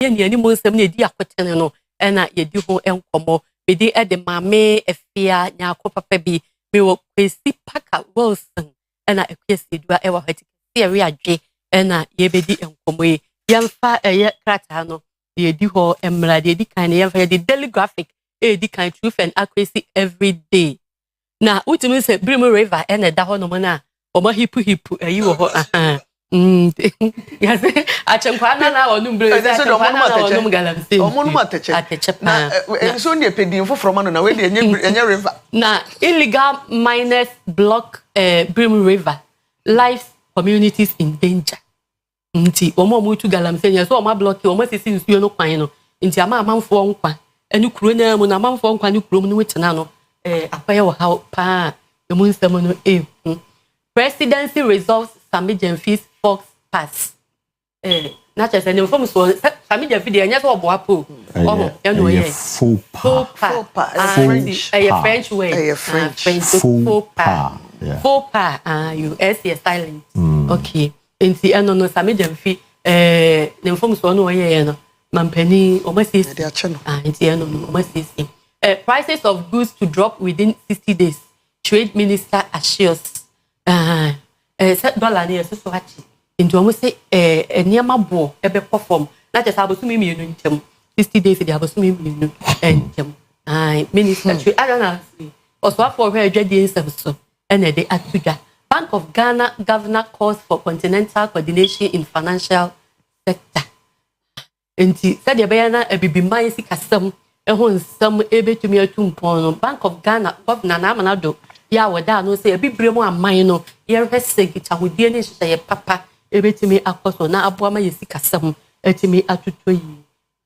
Yen any most some near Diaquatano, and I do ho and como, be the at the mame, a fear, nya copa pebi, me will Kwesi Paka Wilson, and I Akua Asiedua ever had to see a real J, and I ye be the encomo, young far a yet cratano, the do ho and Mladi kind of the daily graphic, a the kind truth and accuracy every day. Now, what you say, Brim River and a Dahonomana, or my hipu, you are. Yes, I can now or number. I said, it's only a pedio from Manaway and your river. Now, illegal miners block Brim River, lives communities in danger. Omo to Galam saying, so my block, you almost seems you no pino, into a man for one, and you crew when a man for one, you crew with Tanano, a pair how pa, the moon ceremony. Presidency resolves Samijan fees Fox Pass. Not just any form so Samijan video and yes or Boapo. Oh, faux pas. A French way. Faux pas. You S silent. Okay. In the end, no Samijan fee. The form so no way. Mampeni almost is. In the end, almost is. Prices of goods to drop within 60 days. Trade Minister assures. $7 near society. Into almost a near my boy, a bit perform. Not just about me, 60 days, they have swimming and Minister. I don't know. Also, for her, JD and a day at Twitter. Bank of Ghana governor calls for continental coordination in financial sector. And she said, the Bayana, a baby, my sick as some able to me a tomb. Bank of Ghana, Governor Namanado. Ya wada no say ebi bremo aman no ye hwese gitahudie ne hye papa ebetimi akoso na aboama yesi kasam etimi atuto yi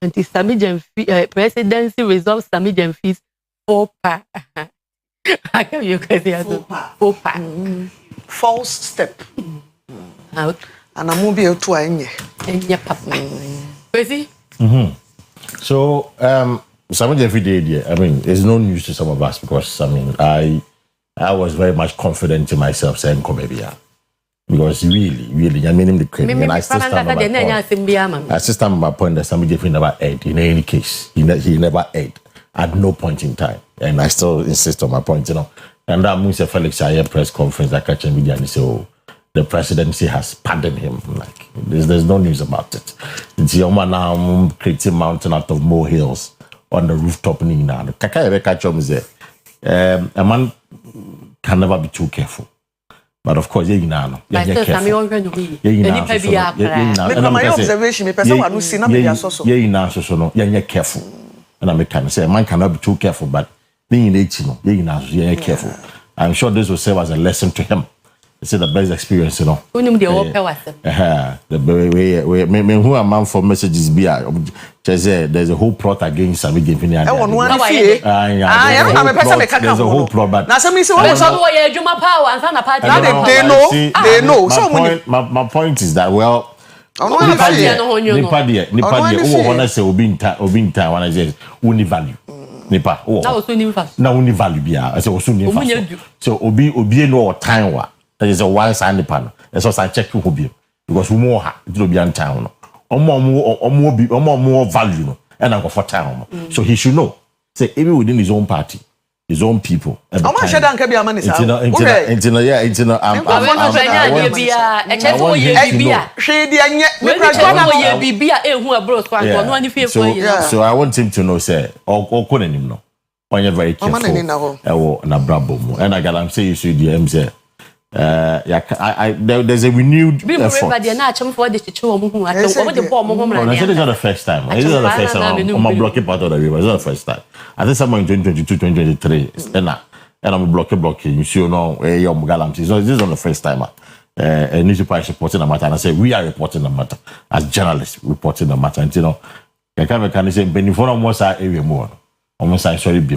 nti Samijan presidency resolves Samijan fees faux pas. I can you guys faux pas. False step. Out and a movie to enye papa. Kwesi? So Samijan every day, I mean, it's no news to some of us because I mean I was very much confident in myself saying Komebia. Because really, I mean him the credit. And I still stand on my point. I still stand on my point that Samijan never aired in any case. He never aired at no point in time. And I still insist on my point, you know. And that means Felix Ayer press conference I catch him and he say, oh, the presidency has pardoned him. Like there's no news about it. It's Yoma now creating mountain out of molehills on the rooftop Nina. Kaka catch him there. A man can never be too careful. But of course, you know, my observation, careful. And I can say, man cannot be too careful, but being 18, you're careful. I'm sure this will serve as a lesson to him. It's the best experience, you know. Who a man for messages be there's a whole plot against Samijan. There's a whole plot, but they know. My point is that well, value. Now value I say so obi no time that is a wise and panel. That's what I check you because we more it will be on town. More value and I go for town. So he should know. Say even within his own party, his own people. I want him to know, say, or couldn't him know. When you're very careful, and I got him say you should DM say. There's a renewed effort. This is not the first time. This is not the first time. I'm blocking part of the river. It's not the first time. I think someone in 2022, 2023, and I'm blocking. You see, no, this is not the first time. A newspaper is reporting the matter, and I say we are reporting the matter as journalists reporting the matter. And you know, I can say, before almost our area more, almost I sorry,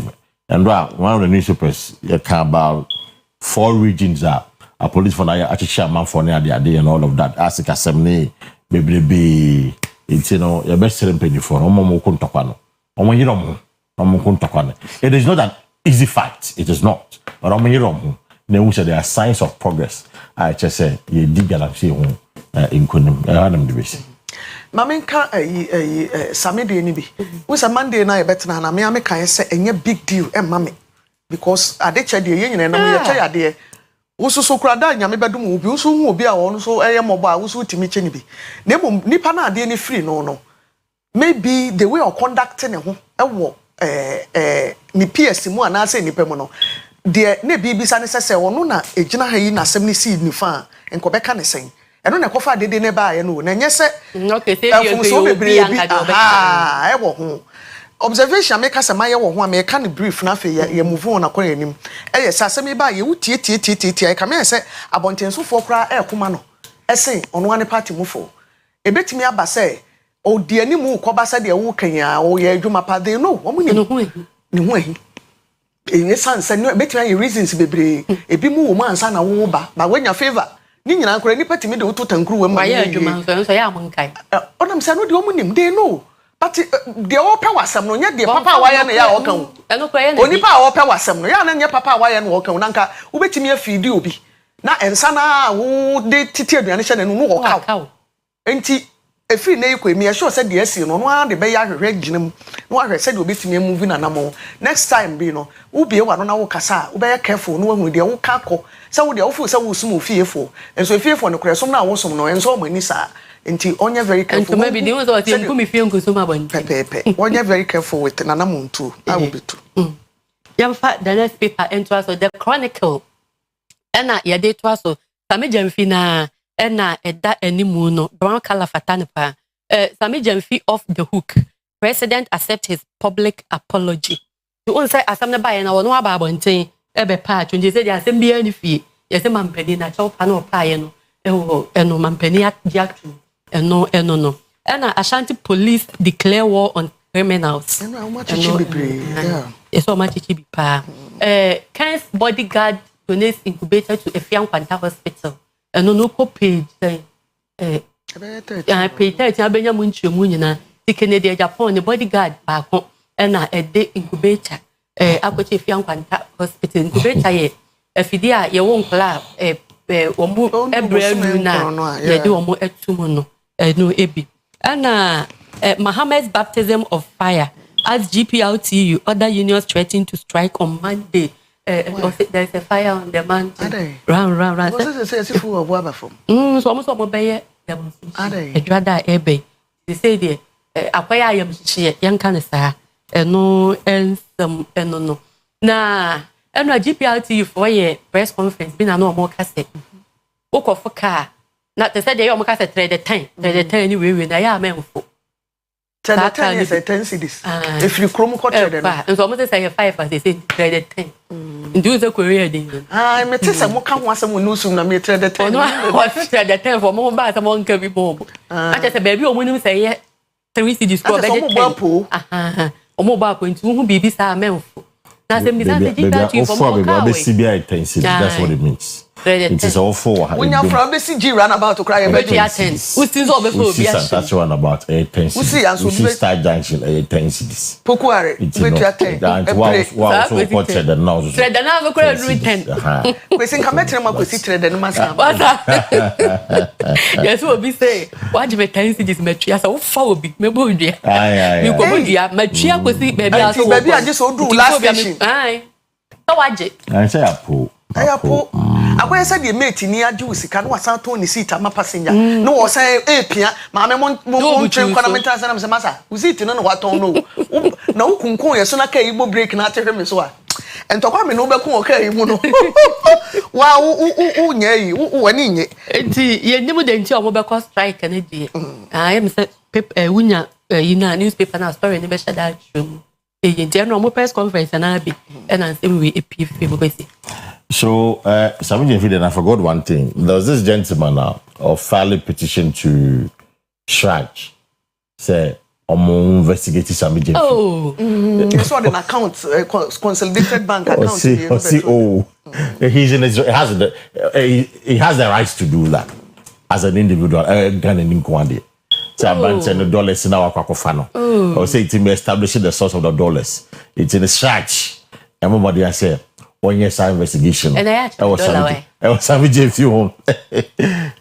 and one of the newspapers about 4 regions are. A police for now, actually, chairman for now, and all of that. As a Casemne, baby, it's you know, your best selling penny for Omo Kuntakano. Omo Yiromu, Omo Kuntakano. It is not an easy fight. It is not. But Omo Yiromu, there are signs of progress. I just say, you dig and see in Kunim, Adam Division. Mamenka Saturday ni bi. We say Monday na e betena na me ameka say enye big deal e mame because ade che de ye nyina na me ye che ade. Wo so kura da nyame bedum obi wo so hu obi a won so eye mobo a wo so timi che ni bi. Na mom nipa na ade ni free no. Maybe the way of conducting ne ho e wo ni PS mu ana say nipa mu no. De na bibisa ne sese wono na ejina ha yi na asem ni seed ni fa enkobeka ne sen. Eno na kofa dede ne ba ye no na nye se okay say you be e wo ho observation make us ma ye wo ho a me ka ne brief na fe ye move on akwa anim e ye sa asem ba ye wutie tie ka me se abontenso kra e kuma no esen ono ane party mufo ebetimi aba se o di animu ko ba se de wo kan ya o ye adwuma pa de no wo mu ni ho ehi e sanse no ebetimi ye reasons bebre ebi mu wo ma ansa na wo ba wanya favor ni nyina nkore nipa timi de wo tankuru we ma ya adwuma so ya monkai onam se no de wo nim de no but de wo pa wasam no nya de papa wa ya na ya wo kan eno ko ye na oni pa wo pa wasam no ya na nya papa wa ya na wo kan na nka wo betimi afidi obi na ensa na wo de titi aduane hye na no wo ka enti efiri na yiko emi e sure say de asi no no a de be ya hwehwe ginam no ahwe say de obetimi move na namo next time be no wo bie wa no na wo kasa wo be careful no hu de wo ka ko say wo de wo fu say wo sum ofiefo enso ofiefo no kresom na wo sum no enso o mani sa enti onye very careful and maybe the ones that you come fie nko so ma ban pepe onye very careful with nanamo ntu I will be too yamfa the next paper into us the Chronicle ena ye de to us same jamfi na ena eda animu no brown color fatane pa same jamfi off the hook president accept his public apology to on say asam na ba na wono aba abonten ebe pa twonje say dia asem bia ni fie ye say mampani na chaw pa na pa ye no eno mampani akju eno no ena Ashanti police declare war on criminals eno how much chibi be yeah so much chibi pa Ken's bodyguard donates incubator to Efiam Kwanta Hospital eno no ko page say page 30 abenya mu nchemu nyina Kennedy Japan the bodyguard ba ko ena ede incubator akwachi Efiam Kwanta Hospital incubator ye afidi a ye won kla omu ebrelu na ye de omu etumu no no ebi ana Mohammed's baptism of fire as GPLTU other unions threaten to strike on Monday. There's a fire on the mountain. Run. What's say full of water from? So almost obey Edrada ebe. They say the akwaya yam she yan kan sa no ensam no. Na eno GPLTU for ye press conference bi na no mo kase. Wokofo car na te say dey o mo kase trade the time ni we na ya menfo. Trade 10 is 10 cities. If you chrome cut trade no. And so almost say 5 as they say trade 10. Ndu ze Korea dey. Me te say mo ka ho asem no sum na me trade 10. No, what trade 10 for mo ba asem on ka bi mo. I just say baby o mo nim say 3 cities go be 10. Omo ba po ntu hu bibi sa menfo. Na say me say GPLTU for mo ka we. CBI 10 cities, that's what it means. It is all for when you're from BCG run about to cry about 10. Who's still over for that's one about 10 cities. We see Star Junction 10 cities. Pokuare, with 10. Wow, so what said the now? Said the now go 10. We think I'm making my pussy trade and massa. Yes, what we say. What you 10 cities metria so far be me bodia. You go bodia metria ko see baby I just do last station. Aye. So waje. I say apo. Ayapo. Akwa say the mate ni aju sika no wasan to ni seat ama passenger. No wo say pia ma me mo train kwana mental say na me masa. We seat no waton no. Na ukunkun ye so na kai igbo break na tehwe me so a. Entokwa me no be kun o kai mu no. Wa u nya yi u wani nye. Enti ye nim de nti o mo be call strike na die. I am say wunya na newspaper na story ni be shada trum. Enti no mo press conference na be and say we epife Kwesi. So, Sammy and I forgot one thing. There was this gentleman now of filing petition to strike. Say, investigate Sammy Jeffrey. Oh, it's what an account, consolidated bank account. He has the rights to do that as an individual. So, I'm saying the dollars in our Kwakofano. Or say it may establish the source of the dollars. It's in a strike. Everybody I say. 1 year investigation. And I was Savage few.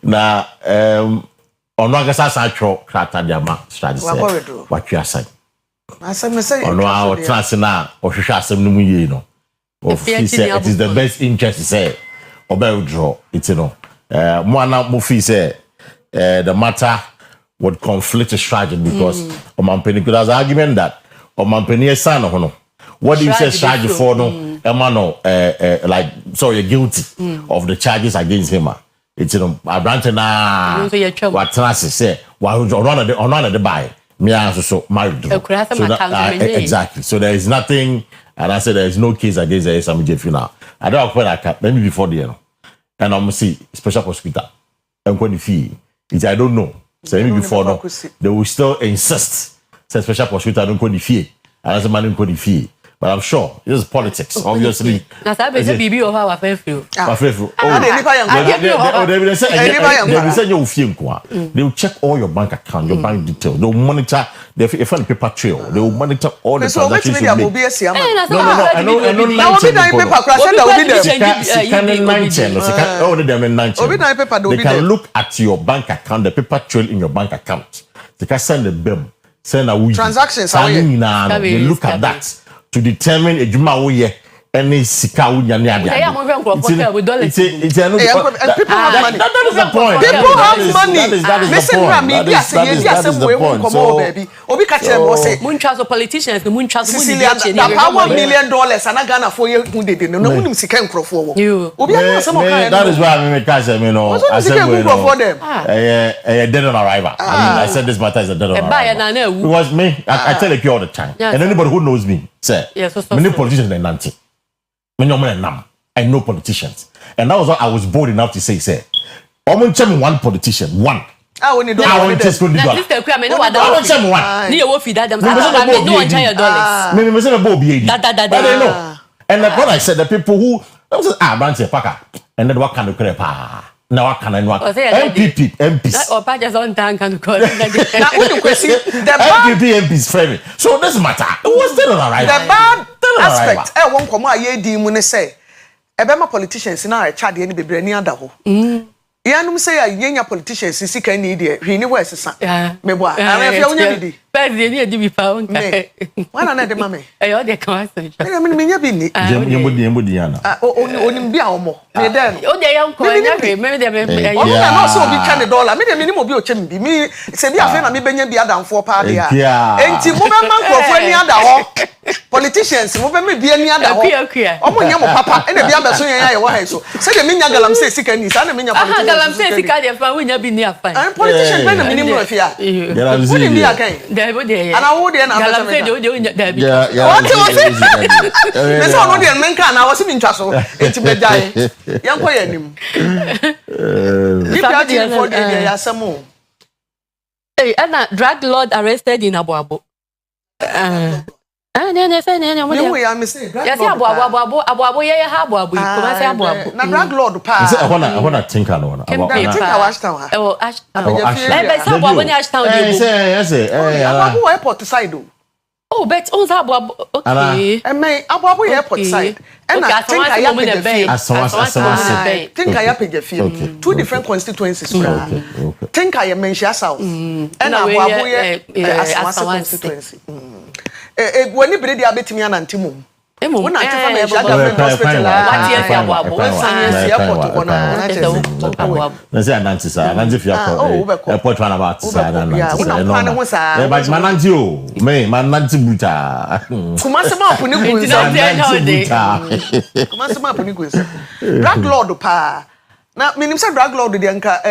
Now, ono agasa sancho krata diama strategy what you assign asem say ono a trans na ohwehwe asem no mu yie no of he said it is the best interest say obey draw it no mo ana mo fi say the matter would conflict the strategy because omampeni could has argument that omampeni son no what do you say strategy for no emano like so you're guilty of the charges against him it's abrante na what trans say why on the buy me so married so that, exactly so there is nothing and I said there is no case against the SMJ now I don't have that let me before the and I'm see special prosecutor and when the fee I don't know so maybe before no they will still insist say special prosecutor don't go the fee and as a man don't go the fee but I'm sure this is politics obviously na sabe say bibi o ha wa fefu they say you fee nko they will check all your bank account your bank details they will monitor they find paper trail they will monitor all the transactions you make no I know they can look at your bank account the paper trail in your bank account they can send the bill send a transactions they look at that to determine ejuma wo ye any sika wo nya ne ade yeah mo hwe nkrofo with dollars people have money that is the point people have money listen to me be asem we won come baby obi ka chere mo say muntwa so politicians no muntwa so $1 million and Ghana for ye hu dede no munim sika nkrofo wo obi an asem kan that is why me ka say me no asem we no dead on arrival I said this matter is a dead on arrival because me I tell you all the time and anybody who knows me say many politicians they nanti I know politicians. And that was what I was bold enough to say. I'm going to tell me one politician. One. I want to just go to the one. You will feed them. No one tell your dollars. Maybe I'm going to be that. And when I said the people who Branche Paka, and then what kind of crepe? Now what can I know? MPs. Or Pajas on tank and call MPs framing. So this matter. It was still all right. The bad aspect. I won't come out here. Di say. Ebema politicians na Chad any bebre ni ada ho. Yanum say yenya politicians si kan ni de hwe ni wese sa. Mebo a na afia wonya bidi. Pes ni edi bi pa on ka. Wana na de mame. O de kan so. Me nya bi ni. Yemodi yana. Onim bia omo. Me den. O de yan ko nya hwe me de me. O na no so obi twa ne dollar. Me de me ni mo bi o chem bi. Me se bi afia na me benya bi adamfo pa de a. Enti mo be man krofo ni ada ho. Politicians mo be me bi ani ada ho. Omo nya mo papa. E na bi abeso yen ya ye wo ha so. Se de me nya galam se sika ni, sa na me nya politicians. Galam se sika de fa wo nya bi ni afa. Politicians be na me ni mo afia. Galam se bi akan. And I would then what There's one audience men can I was in Chasso. It's be die. Young boy him. For the some more. Hey, Anna, drug lord arrested in Abuabo. Na drug lord pa. I wanna think I know. I watch town. Oh, Abuabo airport side. Oh, but on Abuabo. Okay. And may Abuabo airport side. And I think I am in the bay. Think I am in the field. Two different constituencies. Think I am Menchia South. And Abuabo as constituency. When you bring the abet me and Antimum. When I tell me about hospital, what years you are airport. Let's say Nancy, airport run about but Manantio, may Mananti Buta. Kumasama Puniguis. Drug Lord Pa. Now, Minister Drug Lord, the Anka,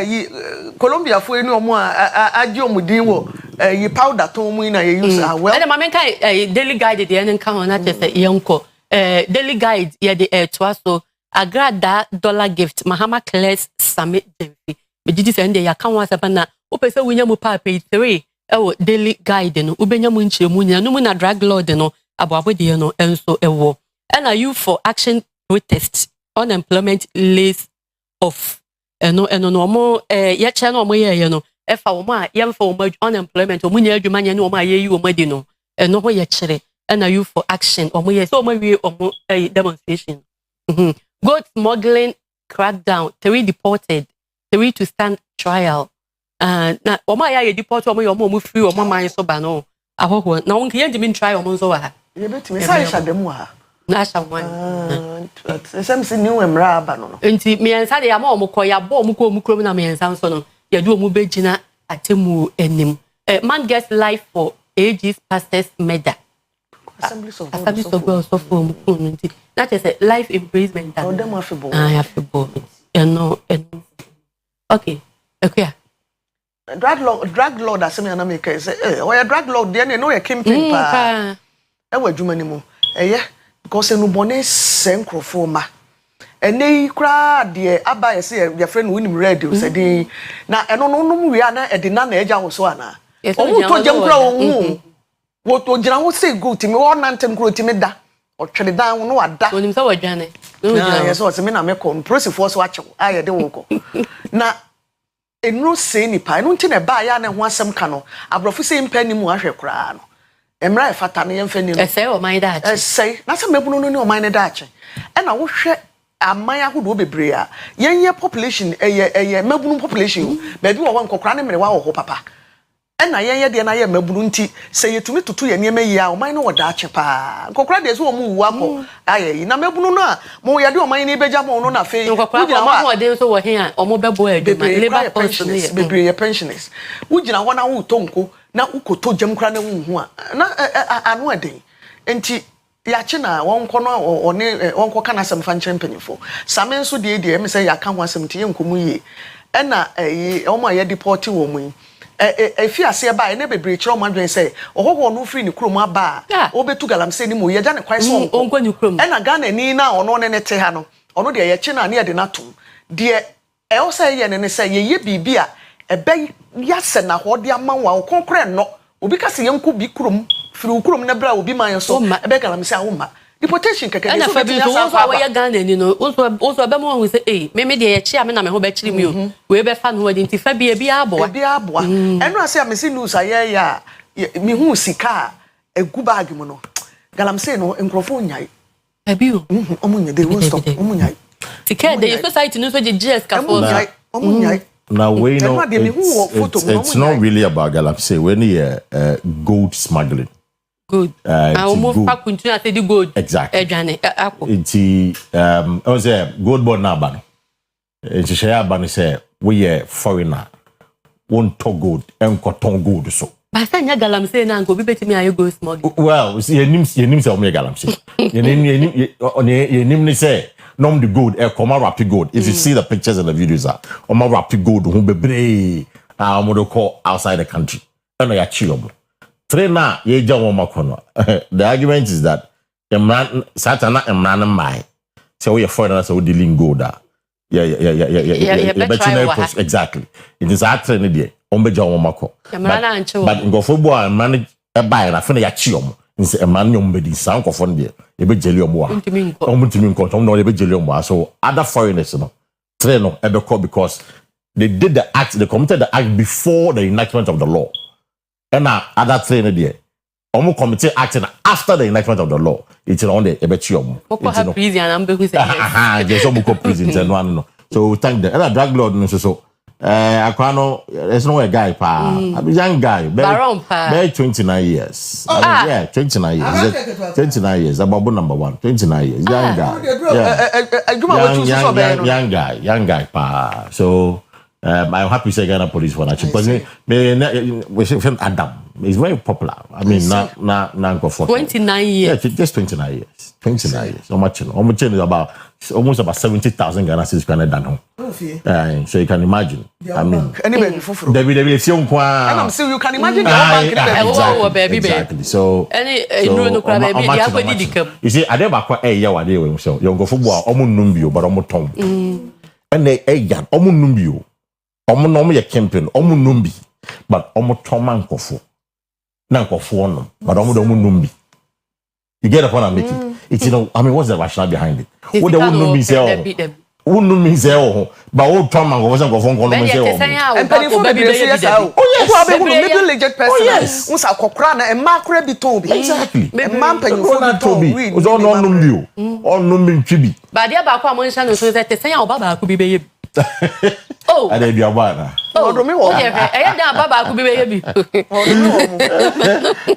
Colombia for any more, Adio Mudiwo, ye powder to win a use. Well, the Mamenka daily guide the end come not just a yonko. Daily guide, yeah, the air twaso. I grad that dollar gift, Mahama Class Summit. But did you send the account was upon that? Opesa William Pa pay 3. Oh, daily guide, no, Ubenya Munchi Munia, no Muna Drag Lord, no, about no, and so a war. And are you for action protest, unemployment list? Of no more yet channel mo ye no e fa wo ma yem fa wo unemployment o munya adwuma nya no ma ye yi wo madi no no ho ye kire and are you for action o mo ye so mo wie o mo demonstration goat smuggling crackdown 3 deported 3 to stand trial na oma ya deport omo yo mo free omo man so ba no ahoho na won kiye ndimi try omo so wa ha ye betimi sai sha dem wa na sha wan sem se new emra aba no enti miensa de ya ma omo ko ya bo omo ko omo krom na miensa so no ya du omo begina atemu enim man gets life for ages pastors murder Assembly of God so for enti that is a life imprisonment oh dem afebo afebo no okay okay drug lord asem ya na make say oya drug lord dey no ya kimping pa e wa adwuma ni mu because enu bone senkrofo ma ene kra de aba yese ya friend winim radio say din na eno no wi ana e de na eja wo so ana o to jam kra wo wo to jira wo say go timi wo nantem kro timi da o twede dan wo no wada onim sa wadwane na yeso se me na me ko prosifor so ache aye de wo ko na enu se ni pa enu nti na ba ya na ho asem ka no abrofo se mpa ni mu ahwe kra no emra e fata ne yemfa ni no say o man da ache say na se mebunu no ni o man da ache e na wo hwe aman ahodo bebre a yenye population eye mebunu population ba bi wo nkokra ne mere wa wo papa e na yenye de na ye mebunu nti se yetumi tutu ye niam yi a o man no woda ache pa nkokra de so o mu wu akọ aye na mebunu no a mo ye de o man ni beja mo no na fe nkokra mo de so wo he a o mo bebo aduma labor pensioners bebre ye pensioners wo gina ho na wo tonko na ukoto jam kra na wo hu a na anu eden enti ya chi na wonko no one wonko kana sem fa nchempanyfo same nso de me say ya ka ho asem tie nkomu yi e na o ma ye deport wo mu fi ase ba e na bebre kire o ma dwen say ohoho no free ni krom aba o betu galamse ni mo ye ja ne kwai so onko ni krom e na Ghana ni na ono ne te ha no ono de ye chi na ne de na tum de e o say ye ne say ye bibi a ebe ya se na ho de ama wa konkore no obi ka se ye nko bi krom firi krom na bra obi man so ebe galamse a wo ma deportation keke so fa bi so wo ya Ghana ni no wo be mo hu say me de ye chi a me na me ho be chiri mi o we be fa no wadi nti fa bi e aboa enu ase a me si news aye ya mi hu sika egu bag mu no galamse no enkrofo nyai abi o omunya they won't stop omunya sika de society no so je GS ka for omunya now we know it's not really about galamse when you gold smuggling. Good. Almost pa continue at the gold. Exactly. It's I say gold bond na ban. It's share ban say we foreigner won't talk gold and cotton gold so. But say nya galamse na go bi betimi ayo gold smuggling. Well, you nim say o me galamse. You nim ni say nom the gold come rapid gold. If you see the pictures and the videos are rapid gold who bebre mo call outside the country. And ya chiobo. Trainer, the argument is that Satana Emran mai. So we are foreigners who dealing gold. Exactly. It is our trainer there. But in go football and manage a buy and I feel like chiom. It's a man young lady sound of one there. A bit jelly so other foreigners, trainer ever call because they did the act, they committed the act before the enactment of the law. And now other trainer there. Omo committee acting after the enactment of the law. It's on the ebetium. Prison and I'm there's some prisons and one. So thank the other drug lord so Aquano, there's no a guy pa. I'm a young guy. Very 29 years. Yeah, 29 years. 29 years. About number 1. 29 years. Young guy. Young guy pa. So I'm happy to say Ghana police for that because we say Adam is very popular. I mean, not for 29 years. Yeah, just 29 years. 29 years. How much? How much is about almost about 70,000 Ghana citizens can done home. So you can imagine. I mean, anyway, and I'm still you can imagine exactly. So you see, I never quite a year day so you go football almost numbio, but almost tom. And they yan almost numbio. Omo no me campaign omo numbi but omo toma nkofo na nkofo no but omo do numbi you get the point I'm making it's I mean what's the rationale behind it what the numbi say numbi say but what toma nkofo no say and people be say yes maybe legit person who sa kokra na e makra bi ton bi exactly e man penfo bi ton we o no numbi o numbi ntwi bi but dia ba kwa mo nsa no so say te say ya oba ba ko bi be Oh. And then you are one. Oh, do me what? Yeah, I am Baba could be baby.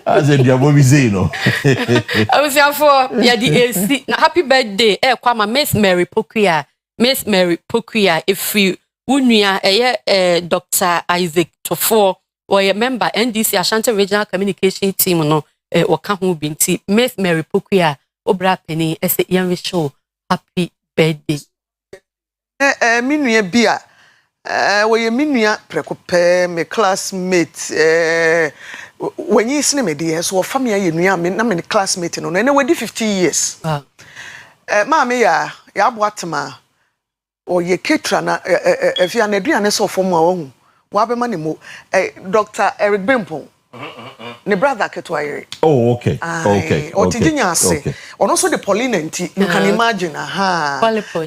I said, you are what we say, no. I was here for the AC. Happy birthday, Kwama Miss Mary Pokuya. Miss Mary Pokuya, if you Unia, Dr. Isaac Tofo, or a member NDC Ashanti Regional Communication Team, no, or Kahu Binti, Miss Mary Pokuya, Obra Penny, as a young show. Happy birthday. Minuye bia. We minuya prekope me classmate. When you see me there, so family you nuya me na me classmate no. Na we di 50 years. Maame ya aboatema. O ye ketra na efi aneduane so fo mu a wo hu. Wa be ma ne mo. Dr. Eric Bempon. Ne brother ketwaye. Oh, okay. Okay. Otijinya ase. Ono so the Paulina nti you can imagine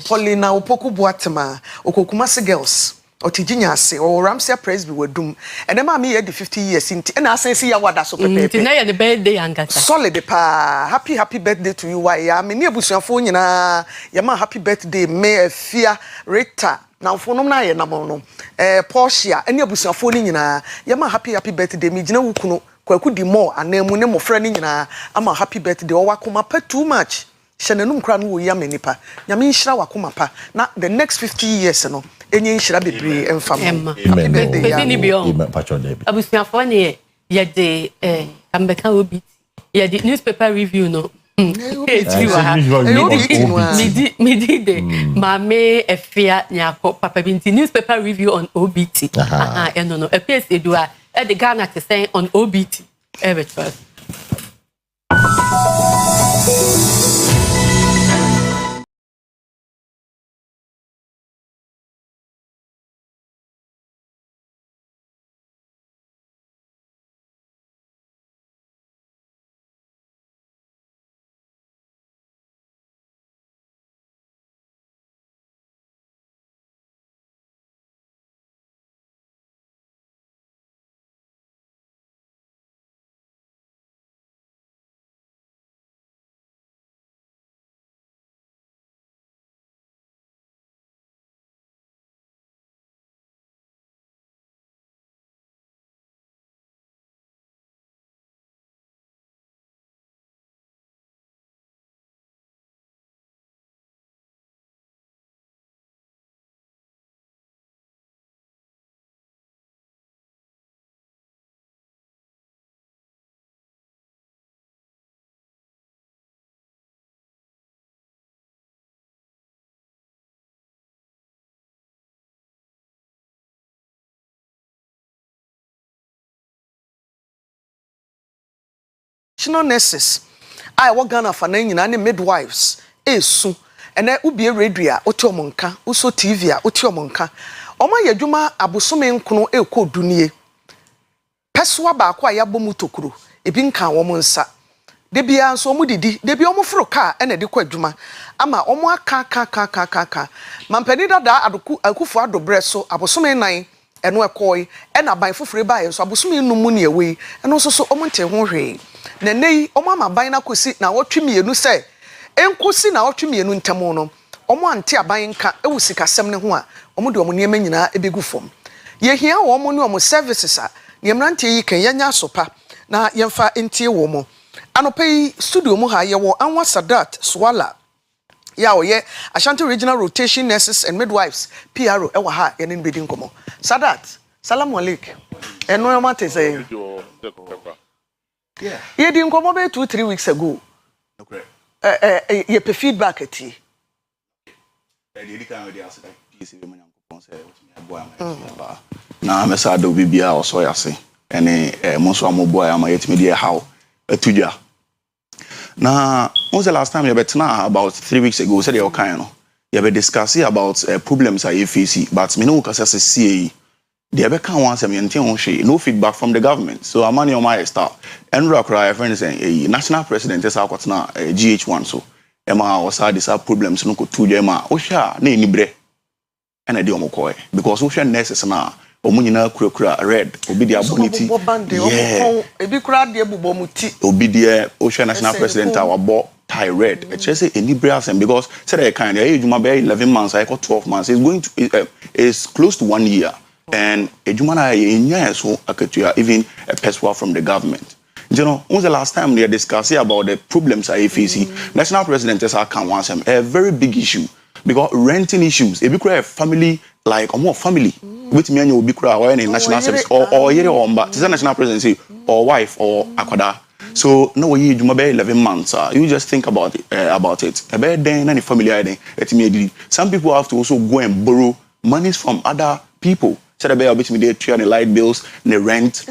Paulina opoku boatema okokumase girls. Otijinya ase o Ramsey Praise be wedum. And then mama here the 50 years nti na asensi ya wada so pepepe. Na ya the birthday angata. Solid pa. Happy birthday to you why ya me ne abusuafo nyina ya ma happy birthday me afia Rita. Now for no na ye na mo no. Portia ene abusuafo ni nyina ya ma happy birthday me gina wukuno kwaku di more anemu ne mofra ni nyina ama happy birthday o wakoma pa too much. Shenenum kra no wo ya menipa. Nyame nhira wakoma pa. Na the next 50 years no enye nhira bebre emfam. Happy birthday ya. Abusuafo ne ye de ambeka obi. Ye de newspaper review no. Me did Mame Efia Nyako Papa Binti newspaper review on OBT. No. Akua Asiedua at the Ghana to say on OBT. Every first. Chino nurses I work Ghana for nyina ne midwives esu ene ubie radio oti omonka uso TV a oti omonka omo yadwuma abosome nkono ekọ dunie peswa ba akwa ya bomu tokuro ebi nka wo nsa de bia nso omu didi de bia omu fro car ene de kwa adwuma ama omu aka mampani dada akufu adobre so abosome nan eno ekoi ena ban fofore ba ye so abosome numu ne ewe eno so omu nte ho hwe na nei omo amaban na kosi na wotwemienu se enkosi na wotwemienu ntemo no omo ante aban nka ewusi kasem ne ho a omo de omo niema nyina ebegu fom ye hia wo omo ne omo services a niemrante yi kan yanya sopa na yemfa entie wo mo anopai studio mu ha ye wo Anwa Sadat Swala ya oye Ashanti Regional Rotation Nurses and Midwives PRO ewa ha ye ne bedi nkomo Sadat salamu alaikum eno yo mate say yeah. You didn't come over 2-3 weeks ago. Okay. You pay feedback at you. Now I'm a sad of BBA or so I say. Any most of my boy, I'm a media how a tuja. Now, was the last time you bet now about 3 weeks ago? Said you're kind of you have discussing about problems at FEC, but me no because as a CAE. The other can want some no feedback from the government. So I'm on my star. And Rockra, friend is a national president is out now GH1. So Emma was had these problems no could 2 Emma Osha ni bre and a deomo because Ocean nurses now Omunina Kura red obidia bonity. Yeah, a big crowd the Bubomuti obidia Ocean national president our bo tie red. It's just a brass, because said I kind of age 11 months, I got 12 months. It's going to is close to 1 year, and a jumana in so even a peswa from the government. You know, when was the last time they discussed about the problems I face? National President just can't want them a very big issue because renting issues. If you create a family like a more family with me and you will be or any national service or national presidency or wife or akwada. So no you do 11 months. You just think about it. About then any family identity. Some people have to also go and borrow monies from other people. So they be between the light bills, the rent,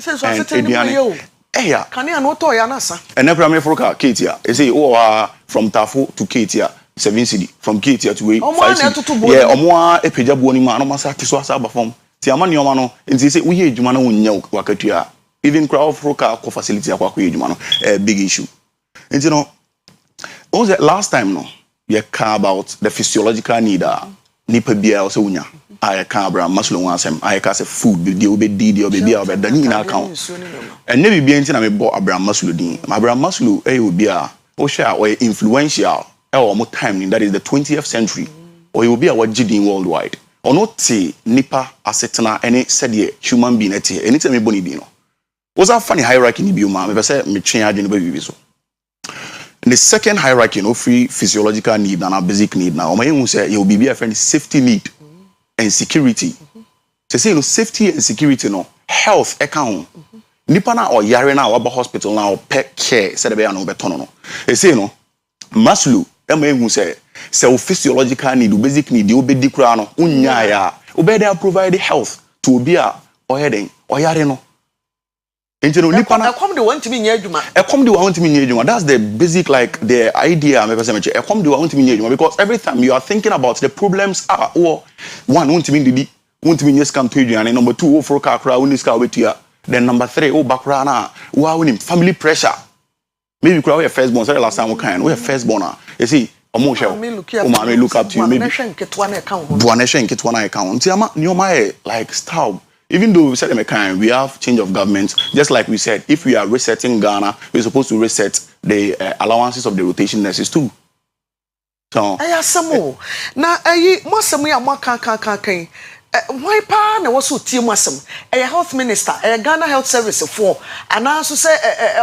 and yeah. Can you not toy anasa? And never I'm for Katia. They say, from Tafu to Katia, 7 city. From Katia to 5 city. Yeah, or more a pijaboni man, almost at Tiswasa form. Tiaman Yomano, and they say, we hear Jumano Nyok Wakatia. Even crowd for car facility at Jumano, a big issue. And you know, what was that last time? No, you care about the physiological need. Nipa bia also unya I can bra maslo wansem I can say food be dey obedi dey obebi a obeda ni na account and ne bibia nti na me bo abram maslo din abram maslo obi a o share or influential e mo time that is the 20th century or you be a wagidin worldwide or not ti nipa asetena any said human being eti anytime me boni din no was that funny hierarchy ni bi o ma me say me twen adwene ba bibi so. The second hierarchy, free physiological need and a basic need. Now, my own say you will be a friend safety need and security. To say safety and security, no health account. Nipana or yare now about hospital now pet care. Said be no beton no. They say no Maslow. My own say physiological need, basic need. You be dikrano unyaya. Ubede provide health to be a or heading or yare no. That's the basic like the idea because every time you are thinking about the problems are one won't mean come to you and number 2 for car then number 3 background family pressure maybe we are firstborn sorry last time we are firstborn you see look up to you maybe like style. Even though we said we have change of government, just like we said, if we are resetting Ghana, we're supposed to reset the allowances of the rotation nurses too. So, now, why pa na waso tie masem health minister Ghana health service for and also say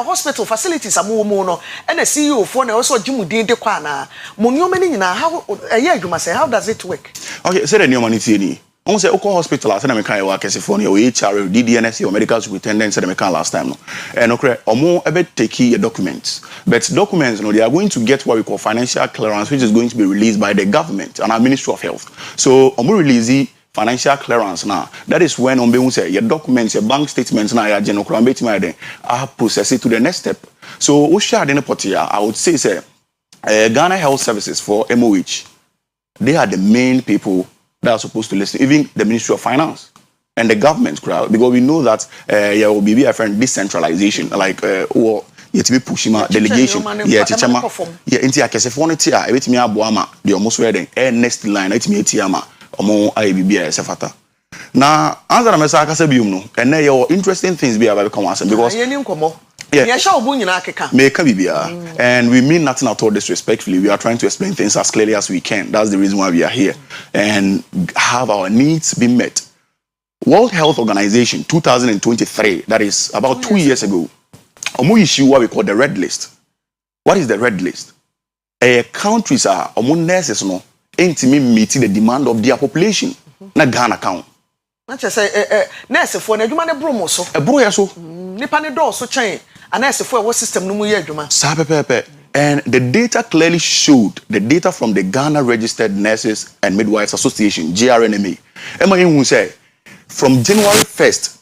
hospital facilities amomo no and CEO for na also jimudin de kwa na monyo many na how adwuma say how does it work? Okay, say the new money tie on say Akua hospital I said me kan work California or HR DDNS or medical superintendent said me kan last time no and okay omo ebe take your documents but documents no they are going to get what we call financial clearance which is going to be released by the government and our Ministry of Health so omo release financial clearance now that is when on say your documents your bank statements now your general crime are process it to the next step so we share the report here I would say Ghana Health Services for MOH they are the main people that are supposed to listen, even the Ministry of Finance and the government crowd, because we know that there will be a friend decentralization, like or yet be pushing delegation, chichama, into a case for it, I wait me a boama, the almost ready, next line, it's me a tiama, or more IBB Sefata. Now, answer a message, and there are interesting things be about commerce because. And we mean nothing at all disrespectfully. We are trying to explain things as clearly as we can. That's the reason why we are here and have our needs been met. World Health Organization 2023, that is about 2 years ago, we issue what we call the red list. What is the red list? Countries are nurses no intimate meeting the demand of their population. Na Ghana count. Not just nurse for na dwuma ne bro so. E bro ya so. Nipa ne do so chain. And nurse for what system no mu ye dwuma. And the data clearly showed the data from the Ghana Registered Nurses and Midwives Association, GRNMA. Emma say from January 1st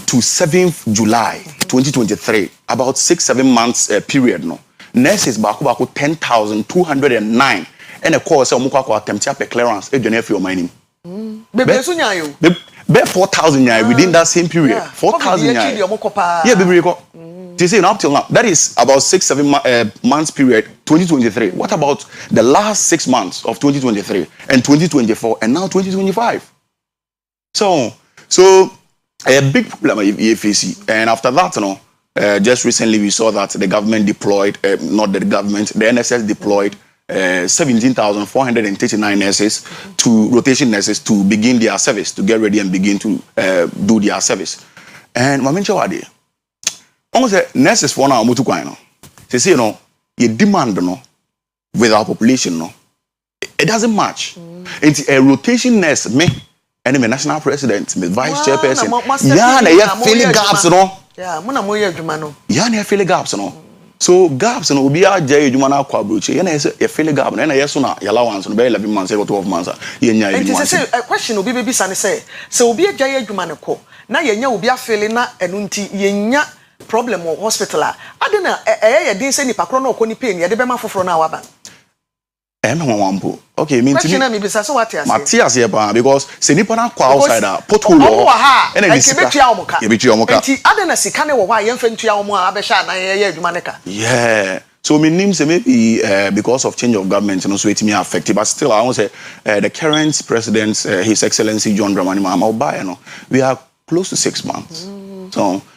to 7th July 2023, about 6-7 months period no. Nurses baku 10,209 and a course omukwa attempt per clearance e dwene for mining. Bebe so nyayo. Be 4,000 nyai within that same period. 4,000 nyai. Yeah, baby go. They say up till now that is about 6-7 months period 2023. What about the last 6 months of 2023 and 2024 and now 2025? So a big problem if you see and after that just recently we saw that the government deployed, not the government, the NSS deployed 17,439 nurses to rotation nurses to begin their service, to get ready and begin to do their service. And my mention what almost nurses for now mutu kwano. They say you demand with our population it doesn't match. It's a rotation nurse me and the national president, the vice chairperson. Yeah, they have filling gaps Yeah, muna moye adwuma no. Yeah, they have filling gaps So gaps obi a jay adwuma na akwa broche. Yeah, na ye filling gap na yeso na yala once no be 11 months or 12 months. Ye nya adwuma. Say a question obi be bisa ne say obi a jay adwuma ne ko na ye nya obi a filling na enu nti ye nya problem or hospital a ade na ye din say nipa kro na okoni pain ye de be ma foforo na waba. Okay, mean question me bisa so what you say. Matias here because se nipa na kwa outside pothole and then you betua omoka. You betua omoka. Nti ade na sika ne wo hwa ye mfa ntua omo a abehya na ye adwuma ne ka. Yeah. So me name say maybe because of change of government so it may affect but still I want to say the current president His Excellency John Dramani Mahama we are close to 6 months.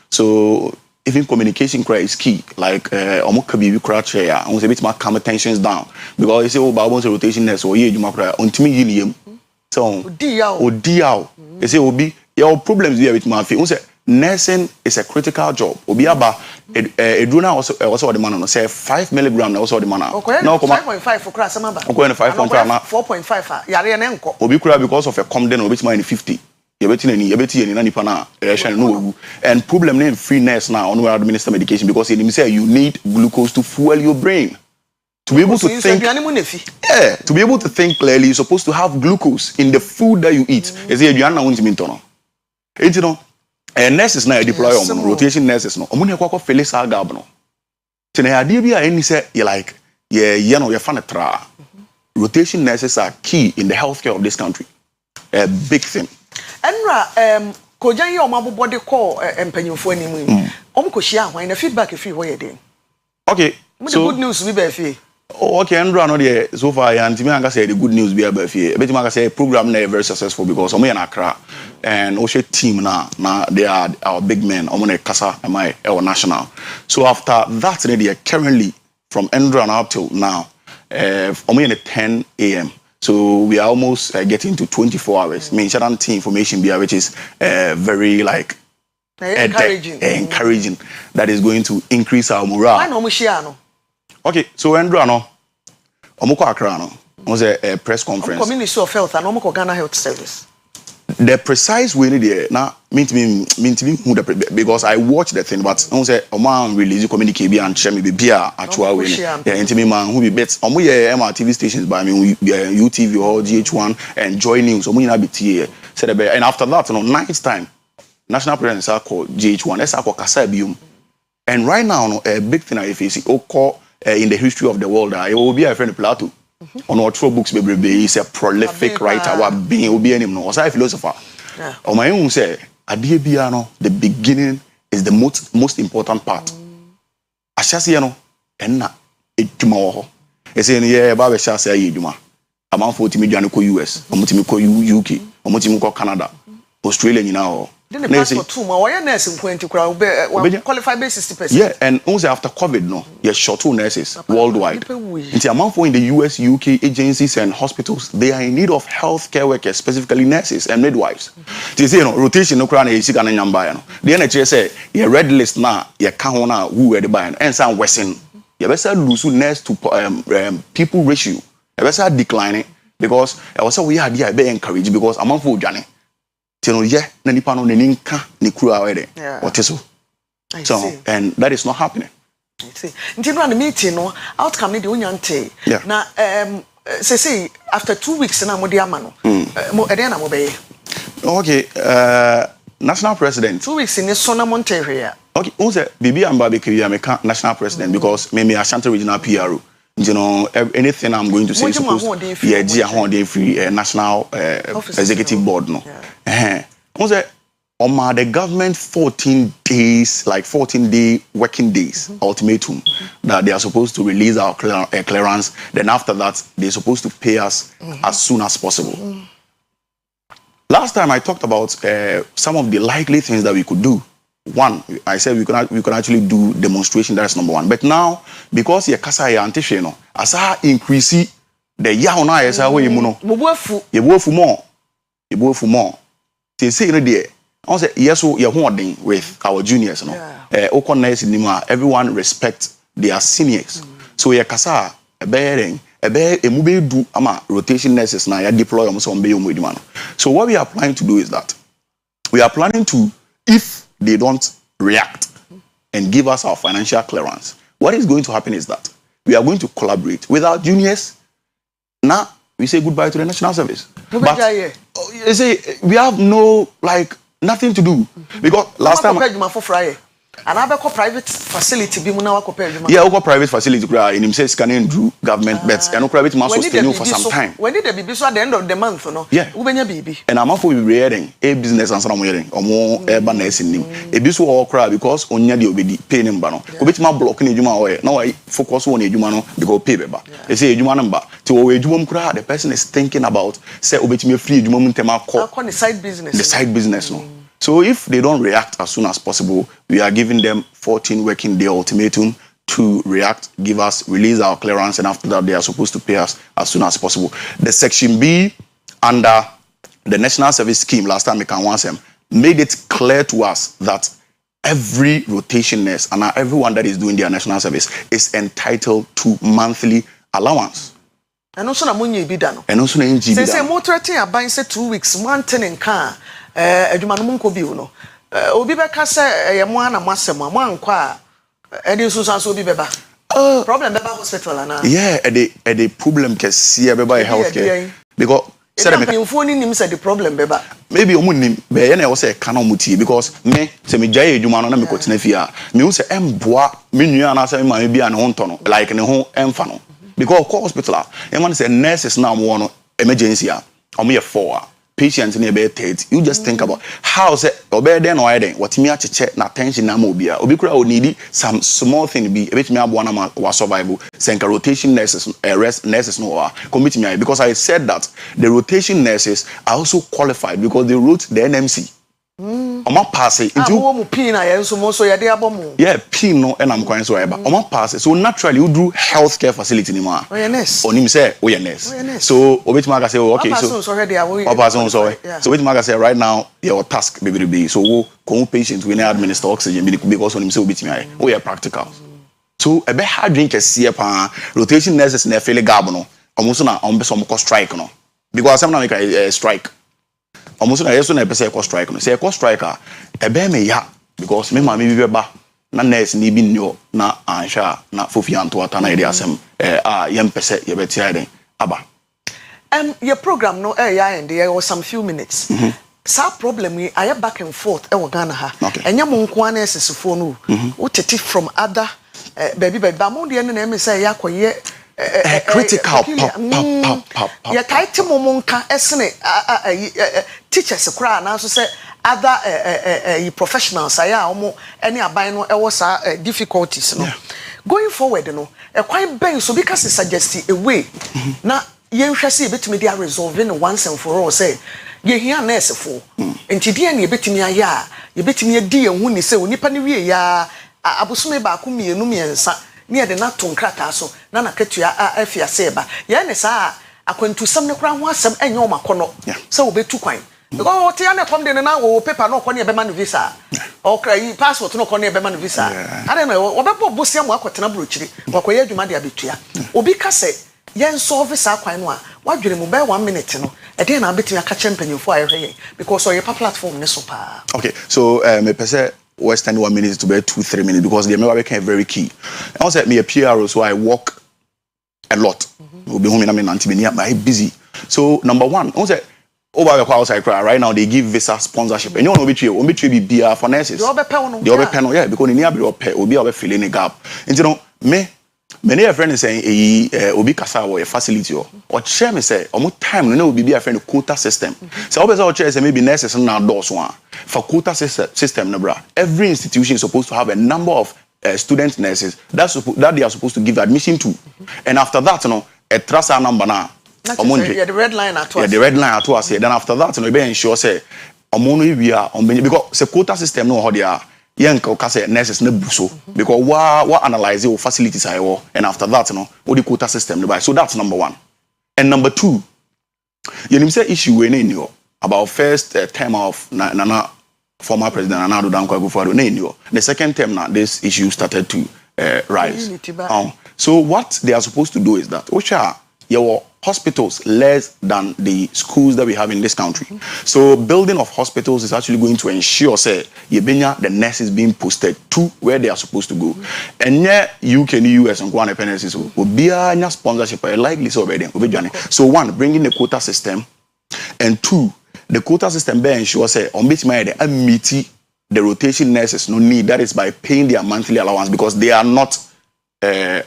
So even communication is key. Like omoka bibi kra chair I want to bit my calm tensions down because you say about rotation nurse or ye dwuma kra ontimi yiliem. So odiao you say obi your problems here with my feel say nursing is a critical job. Obi aba edruna also the man say 5 milligram na also the man now 5.5 for class amaba. Okay, 5.5 na 4.5 yare na enko. Obi kura because of a come then obi tima in 50. Yebeti na nipa na election no and problem name free nurse now on where administer medication because he say you need glucose to fuel your brain. To be able to think, to be able to think clearly, you're supposed to have glucose in the food that you eat. You see, you are not going to mean and nurses now deploy rotation nurses no. Omuni kwa fele sa gab no. Tene ade bi a eni say you like ye no ye fa tra. Rotation nurses are key in the healthcare of this country. A big thing. Enra kojan ye omabobode de call empanyimfo animu. Omko hia hwan na feedback free wo ye den. Okay. So good news we be fie. Oh, okay, Andrew, no, there so far, and to me, I say the good news be about here. But I say program now very successful because I'm in Accra and Oshe team now they are our big men. I'm on Kasa, am I our national. So after that, they are currently from Andrew and up till now, I'm in 10 a.m. So we are almost getting to 24 hours. I mean, certain information be which is very like encouraging that is going to increase our morale. I know Mushiano. Okay, so Andrew, Omoko Accra was a press conference. Community of Health and Omoko Ghana Health Service. The precise way there now mean to me because I watched the thing, but I say Oman release communicate and share me be actual way. Yeah, into me man who be bet omo MRTV stations by me UTV or GH1 and Joy News. Omo na be tie said and after that night time national president are called GH1. Let's call Kasabium. And right now a big thing I face in the history of the world, it will be a friend of Plato. On our true books, baby, is a prolific writer. What being will be any no, as a philosopher. On my own say, Adiabiano, the beginning is the most important part. Ashasiano, and not it tomorrow. It's in here, Baba Shasa Yuma. Among 40 million US, Omotimiko UK, Omotimiko Canada, Australia, you know. Then the passport too, my wire nurse in 20 qualified basis 60%. Yeah, and also after COVID, no, yes, short 2 nurses worldwide. In the amount for in the US, UK agencies and hospitals, they are in need of healthcare workers, specifically nurses and midwives. You see, rotation no crown is going to buy. The NHS say, your red list now, your count now who were the buying, and some Western. You better lose nurse to people ratio. You better declining because I was so we had the encouraged because amount for Johnny. Yeah, and that is not happening. Until the meeting, no outcome the unyante. Now, say after 2 weeks, na modiamano. Okay, national president. 2 weeks in the Sona Monteria. Okay, also Bibi and Barbecue, I'm a national president because maybe Ashanti regional PRO. You know, anything I'm going to say is supposed to free national executive board no. The government 14 days, like 14-day working days ultimatum that they are supposed to release our clearance. Then after that, they're supposed to pay us as soon as possible. Last time I talked about some of the likely things that we could do one, I said we can actually do demonstration. That's number one. But now, because your kasa ya antihwe no, as I increase the yaw na yesa we mu no. You go for more. They say you know there. I say yes, so you're holding with our juniors, no. Okoness in everyone respect their seniors. So your kasa a bearing. Mube do ama rotation nurses na ya deploy almost on be. So what we are planning to do is that we are planning to, if they don't react and give us our financial clearance, what is going to happen is that we are going to collaborate with our juniors. Now we say goodbye to the national service. But you say we have no nothing to do because last time. And I have a private facility. Yeah, we private facility. In him says scanning do government bets and private must sustain you for some time. When did the baby so at the end of the month, no? Yeah. Baby. And I'm for reading a business and some wearing or more urban nursing him. A business all cry because on the obedi pay him bano. Which my blocking a juma way. Now I focus on a jumano because pay beba. They say a juma number to a jumum cry. The person is thinking about say obeti me free jumum tema call the side business. The side business no. So if they don't react as soon as possible, we are giving them 14 working day ultimatum to react, give us, release our clearance, and after that they are supposed to pay us as soon as possible. The Section B under the National Service Scheme, last time we can once them, made it clear to us that every rotation nurse and everyone that is doing their national service is entitled to monthly allowance. And also na munye bi da no. And also na nji bi da. Say motor thing aban say 2 weeks, one thing in car. Adwuma no munko bi no. Obi be ka say ye mo ana masem mo anko a edi so so obi beba. Problem beba hospital na. Yeah, the problem can see beba healthcare. Because said me phone nim say the problem beba. Maybe omunim be ye na wo say kana omuti because me say me gyae adwuma no na me kotena fi a me wo say emboa me nua na say me ma me bia ne ho nto no like ne ho emfa no. Because hospital a man say nurses now mo no emergency a omo ye 4 patients in about 30. You just think about how say obey then or then what me check na attention na mo bia obi kura o need some small thing be a bit me aboa na wa survival senka rotation nurses rest nurses no wa commit me because I said that the rotation nurses are also qualified because they wrote the NMC. Oma pass it into mo pin na yen so mo so ye dey abomo. Yeah, pin no and I'm going so eba. Oma pass it. So naturally you do healthcare facility ni ma. Oyenes. Onim say oyenes. So obetima ka say okay so. So already we. So obetima ka say right now your task be so wo come patient we na administer oxygen because onim say obetima we are practical. So ebe hard drink kese pa rotation nurses na feel gab no. Omo so na ombe so mo strike no. Because some na make a strike. Almost na yeso na pese ko strike no say ko striker e be me ya because me ma me bi beba na nurse ni bi nyo na ansha na fofi anto ata na ide asem yem pese ye betia den aba your program no ya and there was some few minutes sa problem we aye back and forth e wo Ghana ha enya mo nko ana esesefo no wo tete from other baby mo de na me say ya koye critical ya kaite momonka esene teachers kura na so say other professionals aya omo any aban no e wo sa difficulties no going forward no e kwan ben so because suggest a way na yenhwɛ se betimi dia resolve no once and for all say ye hia nurse fo entidie na ye betimi aya ye betimi adi ehu ni say onipa ne wie ya abosome ba ko mienu miensa ne de na to nkrata so na katua afia seba ye ne sa akwantu sam ne kra ho asem enye o makono se obetu kwan because what ya na come de na wo paper no kɔ ne be man visa o kra yi passport no kɔ ne be man visa I don't know obebo bosia mu akɔtena brochiri wakoye adwuma de abetua obi ka se yen solve sa kwan no a wadwere mu be 1 minute no e dey na betimi aka championfo ayehwe because oye platform ne so pa. Okay, so me pese Western 1 minute to be 2-3 minutes because the member became very key. I was at me a PRO, so I walk a lot. We'll be home in I'm busy. So number one, I was at over the outside right now they give visa sponsorship. And you know we be BR for nurses. The other panel, yeah, because in here will be filling a gap. And you know me. Many of friends saying obi kasa or a facility or chair me say almost time no be a friend quota system. So always our chair say maybe nurses now doors one for quota system no bra. Every institution is supposed to have a number of student nurses that they are supposed to give admission to. And after that, you know, a trust number now. Yeah, the red line at us. Yeah, the red line at us. Then after that, you know, be ensure say we are on because the quota system no how they are. Yanko kase nurses ne buso because wa analyze your facilities are and after that what the quota system the buy. So that's number one. And number two, you say issue we in about first term of Nana former president Nana Addo Dankwa Akufo-Addo. The second term now this issue started to rise. So what they are supposed to do is that which are your hospitals less than the schools that we have in this country. So building of hospitals is actually going to ensure say the nurses being posted to where they are supposed to go. And yeah, UK and US and Guana penances will be a sponsorship likely so already. So one, bringing the quota system, and two, the quota system be ensure say on which my meet the rotation nurses no need, that is by paying their monthly allowance because they are not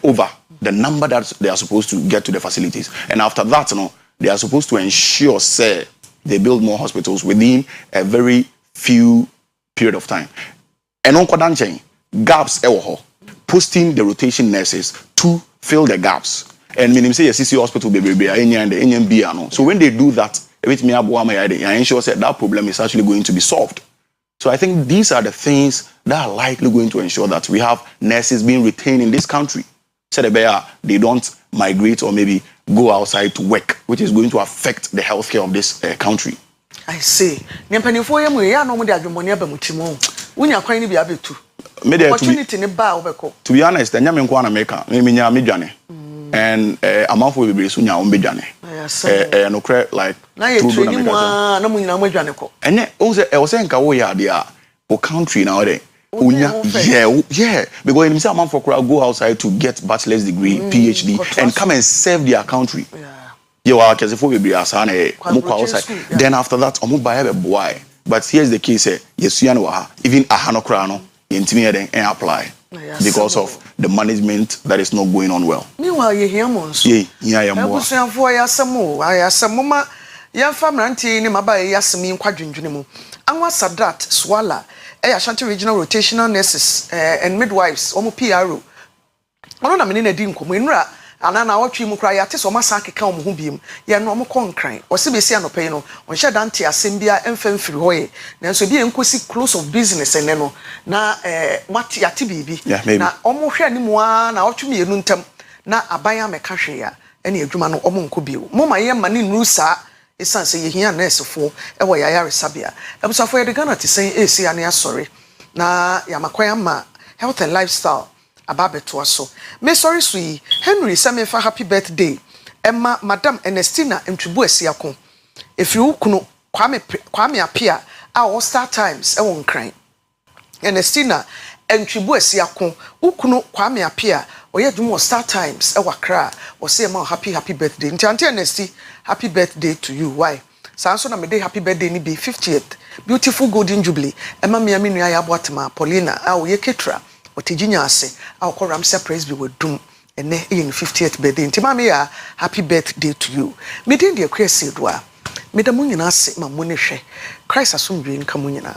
over the number that they are supposed to get to the facilities. And after that, they are supposed to ensure, say, they build more hospitals within a very few period of time. And on Kodanchen, gaps posting the rotation nurses to fill the gaps. And meaning say a CC hospital baby, so when they do that, I ensure that problem is actually going to be solved. So I think these are the things that are likely going to ensure that we have nurses being retained in this country. So they don't migrate or maybe go outside to work, which is going to affect the healthcare of this country. I say, to be honest, and I'm out for the Sunya on Bejane. No credit like and then also I was saying for country nowadays. Yeah, because in some for go outside to get bachelor's degree, PhD, and come and serve their country. You are outside. Then after that, buy a boy. But here's the case: even a hanokrano, intimidate and apply because of the management that is not going on well. Meanwhile, you hear months. Yeah, more. Young family auntie ni mabaye Yasmin Kwadwindwene Anwa Sadat Swala Ashanti Regional Rotational Nurses and Midwives omo PRO ono na me na di nkomo enura ana na watwe mu kra ya te so masa akeka omo ho biem ye no omo konkran o se besi anope no on hye dante asem bia emfamfiri hoye na so bia enkosi close of business ene no na mati yate bibi na omo hwe ani mu a na watwe me enu ntam na abaya meka hwe ya ene adwuma no omo nko bio mo ma ye ma ni nusa esan se yehia nurse fo ewo yayare sabia ebusafo ye Ghana te sen esi ane asori na yamakwan ma health and lifestyle ababeto aso me sorry sui Henry Samefa happy birthday Emma Madam Ernestina Ntwibu Asiako efi ukunu kwame apia a all Star Times ewo nkran Ernestina Ntwibu Asiako ukunu kwame apia oye dwumo Star Times ewa kra o say ma happy birthday nti auntie Ernesty happy birthday to you why sanso na me day happy birthday ni be 50th beautiful golden jubilee emma me nua ya boatema Paulina a oye ketra otiginya ase a okọ Ramsey praise be wedum ene in 50th birthday nti ma me ya happy birthday to you me dey Akua Asiedua me da munyina ase ma mo ne hwe Christ asomdwe nka munyina.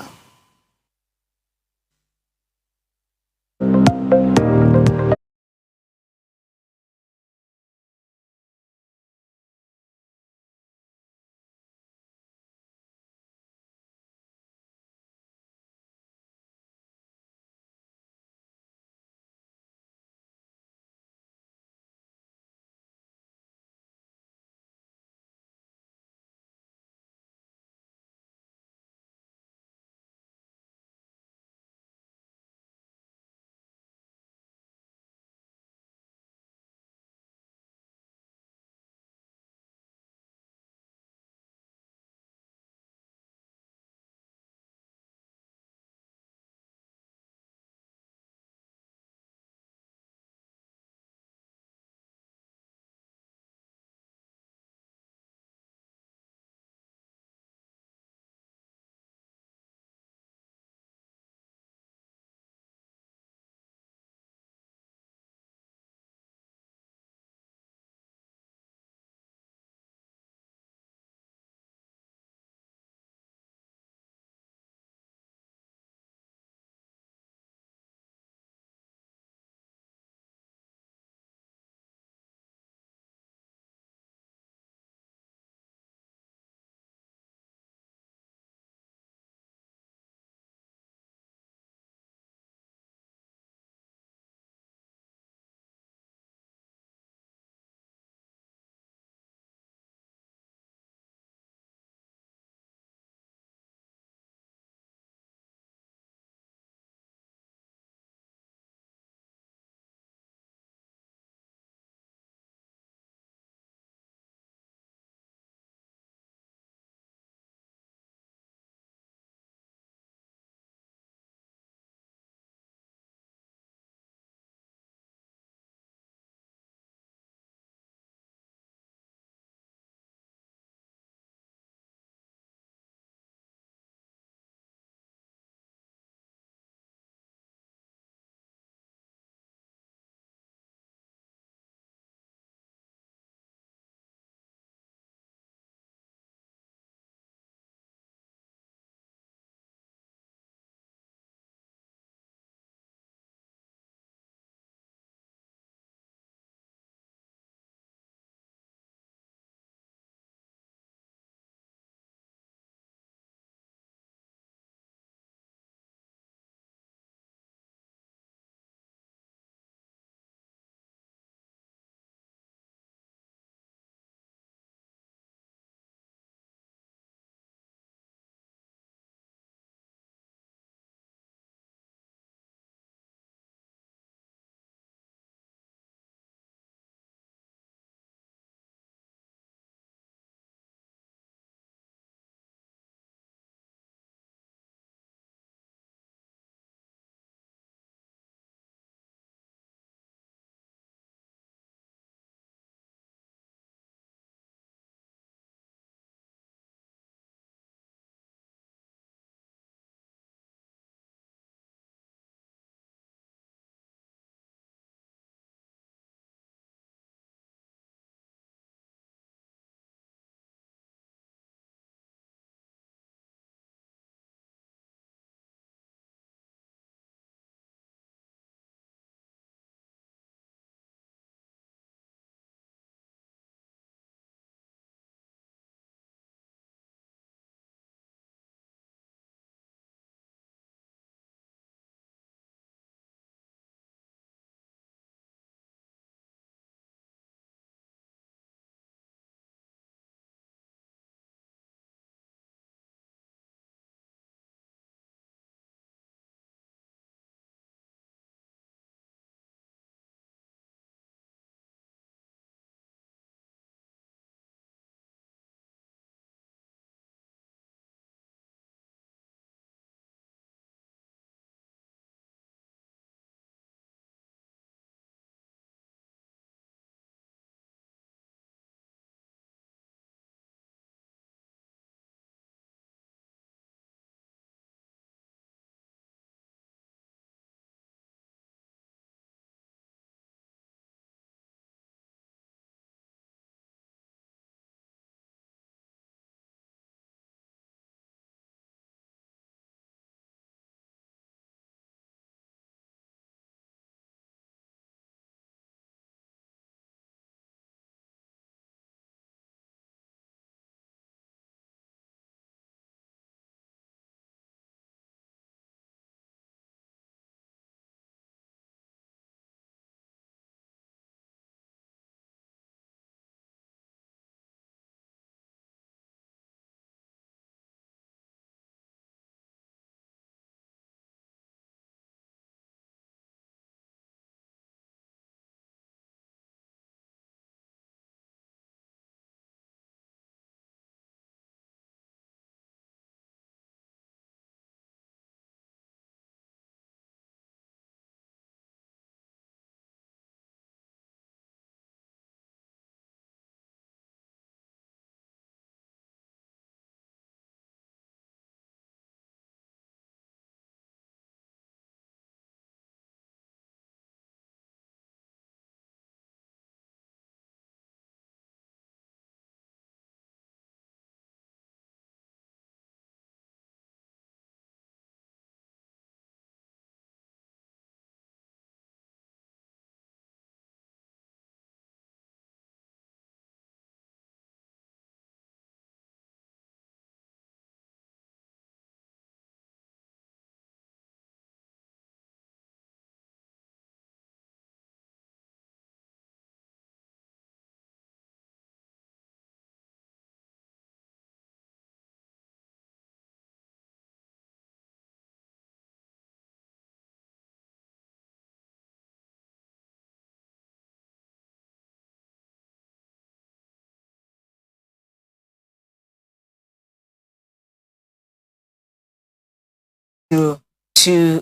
020.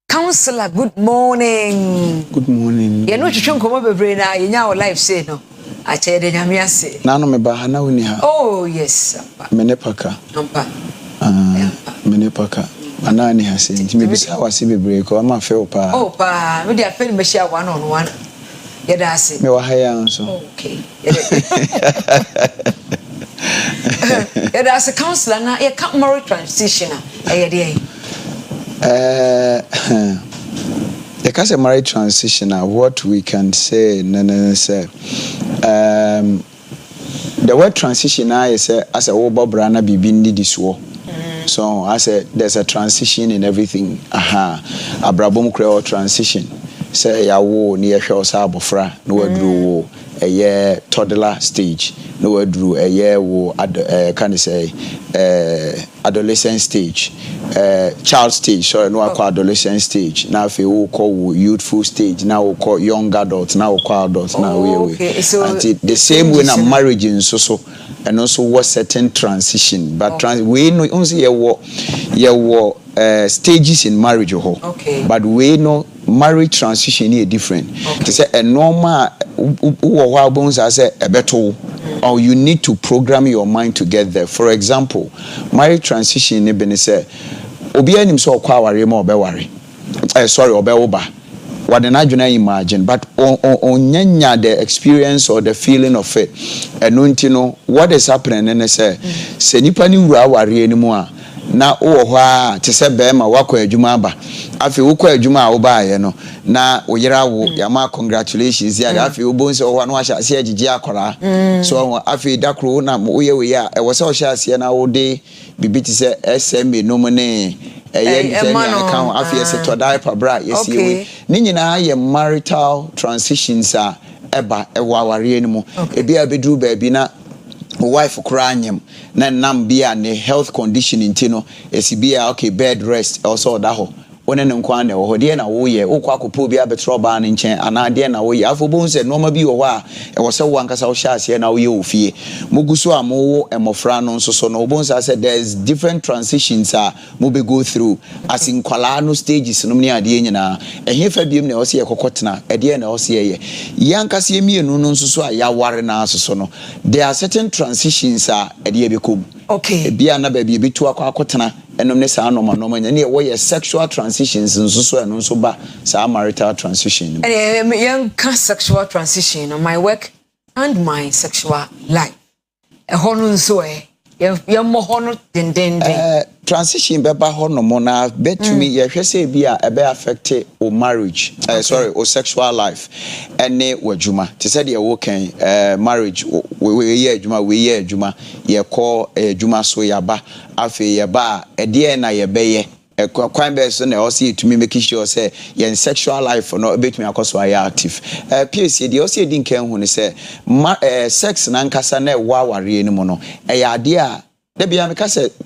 Counselor, good morning. Good morning. You know what you're going to be now. You know life say no. I tell you, I'm say. Nano me ba na uni ha. Oh yes. Menepaka. Menepaka. Ana ni ha se. Ntimi bisa wase bebre ko ama fe opa. Oh pa, we dey feel me share one on one. You da say. Me wa ha ya nso. Okay. You da say counselor na you can't marry transitioner. Eh dey. The case marriage transitioner, what we can say, the word transitioner is as a oba brana bibindi diswo. So I said there's a transition in everything. Abrabom creo transition. Say ya wo ni ehwe osa abofra no wadru a year toddler stage. No wadru a year wo can say adolescent stage. Child stage, sorry, no I call adolescent stage. Now if you call youthful stage, now we call young adults, now we call adults. Now we so the same way in marriage in so and also what certain transition. But we know only what stages in marriage but we know marriage transition is different. To say a normal bones as a better or you need to program your mind to get there. For example, marriage transition ni been say obi anim so kwa ware ma obe ware sorry obe oba what an adwena imagine but onyanya the experience or the feeling of it and no what is happening and say se nipa ni wura ware ni mu a na wo ho a te se be ma wakọ adwuma ba afi wo kọ adwuma a wo ba ye no na oyera wo ya ma congratulations ya afi wo bon se wo no ahya se agigi akora so afi dakro na wo ye we ya e wo se o hya se na wo de bibi ti se SMA no mo ne eye account afi se to diaper bra yes we ni nyina ye marital transitions a eba e wa ware ni mu e bia bedru ba bi na wife kranyem na nam bia ne health condition intino esibia okay bed rest also da ho one ne nkwa na wo de na wo ye okwa kopo bia betro ba ne nchen ana de na wo ye afobon se no ma bi wo a e wo se wo ankasa wo sha ase na wo ye ofie muguso a mo wo emofra no nso so no obon say there's different transitions mo be go through as in kwala no stages no ne ade nyina ehefa biem ne wo se ye kokotena e de na wo se ye yankasa emienu no nso so a ya ware na asoso no there are certain transitions e de be kom okay bia na ba bi betu akotena enom ne sa no nya ne wo ye sexual transitions nso so eno nso ba sa marital transition young sexual transition on my work and my sexual life hono nso ye mo hono den transition be ba hono mo na betumi ye hwese bi a be affect o marriage sorry o sexual life ene wadwuma te said ye wo kan marriage we ye adwuma ye call adwuma so ya ba afi ye ba ede na ye be ye kwan be so na o se etumi make sure say your sexual life no betumi akoso ay active PhD de o se din kan hu ne say sex na nkasa na wa ware ni mo no ya ade a Debbie,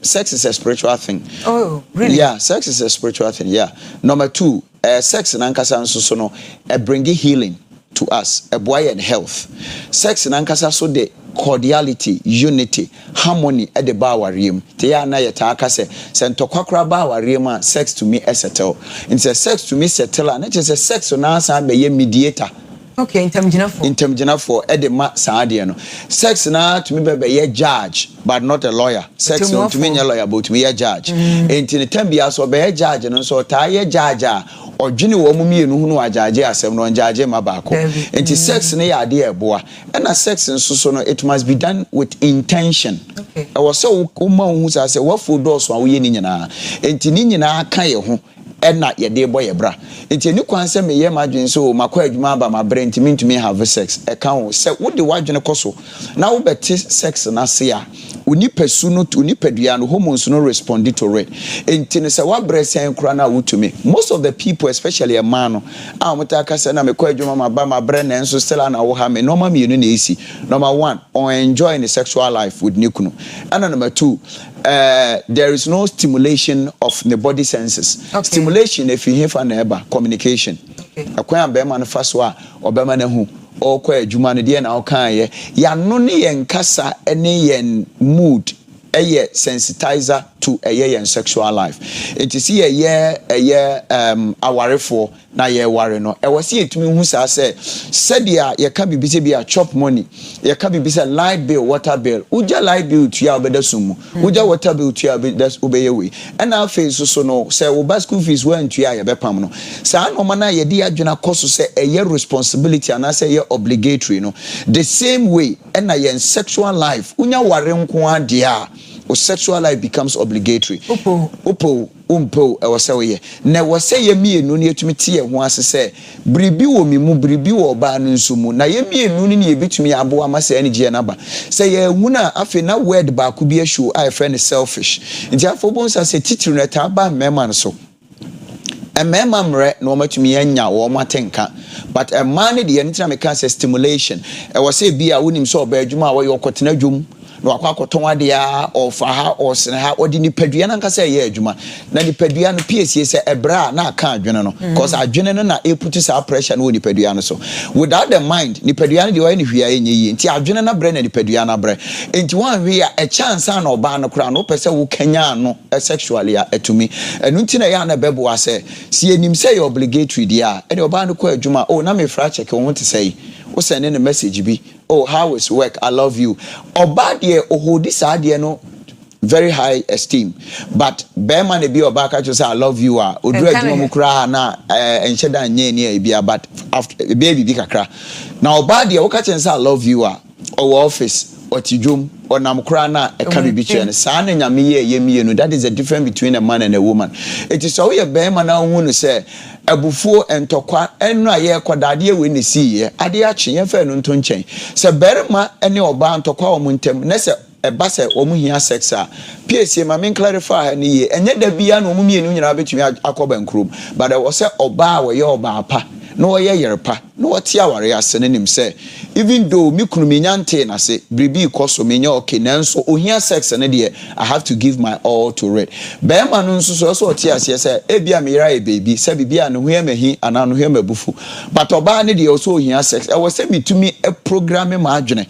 sex is a spiritual thing. Oh, really? Yeah, sex is a spiritual thing. Yeah. Number 2, sex and ankasa so no bringing healing to us, a boy and health. Sex and ankasa so the cordiality, unity, harmony at the bawarium. Te ya na yeta aka se sentokwa bawarium sex to me settle. It's a sex to me settle and it is a sex on us and be mediator. Okay, in terms for edema saade no sex na to me be ye judge but not a lawyer sex to me a lawyer but me a judge enti ne tambia so be judge no so ta ye judge a odwene wo mumienu hu no ajage asem no judge ma ba ko enti sex ne ya de eboa na sex nso so no it must be done with intention okay e wo so wo ma hu sa se wo fu do so a wo ye ni nyina enti ni nyina aka ye ho na ye de boy bra enti ni kwan se me ye madwen so makwa adwuma ba ma bra enti mintumi have sex e kan wo se wo de wadwene koso na wo beti sex na se a oni pesu no oni pedua no hormones no respond to it enti ne se wa bra sen kra na wutumi most of the people especially a man no a mutaka se na me kwa adwuma ma ba ma bra na enso still na wo ha me normal me no na esi number 1 on enjoying the sexual life with nikunu and number 2 there is no stimulation of the body senses. Okay. Stimulation if you hear from neighbor communication. Akwa be man fa so a obema na hu o kwa adwuma no de na o kan ye no ne yen kasa ene yen mood eye sensitizer to a year and sexual life. It is a year aware for na ye ware no. E was here to me who said ye can be busy a chop money. Ye can be busy light bill, water bill. Uja light bill to ya beda sumu. Uja water bill to ya that's obey away. And our face so no say uba school fees went to ya bepam no. Sa no mana ye di adwena koso say a year responsibility and I say ye obligatory no. The same way and na ye sexual life. Unya ware nko dia. Or sexual life becomes obligatory. Upo say na wase ye mienu ne etumi tie ho ase say bribi wo mi mu bribi wo ba no nsumu na ye mienu ne ebitumi abo amasa energy na ba say ye huna afi na word ba ku bi show I friend selfish nti afo bon say titiri na ta ba mema no so a mema mre no matumi anya wo matenka but a man de entra me can say stimulation e wase bi a wonim so ba adwuma wo ye okotena dwom no akwakoton ade ya ofa ha osene ha odi ni padua na nkasa ye adwuma na ni padua no piesie se ebra na aka adwene no cause adwene no na e put sa pressure no ni padua no so without the mind ni padua no de wa ni hwia enye yi nti adwene na bre na ni padua na bre nti wan hwia a chance na oba no kra no pese wo kanya no sexually atumi enu nti na ya na bebo ase si enim say obligatory dia e de oba no ko adwuma oh na me fra check won te say wo send a message bi oh how is work I love you oba de ohodi sa de no very high esteem but beman e bi oba ka say I love you odu adwuma mu kra na enche da nye ne bia but after baby bi kakra na oba de wo ka say I love you office otidwom onam kra na e ka bibi che ne sa na nyame ye mienu that is the difference between a man and a woman it is so ye beman na hu no say abufuo entokwa enu aye kwadade we ne siye ade a kye ye fa no nto nchen se berima ene oba ntokwa o muntem ne se eba se o mu hia sex a piesie ma men clarify ne ye enye da bia no mu mienu nyina betumi akoba nkrom but I was say oba we ye oba apa no Oyerepa no wati aware asene nim say even though me kunu me nyante na say bribi koso me nya okay nanso ohia sex ne de I have to give my all to it be ma no nso so oti ase say e bia me yira e baby say bibia no hwe mahi ana no hwe mabufu but oba ne de also ohia sex I was say me to me a program ma adwene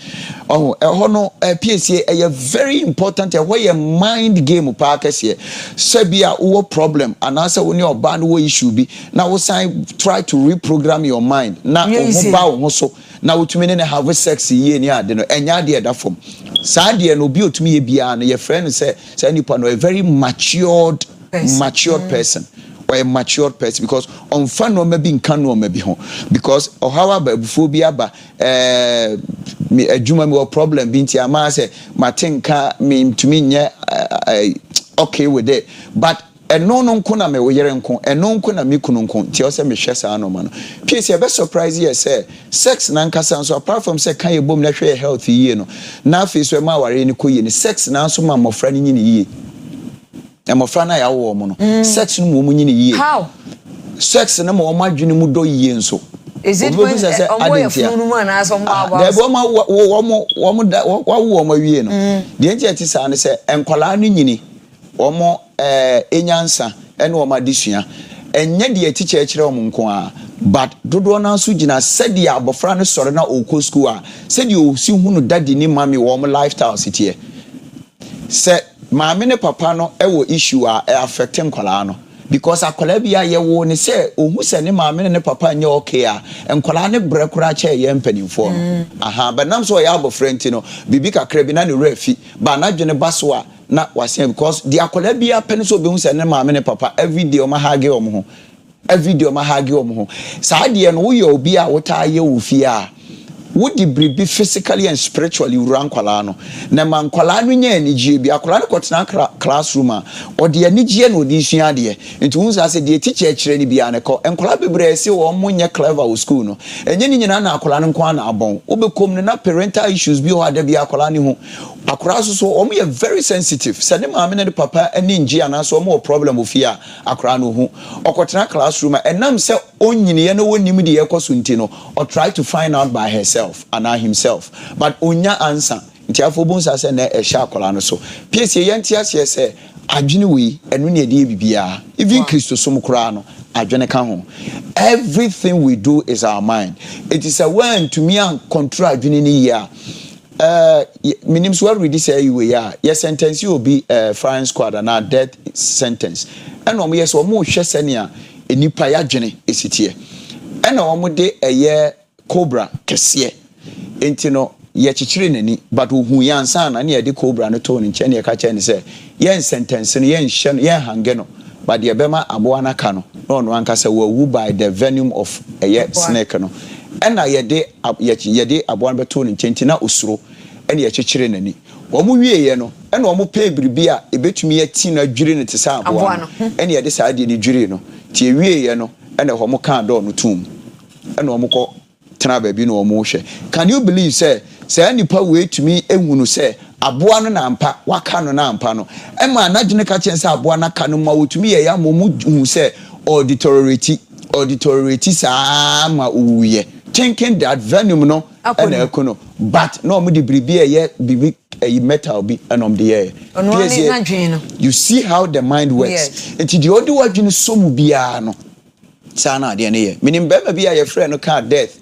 oh ho no PSA e very important e where mind game pa kase say bia wo problem ana say woni oba no wo issue bi na wo sign try to reprogram your mind na wo so na wotumi ne have sex ye ni ade no enya de da fom sa de no bi otumi ye bia no your friend say nipa no a very matured person or a matured person because on fan no maybe nkan no maybe ho because how about before bi aba me adwuma me problem bi nti ama say matenka me ntumi nye okay with it but eno no nko na me wo yere nko eno nko na me kunu nko ti o se me hwe sa no ma no pieces e be surprise ye say sex na nkasa so apart from say kan ye bom na hwe health ye no na afi so e ma ware ni ko ye ni sex na so ma mofra ni nyini ye e mofra na ya wo mo no sex no mo nyini ye how sex na mo madwene mu do ye nso is it when no man as on the wo wie no de enje ti sa ne say enkwala no nyini omo enyansa ene o madisua enye de atiche kire o nko a but dodo na so gina said ya abofra ne sore na okọ school a said you si hunu daddy ni mami wo mo lifestyle sitie se maame ne papa no e wo issue a affect nkwala no because akwala bia ye wo ne se ohu se ne maame ne papa nye okay a nkwala ne brekura che ye mpanimfo no aha but nam so ya abofra ntino bibi kakra bi na ne refi ba na dwene baso a na wase because the akwala bia pen so be hu se ne maame ne papa every day o ma hage o mo ho every day o ma hage o mo ho sa de no wo ye obi a wo ta ye wo fi a wo di bribi physically and spiritually ran kwala no na man kwala no nya anigye bi akwala no kotena classroom a o de anigye no di sua de nti hu sa se de teacher kire ni bia ne ko enkwala bebre se wo mo nya clever wo school no enye ni nyina na akwala no kwa na abon wo be kom na parental issues bi o ada bi akwala ni hu akwala so o mo ye very sensitive se ne maame ne papa ani ngie ana so o mo problem ofia akwala no hu okotena classroom enam se onyine ye no wonim de ye koso nti no or try to find out by herself and himself but onya answer nti afobunsa se na ehya akola no so piesie yenti ase se adwene wi enu ne de bibia even Christo som kura no adwene ka ho everything we do is our mind it is a when to me and control adwene ni ya minim so already say you ya yes sentence you be firing squad and a death sentence and omo yes omo hwe senia enipa ya dwene esitie and omo de eye cobra kese enti no ye chichire nani but ohu ya ansa na ye de cobra no to ne nche ne ka che ne say ye sentence no ye nhye no ye hange no but ye bema abo anaka no no ankasa wu by the venom of eye snake no and ye de abo an beto ne nche na osuro ene ye chichire nani omo wieye no ene omo pe biribi a ebetumi ati na dwire ne te sa abo no ene ye de sa de ne dwire no tie wieye no ene homo kan do no tum ene omo ko tena ba bi no omo hwe. Can you believe say nipa we tumi ehunu say aboa no na ampa waka no na ampa no ema na dwene ka chen say aboa na ka no ma wotumi ye ya momu hu say auditority sa ma uye thinking that venom no ena ekono but no mo de bribi ye bibi metal bi enom de ye you see how the mind works it the odi wadwene somu bia no sana de ne ye minim bema bia ye frɛ no ka death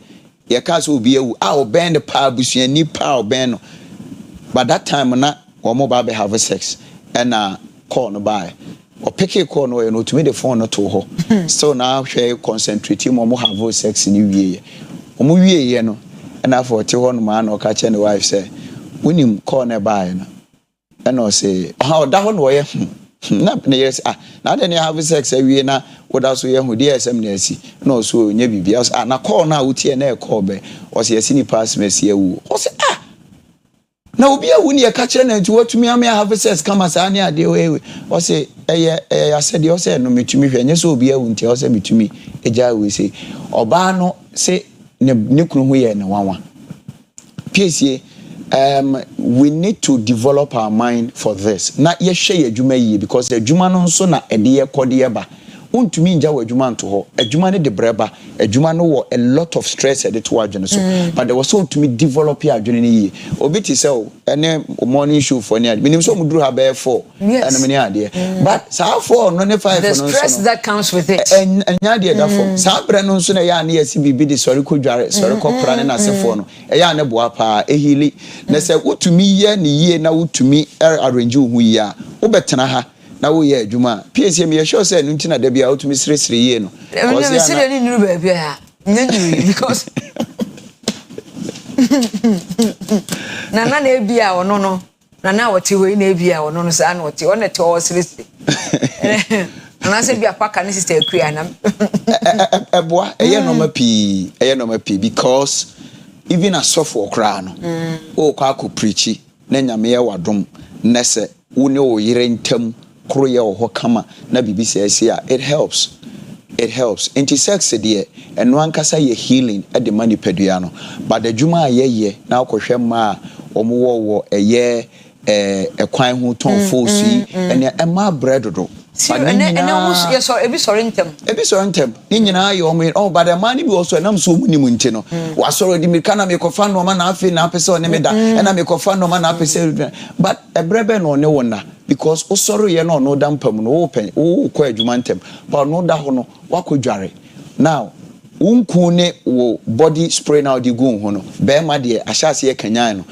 ye ka so obi ewu a obend pa busuani pa obend but that time na omo ba be have sex and call no buy or pick a call no you know to me the phone no to ho so now hwe concentrate mo have sex ni wie omo wie ye no and after ti ho no ma na o ka che ne wife say winim call na buy no and o say how that one wo ye na yes na de ne have sex awie na woda so ye hu de esem na asi na so nya bibia na call na wutie na e call be o say asi ni pass mesi awu o say na obi awu ni e ka kire na nti watumi am have sex kama sa ne ade we o say asede o say no metumi hwe nya so obi awu nti o say metumi eja we say oba no say ne kunu hu ye ne wanwa piesie we need to develop our mind for this na ye hwe adwuma yi because adwuma no nso na ede ye kode ye ba untumi nja adwuma nto ho adwuma ne de breba adwuma no wo a lot of stress ede to adwene so but there was so to me develop your adwene yi obi ti say ene morning show for ne minim so muduru ha be 4 and many ade but sa 4 no ne 5 no the stress that comes with it enya de da for sa bre no nso na ya na yesi bibi de sori kodware sori kopra ne na sefo no ya na boa pa ehili na say utumi ye ne yie na utumi arrange hu yi a ubetena ha na wo ye adwuma piesie me sure say nti na da bia utumi sire ye no because me sire ni nuru ba bia nyanyuri because na ebia ono no na wote we na ebia ono no sa na wote one te o sire na se bia paka ni sister akua na eboa eye no ma pi because even as sofo okra no o kwa ko preachi na nyame ye wadom na se wo ne o yire ntam kroye ho kama na bibi se it helps into sex de eno ankasa ye healing at the money pedua no but the juma ye na akohwe ma omo wo eye ekwan hu ton fosi ene ema bread do and so ebi sorry ntem ni nyina ye omo but the money bi also enam so munim nti no wa sorry di mirka na me kofa no ma na afi na apese one me da na me kofa no ma na apese but ebrebe no ne wona because o sorry ye no no dampam no wo pen wo ko adwuma ntem but no da ho no wakodware now unku ne wo body spray na odi gun ho no be ma de ahyase ye kanyan no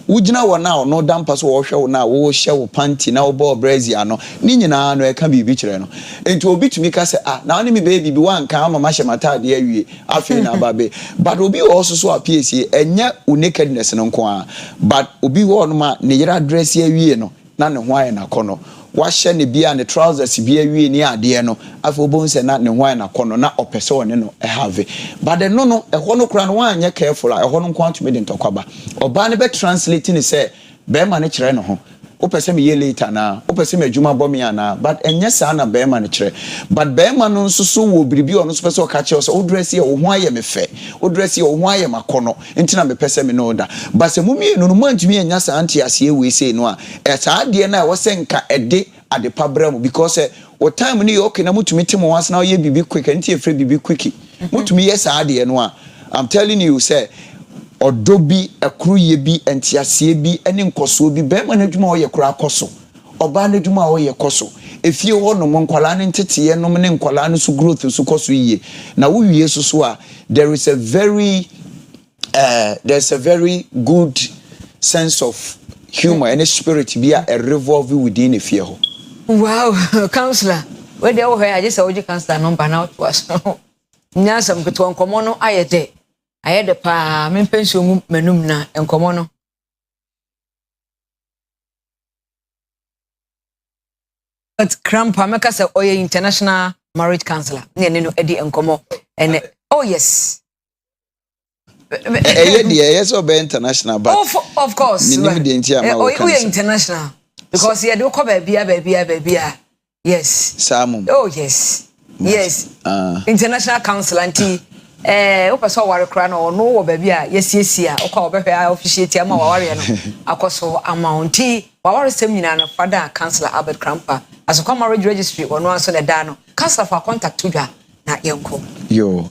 ugina wo na no dampa so wo hwe wo na wo hye wo panty na wo bo brazia no ni nyina no e ka bibi kire no enti obi tumi ka se na woni me baby bi wan ka ama ma hye mata de awie afi na babe but obi wo so apiesie enya nakedness no nko a but obi wo no ma ne yira dress awie no na ne ho aye na kono wahye ne bia ne trousers bia wie ni ade no afo bonse na ne ho aye na kono na opese one no e have but no ho no kura no anya careful a ho no nko atumi de ntokwaba oba ne be translate ni say be ma ne kire no ho opese me ye later na opese me adwuma bomi ana but enye sa na be ma ne kire but be ma no nso so wo biribi ono so pese o ka kire so o dress ye o ho aye me fe o dress ye o ho aye makono ntina me pese me no da but se mumie no mo antumi enya sa anti ase we say no a sa ade na wo se nka ede ade pabrem because o time ni okay na mutumi timo once na ye bibi quick nti e free bibi quick mutumi yes ade no a I'm telling you say odobi akruye bi entiasie bi ene nkoso bi be ma na dwuma o ye kura koso oba na dwuma o ye koso efie ho no nkwala ne ntete no ne nkwala no so growth so koso yiye na wo wie so a there is a very good sense of humor and spirit be a revolve within a fear. Wow, counselor. Where they were, I just saw you counselor number now to us. Now some good one common I had it. I had a pa men pension menumna and common. But Grandpa make us a Oye international marriage counselor. No Eddie and Como. And oh yes. Yes, or be international, but of course. Oye international. Because you do come baby. Yes. Samum. Oh yes. Yes. International council anti opa so ware kra no no baby a yes ya okwa obehwe officiate ama ware no akoso amounti ware sem nyina na father councilor Albert Krampa as kwa marriage registry ono aso na da no councilor for contact to da na yenko yo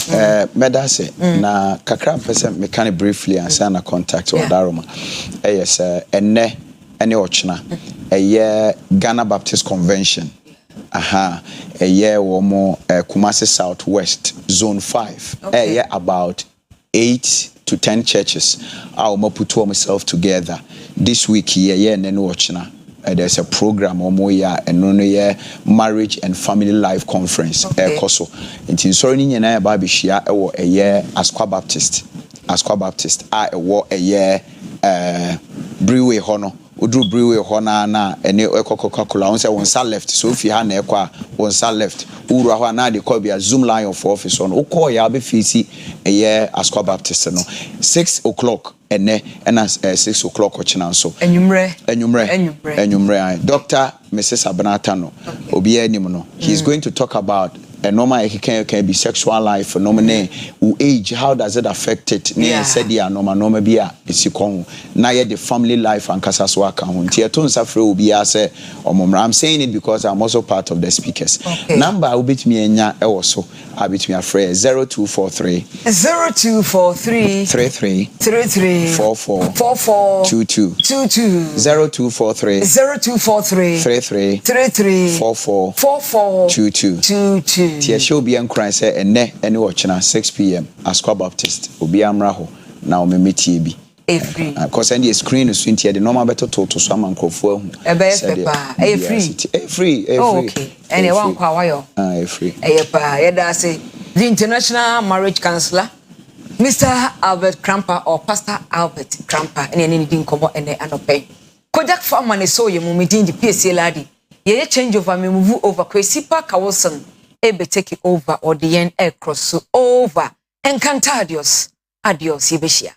medase na kakra person me can briefly answer na contact or daroma yes enne ochna Ghana Baptist Convention a year or more Kumasi Southwest Zone 5 about 8 to 10 churches I'll put myself together this week here and then watching there's a program and marriage and family life conference koso nti so ni nyina ba be hia a year Akua Baptist a year brewery hono Udru brewery hona na ene Coca-Cola on say one side left so if you ha na ekwa one side left uru ahwa na de call be a Zoom line of office on ukọ ya be fisi eye Akua Baptist no 6 o'clock ene na 6 o'clock ochina so enyumre Dr. Mrs. Abanata no obi anim no he's going to talk about a normal can be sexual life phenomenon age how does it affect it ne said ya normal bia esikon na ye the family life and kasa so aka ho ntia to nsafre obi ase omomra I'm saying it because I'm also part of the speakers number obetimi enya ewo so abetimi afre 0243 33 44 22 0243 33 44 22 Tia show be enkran say ene ochina 6 p.m. Akua Baptist obi amra ho na o memeti bi free because any screen is swinty the normal better to so amankofo hu free okay any one kwa wayo free say the international marriage counselor Mr. Albert Krampa or Pastor Albert Krampa any din komo ene anope Kojak farmer ne so ye mumidin the PSA lady ye change over me move over Kwesi Wilson ebe take over or the end cross over encantadios adios yebeshia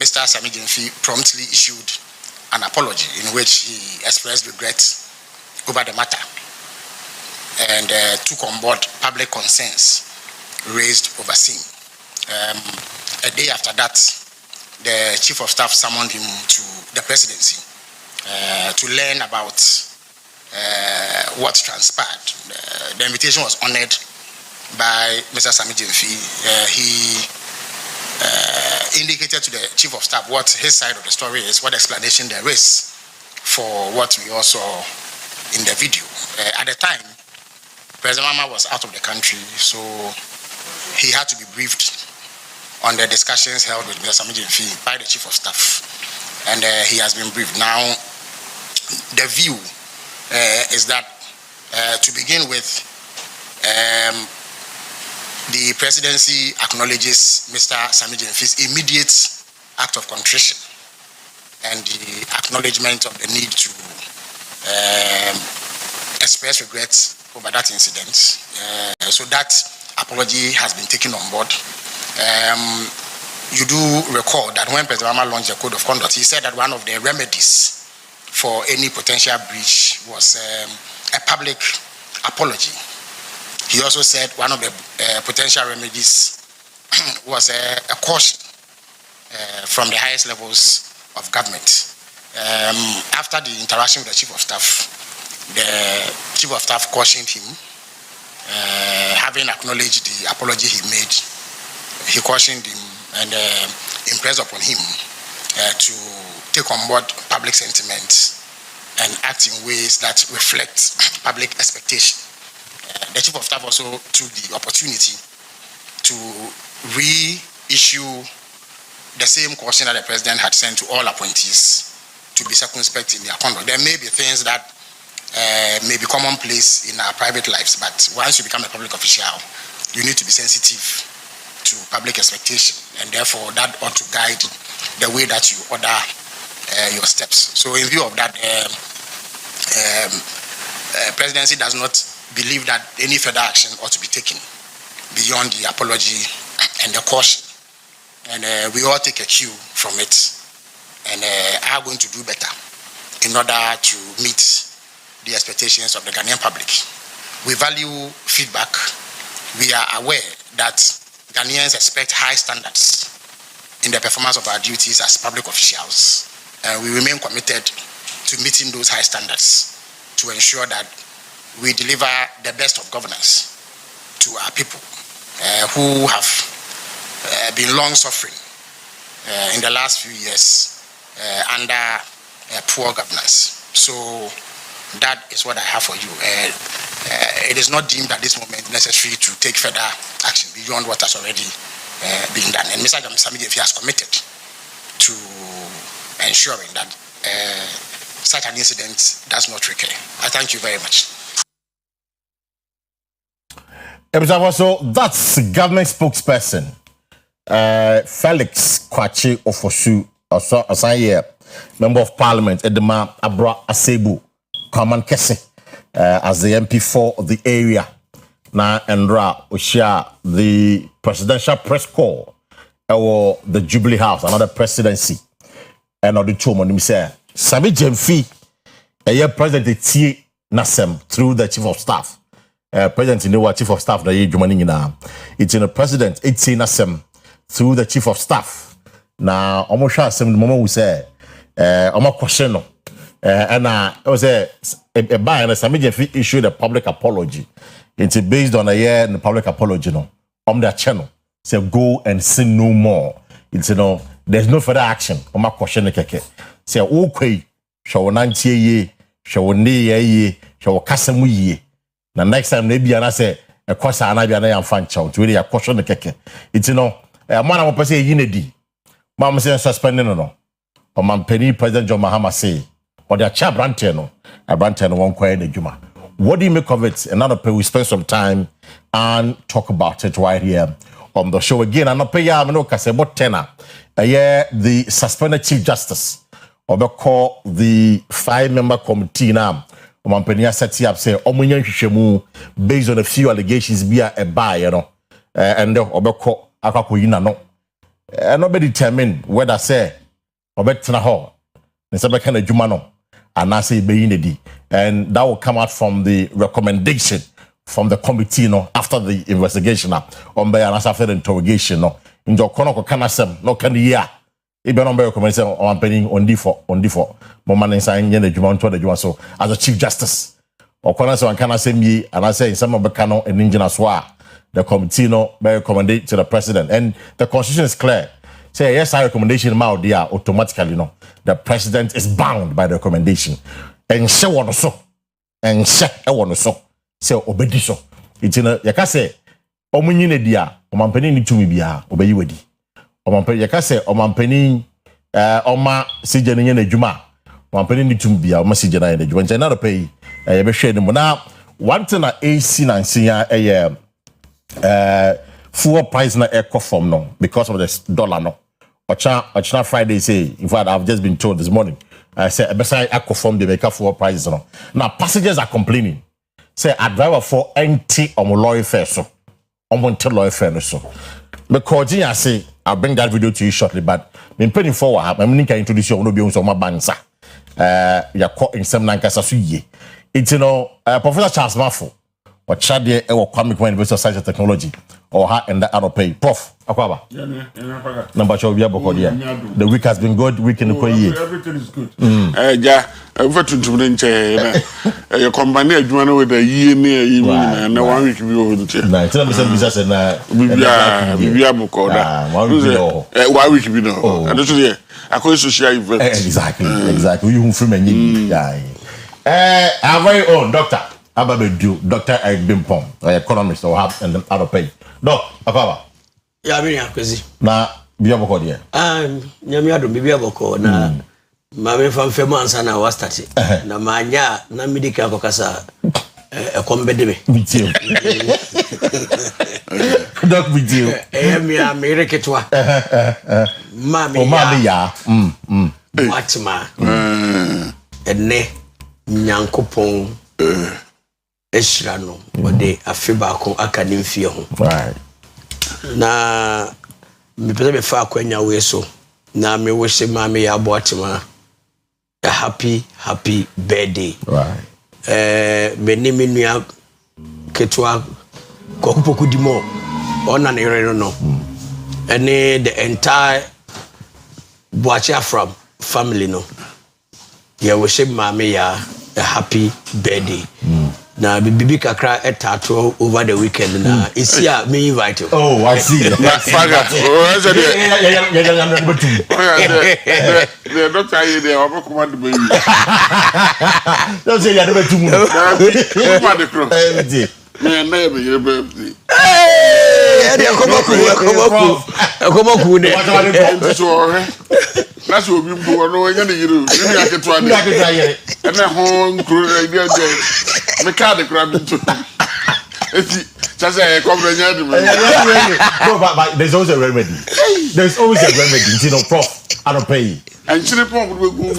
Mr. Sami Gyamfi promptly issued an apology in which he expressed regret over the matter and took on board public concerns raised overseas. A day after that, the Chief of Staff summoned him to the presidency to learn about what transpired. The invitation was honored by Mr. Sami Gyamfi. He indicated to the Chief of Staff what his side of the story is, what explanation there is for what we all saw in the video. At the time, President Mama was out of the country, so he had to be briefed on the discussions held with Mr. Sami Gyamfi by the Chief of Staff. And he has been briefed. Now, the view is that, to begin with, the presidency acknowledges Mr. Sami Gyamfi's immediate act of contrition and the acknowledgement of the need to express regrets over that incident. So that apology has been taken on board. You do recall that when President Obama launched the Code of Conduct, he said that one of the remedies for any potential breach was a public apology. He also said one of the potential remedies was a caution from the highest levels of government. After the interaction with the Chief of Staff, the Chief of Staff cautioned him, having acknowledged the apology he made. He cautioned him and impressed upon him to take on board public sentiment and act in ways that reflect public expectation. The Chief of Staff also took the opportunity to reissue the same caution that the President had sent to all appointees to be circumspect in their conduct. There may be things that may be commonplace in our private lives, but once you become a public official, you need to be sensitive to public expectation, and therefore that ought to guide the way that you order your steps. So in view of that, presidency does not believe that any further action ought to be taken beyond the apology and the caution. And we all take a cue from it and are going to do better in order to meet the expectations of the Ghanaian public. We value feedback. We are aware that Ghanaians expect high standards in the performance of our duties as public officials. We remain committed to meeting those high standards to ensure that we deliver the best of governance to our people who have been long suffering in the last few years under poor governance. So that is what I have for you. It is not deemed at this moment necessary to take further action beyond what has already been done. And Mr. Sami Gyamfi has committed to ensuring that such an incident does not recur. I thank you very much. So that's government spokesperson Felix Kwachi Ofosu, also member of parliament, Edema Akua Asiedua, Common Kwesi, as the MP for the area. Na Endra Oshia, the presidential press corps, or the Jubilee House, another presidency, and the two money say Sami Gyamfi, a year president T Nasem through the chief of staff. President, you know what chief of staff that you're money now. It's in the president, it's in Nasem through the chief of staff. Now, almost the moment we say, almost question. And it was a buy and Sami Gyamfi issued a public apology. It's based on a year in the public apology, on their channel. Say go and sin no more. It's there's no further action. On my question, say okay, shall 90 ye, shall ye, shall Casamu ye. Now next time maybe I say a question and I be an fan child. Really a question the keke. It's a man I want to say unity. Mama say suspending no. Or man penny President John Mahama say. Or their chair Branteno. A Branteno won't quite the Juma. What do you make of it? Another pay we spend some time and talk about it right here on the show again. And pay ya no kasebo tenor. The suspended Chief Justice or call the 5-member committee now. Omampenia set up say omunyan hwehwemu based on a few allegations be a buy and the obeko akwakoyina no nobody determine whether say obetena ho nse be kana adwuma no anase be yin edi, and that will come out from the recommendation from the committee no after the investigation on be anase after the interrogation no njo kono ko kana sem no kan ya e be no be recommend say on pending on D4 mo man nsan yen adwuma nto adwuma so as a chief justice okona say kana sem yi anase nsem be kana eningina so a the committee no be recommended to the president, and the constitution is clear. Say yes, our recommendation now they are automatically no. The president is bound by the recommendation. And she want so, and she want so. Say obedi so. It's in a yaka say omunyi ne dia omampani ni tumi bia obeyi wedi. Omampani yaka say omampani oma sije ne adwuma. Omampani ni tumi bia oma sije na adwuma. Nche na do pay ye be hwe ne mo na one thing na AC na nsia fuel price na echo from no because of the dollar no. Ochina Friday say, in fact, I've just been told this morning. I said, beside echo from the make fuel prices no. Now passengers are complaining. Say a driver for empty lorry fare so. Lorry fare so. Because I say I'll bring that video to you shortly, but I'm putting forward. I'm going to introduce you. I'm going to be on my bansa. You're caught in some nankasa suye. It's Professor Charles Maffo. Or Chadie or Kwame University of Science and Technology or her and the other pay. Prof. Akwaba. Number 2 The week has been good. Week in the year. Everything is good. Yeah. Everything to bring your company adwuma with the year near and 1 week we over the na tell me some business na bibia boko da 1 week we no and so there Akua social event. Exactly. You from any guy. Our very own doctor Ababedu, Dr. Eric Bimpom, economist or have and out of pay. Doc, Akua. Yeah, very Kwesi. Na biaboko dia. Nyamiado biaboko na mame fam femansa na was started. Na manya na midika kokasa ekombedeme. With you. Doc with you. Me reketwa. Mami ya. Watchma. Enne nyankopon Eshra no ode afeba ko aka ne mfie ho right na me pese me fa akwanya we so na me wo hye ma me ya boatima a happy birthday right me ni me nua ketwa kokupoku dimo ona ne yere no ene the entire Boachia from family no ya wo hye ma me ya a happy birthday na bibi kakra etato over the weekend na isia me invite you. Oh, I see. The doctor here there obo command me. Don't say you never too much. Me na be your birthday. Hey, come on. That's what we do. No, you know, I can try it. And I home crew idea. Me card the crab into. Just a comprehension. No, but there's always a remedy. There's always a remedy. You know, Prof. I don't pay. And she report will go.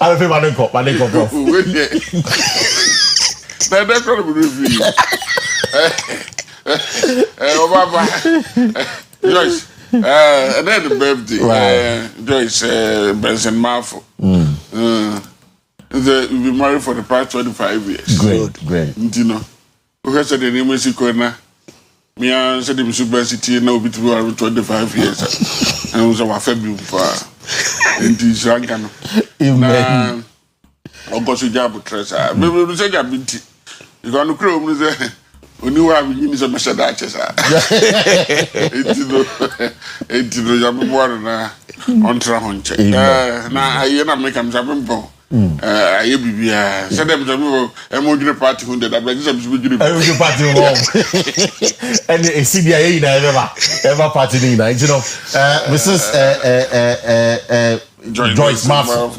I don't pay my name, Prof. That's not a review. Joyce. And then the birthday. Joyce Benson Marfo. We've been married for the past 25 years. Great. You know, we said the name is Ikona. Me and said the university now be 25 years. And we was a February for in this Rankano. Amen. August job treasure. Maybe say job binti. You going to crew me say onu wa bi ni so me shada chesa. Etino ya me boa na ontra honche. Na aye na make am sabem bon. Aye bibia. Say dem so me e mo party 100 abeg say me jure. E party wrong. And e see dia yi na ever party ni na. You know, Mrs. Joyce Marfo.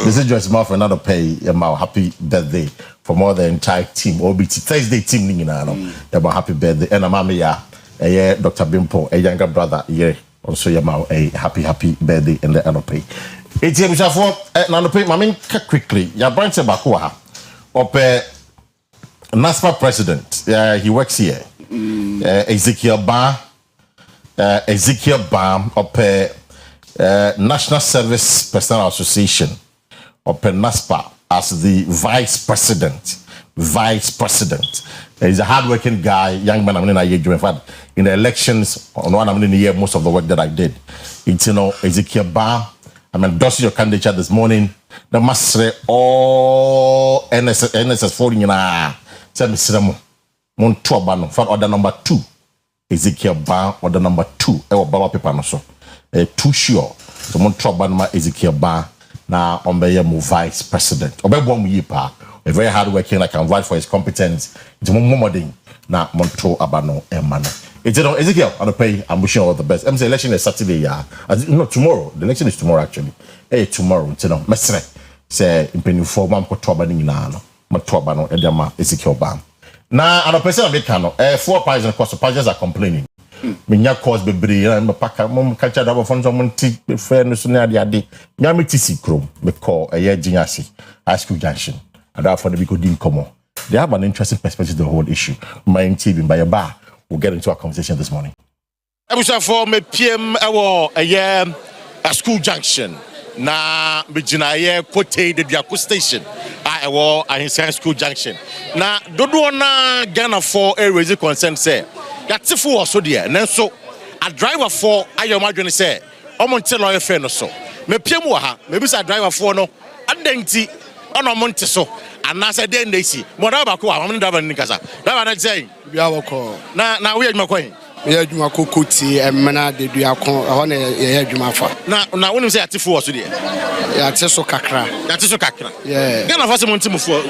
This is Joyce Marfo, another pay about happy birthday from all the entire team. OBT Thursday team ni na no. About happy birthday. And mama ya Dr. Bimpo, a younger brother, also about a happy birthday and the other pay. It's here for now pay mama quickly. Ya branch Akua up NASPA president. He works here. Ezekiel Ba Ezekiel Bam up National Service Personnel Association up NASPA as the vice president. He's a hardworking guy, young man. In fact, in the elections, on one in the year, most of the work that I did. It's Ezekiel Bam. I'm endorsing your candidature this morning. The master all NSS 40 na. Say me siramo. Mon toba no. For order number 2. Ezekiel Bam order number 2. Ewo baba paper no so. Too sure. So mon toba no Ezekiel Bam na ombe mo vice president. Obe bo mu yipa. A very hardworking. I can vouch for his competence. It's more modern. Na mon to abano emano. It's Ezekiel, I'll pay. I'm wishing you all the best. I'm saying election is Saturday, yeah. No, tomorrow. The election is tomorrow, actually. Hey, tomorrow. Mesre. Say, in penny for one for Tobani Nano. Matobano, Edama, Ezekiel Bam. Now, I'm a person of Mekano. 4 pies and cost passengers are complaining. Minya cause baby, I'm a packer, mom catch a double from someone tea, fairness, near the day. Yami TC Chrome, we call a year Ginyasi, High School Junction. And therefore, the big deal come on. They have an interesting perspective to the whole issue. My TV by a bar. We'll get into our conversation this morning. I was for me PM a school junction. Na Bijinaye Kote the Biaku station. I was a school junction. Na dodo na Ghana for a raise concern say. Yatifu also there. And so a driver for I imagine say, Omonte lawyer friend or so. Me PM waha, maybe a driver for no, and then on a monte so. And I said, then they see. Morabako, I'm not having Nikasa. That was saying, we are now we are my coin. We are my cocotti and mana de Duacon on a Jumafa. Now, when you say Atifu was there, Yatiso Kakra. Yatiso Kakra. Yeah. Then I was wanting for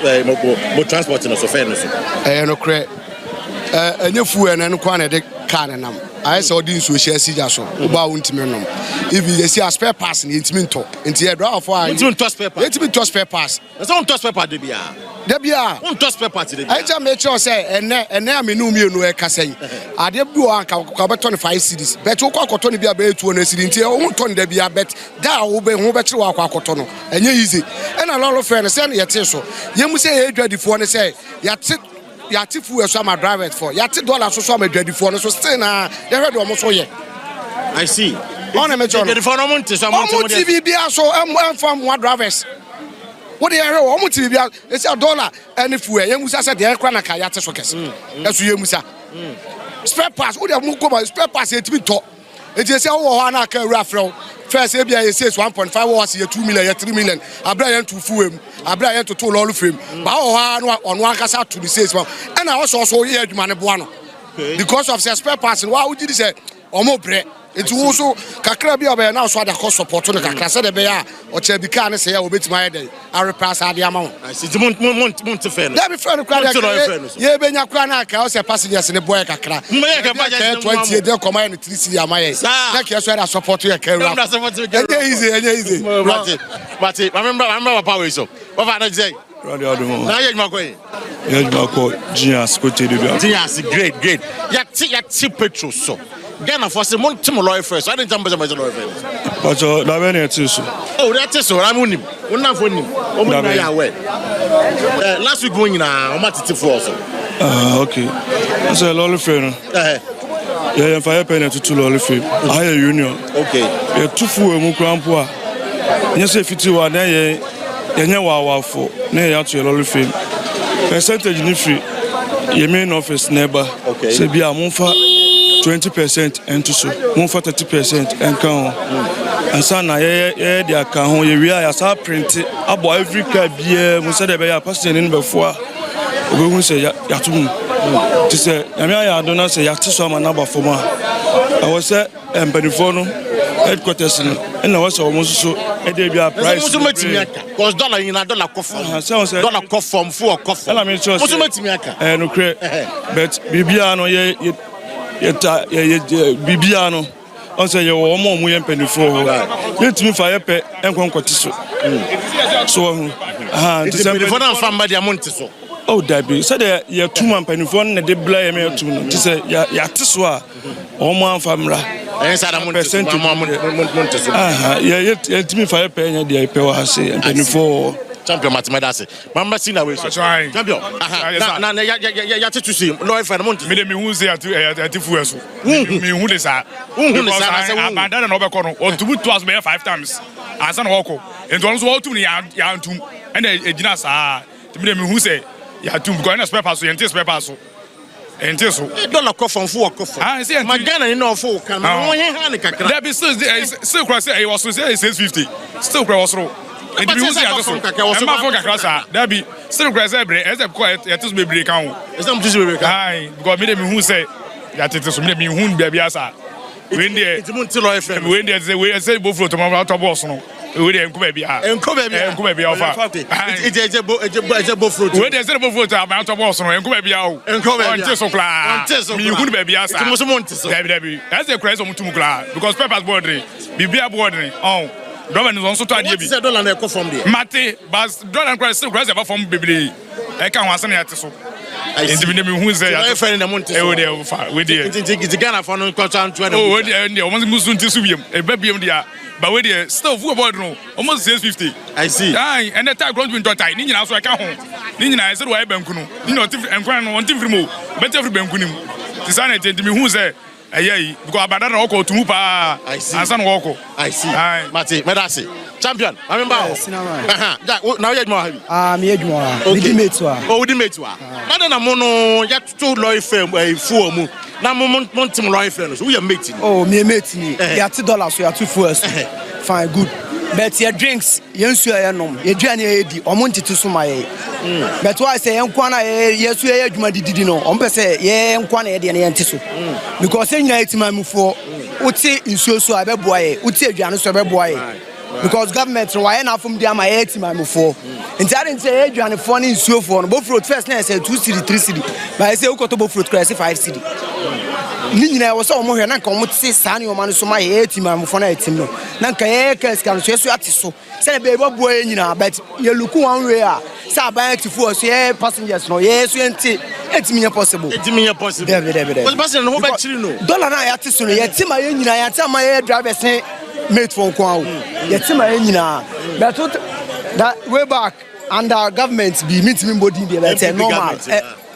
transporting us of fairness. I know, credit. And your food and Quana de Cananam. I saw this with share Sijaso, about Untimenum. If you see a spare pass in Intiminto, into a draw for it's to spare pass. It's to spare pass. It's on to spare pass, Debia. On to spare pass. I just make sure say, and now me no Cassay. I did do a Cabaton 5 cities. Bet you call Tony Bia to an accident here, won't turn Debia bet. That will be home bet you are Cotono. And you easy. And a lot of fairness, and yet so. You must say, ready for and say, Yat. Yatifu is some driver for $80 so some ready for so stay na they heard almost so yeah. I see. On a major for no money so TV so I'm from one drivers. What they are almost TV it's $1 and if we musa said the aircraft na kayate so kesi. That's you musa. Spare pass what they come spare pass it be to. It is how na ka referral. First ABI says 1.5 hours here 2 million 3 million. Abraham to full him. Abraham to toll all of him. But on one casa to the sales and I also hear the money buano. Because of the spare parts, why would you say Omo bread? It's also Kakrabi or now so the cost support on the class of the bear or Chebican say I will bet my day. I repass the amount. I see the month to fair. Let me friend of Crana. Yeah, Benya Crana, I was a passengers in the boy Kakra. 20 they'll come in 3 city am I. Like you said, I support you a carry. Easy. But remember power so. What I say? Now you're my way. Genius, great. Yati petrol so. Ghana for some month tomorrow first. I didn't jump as a lawyer. But that very too. Oh, that is so. I'm on him. We're not for him. Last week going now, I'm at it for also. Okay. That's a lawyer friend. Yeah, if I pay to 2 lawyer friend. I union. Okay. You're too full of Mukrampoa. Yes, if you are there, you know what for. Nay, out to your lawyer friend. Percentage in free. Your main office neighbor. Okay. So be a monfa. 20% and to so 30% and count. And son, I account we are as I print about every car beer, Musa de person in before. We say Yatum. To say, I don't say Yatisam and Abba for ma. I was at Benifono headquarters and I was almost so a debut price. Because $1 in $1 coffee. $1 coffee for coffee. I mean, and okay, but Bibiano, Bibiano, on say your mom, we and penny for let me fire pet and conquatiso. So, somebody amonte so. Oh, Debbie said, you're 2 months penny for and they blame me to say, Yatiswa, or one family. And said, I'm percent to Mamma Montes. Yet me fire penny, the Pewa say, and penny for champion Matimedase. Mama seen away so. Champion. Na ya to see lawyer friend month. Me who say atifu eso. Me who dey say. Who say abandon na obekọ no. On to 5 times. Asa na woko. Ento on so all to ya antum. And ejina sa. Me who say ya tum because na spare pass so yente spare pass so. Ente so. Dollar coffin for coffin. Ah, say Magana ni no for kan. Won he ha ne kakra. There be still cross say was so say 650. Still cross so. And the music is also. I'm not for Kakasa. There be still cross every as a quiet yet to be break out. Is that just break? Aye, because me who say that it is me who baby asa. When there it's mun tilo FM. When there say both float tomorrow out of boss no. We dey enko baby ah. Enko baby offer. It's a both float. When there say both float out of boss no enko baby ah. Enko baby. On so kla. Me who baby asa. It's mo so. Baby. As a craze on mutu kla because peppers boarding. Bibia boarding. Oh. Don't know so to adie bi. Dollar na ekọ from there. Mate, but dollar craze still craze ever from bibli. E kan wan say so. Enti me hu say ya friend na monte. E we dey fa. We dey. Enti Ghana for no culture and trade. Oh, we dey o mo musu nti su biem. E ba biem dia. But we dey still full board no. Almost 650. I see. Aye, and the tag ground bin to tie. Ni nyina so e ka ho. Ni nyina say we banku no. Ni no tif enkwan no on tif frimo. Better free banku nim. Ti sa na enti me hu say ayi because abada na woko tumu pa. Ansa na woko. I see. Mate, medase. Champion, I remember. Now you have me edwuma. We di mate wa. Oh, we di mate wa. Na na mo no ya to lawyer firm full mu. Na mo team lawyer firm so we are mate. Oh, me mate ni. Ya $2 so ya 2 full. Fine, good. But your drinks, yensu ya nom. Ye duane ye di. Omo ntiti so ma ye. But why say enkwa na yesu ye adwuma didi no. Ompe say ye enkwa na ye de na ye ntiso. Because enya etimamufo. Uti nsuo so abeboa ye. Uti aduane so abeboa ye. Because government why na from dia ma ye timamufo. Nti ade nti ye aduane fo na nsuo fo no. Bo fruit first na say 2 cedi 3 cedi. But say ukoto bo fruit crazy 5 cedi. Ni nyina wo so omo hwe na nka omo tse saa ne omo no so ma ye timamufo na etim no. Na nka ye ka sika no so yeso ate so. Say be bobo ye nyina but ye look one way a say aban tifo so ye passengers no ye so enti etimi possible. Etimi possible. Debe. But passenger no ho ba chiri no. Dollar na ya te so no ye tima ye nyina ya tima ye drivers ne mate for nko awo. Ye tima ye nyina. But that way back under government be meeting body dey like normal.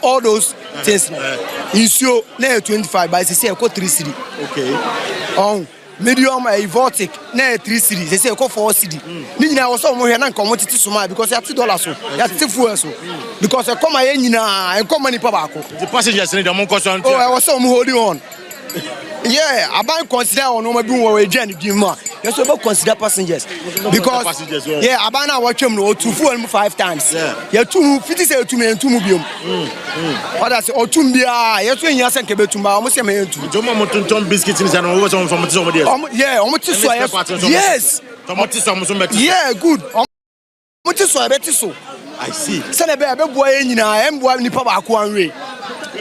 All those things. Issue na 25 by say e ko 3 cedi. Okay. Medium vortic na 3 cedi. Say e ko 4 cedi. Ni nyina wo so mo hwe na nka mo titi so ma because ya $2 so. Ya titi fuel so. Because e come ye nyina e come ni pa ba ko. The passengers need them caution. Oh, I was so holding on. Yeah, I might consider on no be we journey di ma. You so consider passengers because yeah, abana watch him no to fuel 5 times. Yeah, 250 say 2 me 2 mu biom. Others say o 2 bia, you so nya say kebe tumba, almost say me 2. Jomo motonton biscuits ni say no we from somebody else. Yeah, almost so yes. Yeah, good. Almost so better so. I see. Say be boy nyina, em boy ni pa ba ko anwe.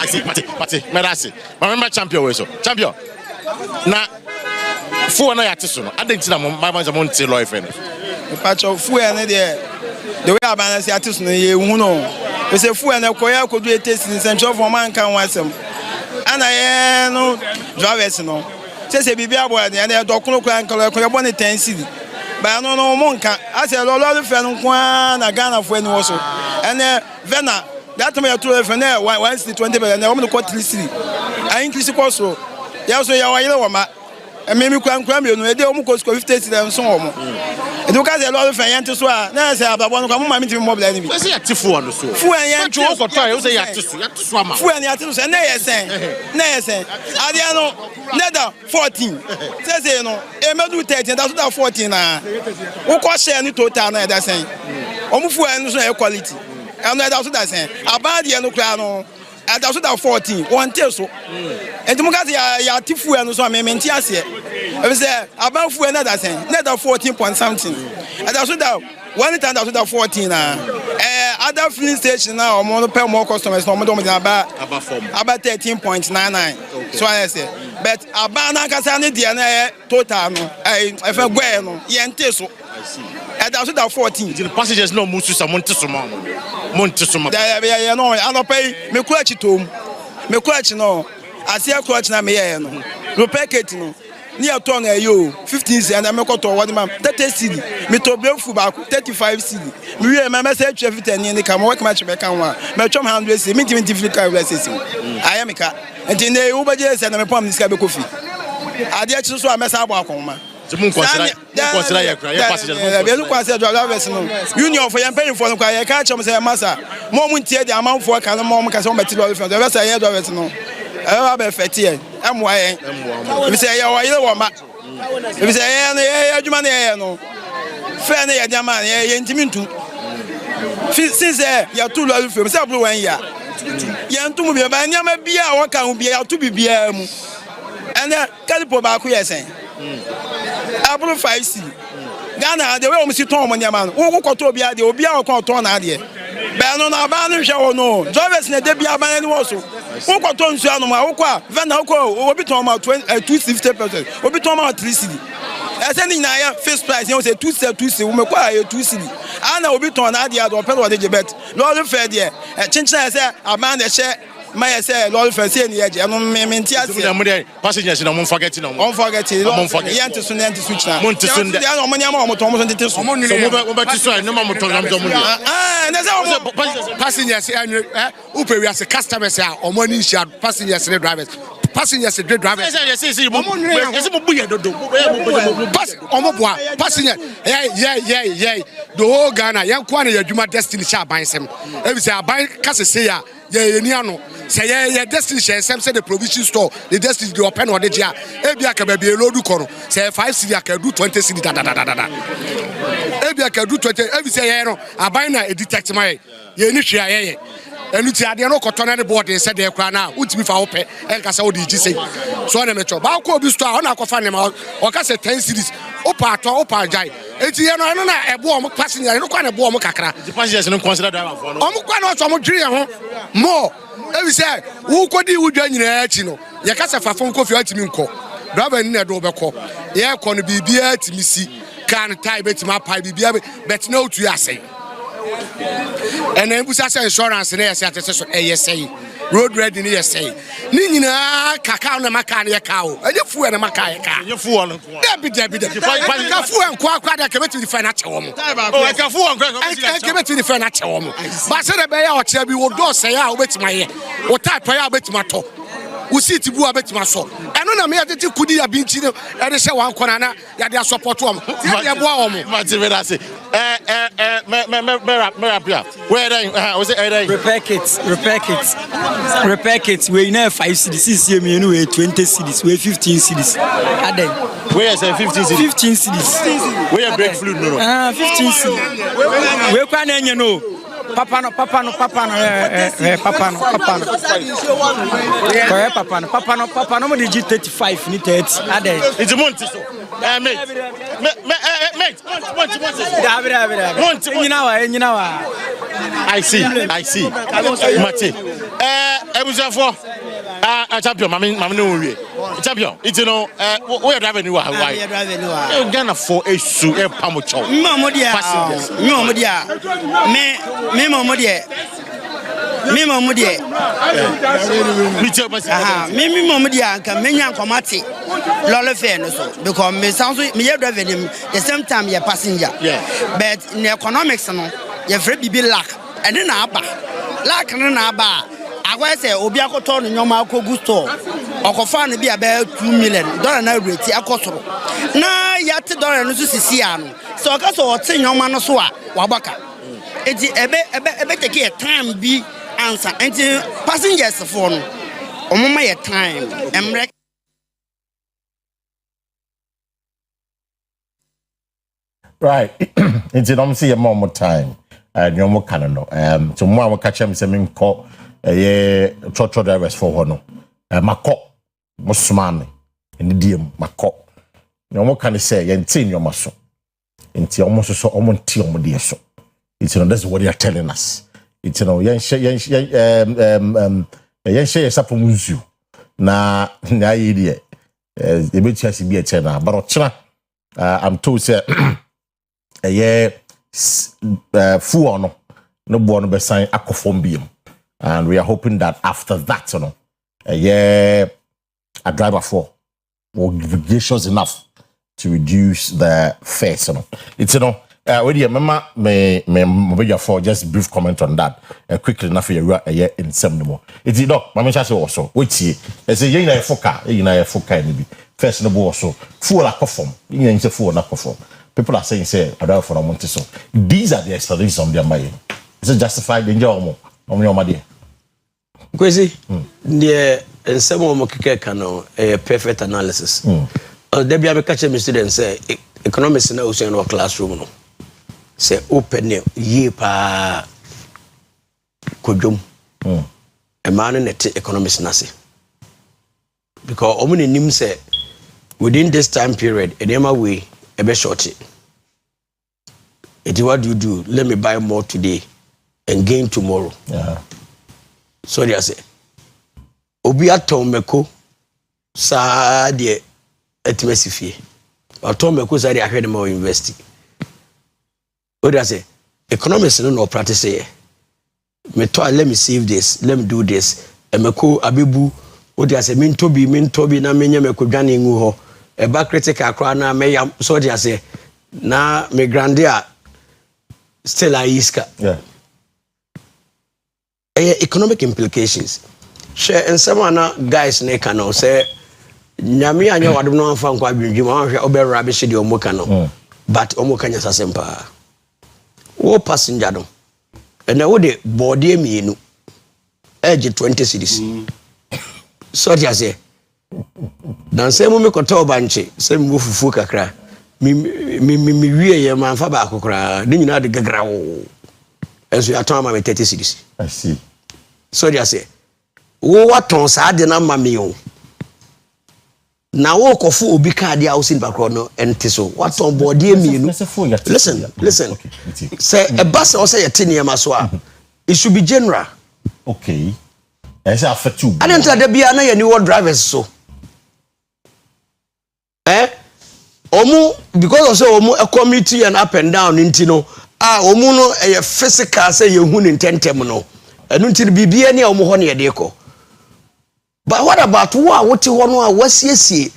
I see, Pati, Medase. Remember champion we so. Champion. Na fu na ya teso no. Adentina mo mama za mo nti lawyer friend. Pacho fu na de the way abana say ateso no ye hu no. We say fu na koya kodu etesi in central for man kan wasem. Ana ye no drivers no. Say bibia boy na dokono kwa nkalo ko ye bone 10 cedi. Ba no mo nka. Ase lolo fe no kwa na Ghana fu eni wo so. Ene Vena that time you told me once the 20 and I want to cut 3 cedi. I increase cost so. Ya so ya wa yele wa ma. E me kwa me no e dey omo cost 50 cedi and so omo. E do ka say lord fe yente so a na say ababo no kwa mo ma me timi mobile ni bi. Say ya tifu on so. Fu en yente so ko toy, you say ya tisu ama. Fu en yente so na yesen. Na yesen. Ade no nether 14. Say no e me do 13 that's that 14 na. Wo ko share ni total na e da sen. Omo fu en so e quality. And that's what I say. About the no crown, and that's what 14. One tail so. And to Mugati, ya tifu and so I mean, Tiasia. I say about fu another saying, another 14 point something. And that's what one time that's what 14. Other filling station now, more per more customers, no more about 13.99. So I say, but Abana Casani DNA total, I feel well, Yente so. And that's what 14. The passengers no move to someone to some Montesuma. Yeah, no, I don't pay me clutch to me clutch no. I see a clutch na me no. No packet no. near ton yo 15 cedi and I make to what man 30 cedi me to blame fu back 35 cedi me my message everything ni come work match me kan wa me chom 100 cedi me 25 ka bless cedi I am ka and in the Uber just and me pom this ka be coffee ade a so amesa abo akoma Mun consider your passengers. Union for your penny for the quiet catch them say massa. Moment here the amount for can mom can some material from the rest I hear drivers no. I have a fat here. I'm why. If say you want ma. If say you man no. Fair na man you intimate. Since you too low from say blue 1 year. You ntu be ba nyama bia wo kan bia to bibia mu. And kalipo ba ku yesen. Abro 5 cedi. Ghana the way we see ton money man. Wo koto bia de obi a ko ton na de. Be no na ba no hwe wo no. Drivers na de bia ba ni wo so. Wo koto nsu anu ma wo kwa vena wo ko obi ton ma 250%. Obi ton ma 3 cedi. Ese ni na ya face price you say 2 cedi wo me kwa 2 cedi. Ana obi ton na de ado pe wo de jebet. No lo fe de. Chinchina say aban de she my say lol fancy ni eje no me ntia passengers no forget no forget yant so na switch na monte so de no mo nyama mo to mo so tete so mo beti so no mo to nam to mo na say passengers upe we as customers are o money share passengers and drivers passengers and drivers say mo buye dodo pass omo boa passenger yeah the whole Ghana yan kwa na yadwuma destiny sha ban sem e bi say aban kase say ya ye ni ano say ye destiny share sem say the provision store the destiny the open or the dia e bi aka ba bi elodu koro say 5 cedi aka do 20 cedi da e bi aka do 20 e bi say ye no aban na e detect my ye ni hwea ye enu ti ade no koto na ne board say de kra na utimi fa wo pe enka say wo di gi say so na mecho ba ko obi store na akofa ne ma o ka say 10 cedis opa ato opa jai enti ye no na ebo o passenger no kwa na ebo o kakra the passengers no consider driver for no o kwa na so mo dwere ho mo e bi say wo kodi wudwa nyina achi no ye ka say fafon kofi atimi nko driver ni na do be ko ye ko no bibia atimi si kan tai betima pai bibia bet no tu asay and then busa say insurance na yes atese so say road ready ni yes say ni nyina kaka na maka na yaka o enye fu na maka yaka enye fu on debi ka fu enko akwa da ke beti fa na chewo mo o ka fu on ke beti fa na chewo mo ba se na be ya o che bi wo do say ya o beti ma ye o type ya o beti ma to wo sit bu a beti ma so eno na me ya tete kudi ya binchi no e de se wan kona na ya de support wo mo ya de bo wo mo ma ti be da say where was it repair kits we na 5 cedis see me we 20 cedis we 15 cedis aden where is 15 cedis 15 cedis where break fluid no 15 cedis we kwa na enye no papa no papa no mo de 35 ni 30 aden it's month so mate I see Mate ebusafo champion mama no wie champion it's no we are driving why you Ghana for esu e pamocho mo dia me mama dia me mama dia kan menya nkomate lolo fair no so because me sound me ye driver him the same time ye passenger but in economics no ye free bibi lack and na aba lack na aba agwa say obi akoto no nyoma akogu store okofa no bi aba $2 million na rate akosoro na yate dollar no so sisi ano so okaso wote nyoma no so a wabaka enti ebe take your time bi answer enti passengers for no omoma your time emre right enti no see more time nyomo kan no so mo am catch am say me nko trotro drivers for ho no makọ musman ni diem makọ nyomo kan say yenti nyomo so enti omo so omo nti omo de so it's that's what they are telling us it's yen share sapomunzu na yedie ebetia si bi eche na barochna I'm told say fuo no bo no be sign akofom biem and we are hoping that after that a driver for or gracious enough to reduce the fares. It's already remember me for just brief comment on that. Quickly enough a year in some more. It's my chance also. Wait see. As a young foca maybe. First no also full lack of form. You ain't full lack of form. People are saying say I don't for a month so. These are the explanations of their mind. Is it justified in your money? Kwesi, the and some of my a perfect analysis. There be a catch my students say economics in our classroom. Say open ye pa kojum. A man in the economics nasi. Because omuni nim say within this time period, a way a bit shorty. It is what you do. Let me buy more today and gain tomorrow. Yeah. So they say, Obi aton meko sa de etimesi fie. Aton meko sa de ahwe de ma university. O they say, economics no practice here. Let me save this, let me do this. E meko abebu o they say min tobi na menye meko dwane ngu ho. E ba critical akra na me yam so they say na me grandia still a iska. Yeah. Economic implications. Share and some guys ne kano say nyame anya wadom no amfa nkwa adwendwem anhwe obe rubbish de omoka no but omoka nya sasempa wo passenger no and wo de body emienu edge 20 cities so dia say dan say mo me koto banche say mo fufu kakra mi wie ye manfa ba akokra de nyina de gagra wo enso ya ton ma 30 cities. I see. So they say, wo waton sa de na mame o. Na wo kofu obi ka de house in background no ente so. Waton body emienu. Listen. Okay. Say a bus or say a tiniema so it should be general. Okay. I say affect you. I didn't tell there be na your new drivers so. Omu because also omu a committee and up and down intino. Omu no a physical say you hu intentem no. Enu nti bibia ne omu ho ne de ko. But what about wo a wote ho no a wasiesie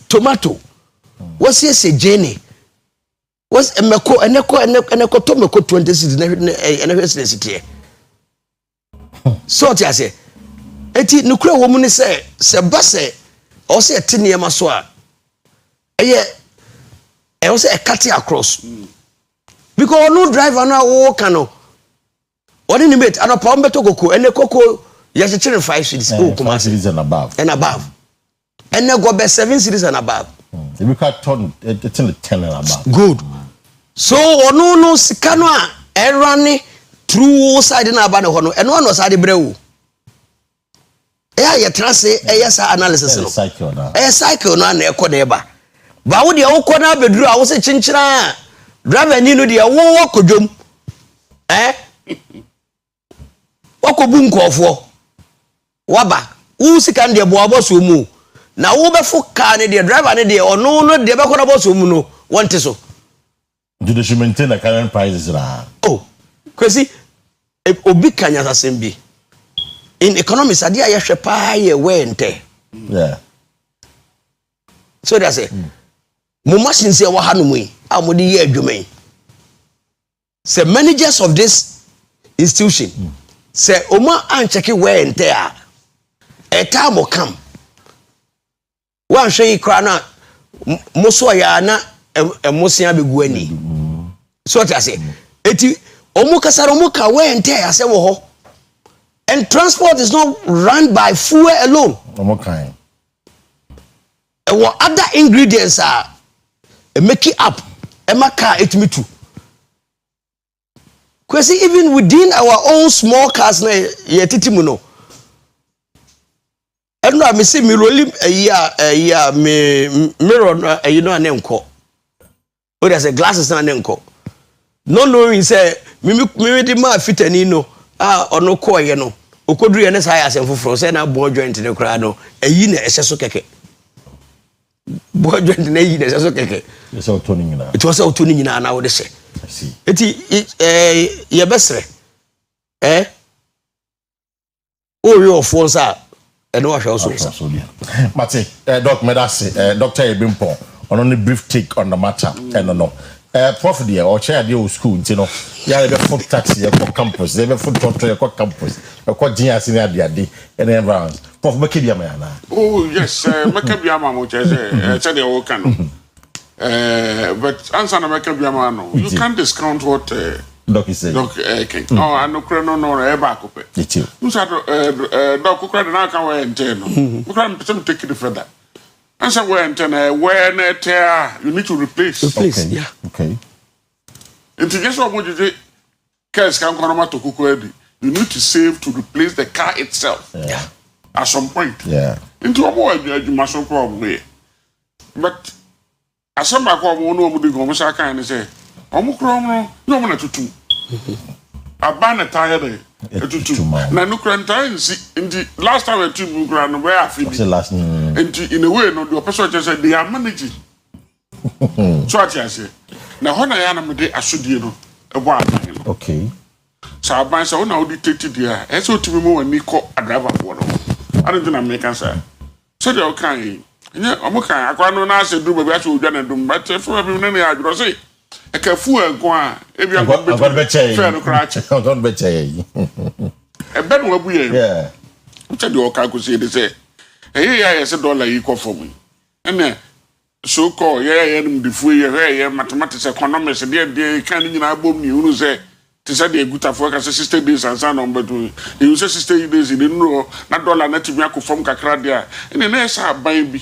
tomato? Wasiesie jene. Was emeko eneko tomeko 20 cities na hwesnesite. So ti ase. Enti nukura wo mu ne se base o se etine ma so a eye e o se cut across. Because no driver no wo kano what in the bit and a pound betokoko and a cocoa yes 5 cities cities and above and now go best 7 cities and above. We can't turn it's in the 10 and above. Good. So no sikano a running through side na aba no hono and one was side brew. You trust yes analysis no. Cycle no na ekọ na eba. Ba wo de okọ na beduru a wo se chinchira driver ni no de wo kodwom. Wakobu nkofo waba wo sika de bo aboso mu na wo befo car ne de driver ne de ono no de be kona boso mu no wonte so do they maintain the current prices na Kwesi obi kanya sasembi in economics ade aye hwe pa ye wente so they say mo machine say wa hanu mu a mo de ye adwuman say managers of this institution say oma ancheki wente a time come wan hwe ikra na moso ya na emosia begu ani so what I say eti omu kasaro mu ka wente ase wo ho and transport is not run by fuel alone omu kan what other ingredients are make it up car etimi tu Kwesi even within our own small cars na ye titimu no eno a me see me rolling me mirror no you know anenko o there say glasses na anenko no knowing say me di ma fitani no ono ko ye no okoduru ye ne sai asem foforo say na ball joint ne kra no ayi na ehye so keke ball joint na yi na ehye so keke it was auto ni nyina na wo de hye I see. Eti ye besre. O yo fonsa And what also. Mate, Doc Medasi, Dr. Ebimpo, on a brief take on the matter. No. Prof dear, or chair the old school, you know. Yeah, the foot taxi, a campus, they have foot control, a campus, a quite genius in the day, and everyone. Prof Makibiamana. Oh, yes, Makibiama, which I said the old canon. But answer Makibiamano, you can't discount what. Doc is saying. Doc, no, I no crano no ever cope. It's you. You said, Doc, who cried and I can wear and ten. Who cried to take it further. Answer wear and ten, wear net you need to replace. Replace, okay. Yeah. Okay. And to guess what would you say? Cars can come to Kukwedi. You need to save to replace the car itself. Yeah. At some point. Yeah. Into a more you must have problem. But as some back one would go, Mr. Can say, Omicron, no one to two. A banner tired. Now, no quarantine. In the last time I took Mugran, where I feel the last. And in a way, no, the person just said they are managing. So I say, now, when I am a day, I should, you know, a while. Okay. So I buy so now dictated there. And so to be more when Nico a driver for I don't think I'm making sense. So they're okay. Yeah, I'm okay. I can't know say do my best to do and but for everyone, I will say. A careful and go on. If you are going to be fair to crash, don't bet a bed will be. Yeah. Which I do okay to say, they say, hey, I said $1 equal for me. And then so called, yeah, the free, yeah, mathematics, economics, and they can't even above me, you say. To say they good for us 60 days and so on, but you say 60 days, you didn't know not dollar net to me from Kakradia. And then there's a baby.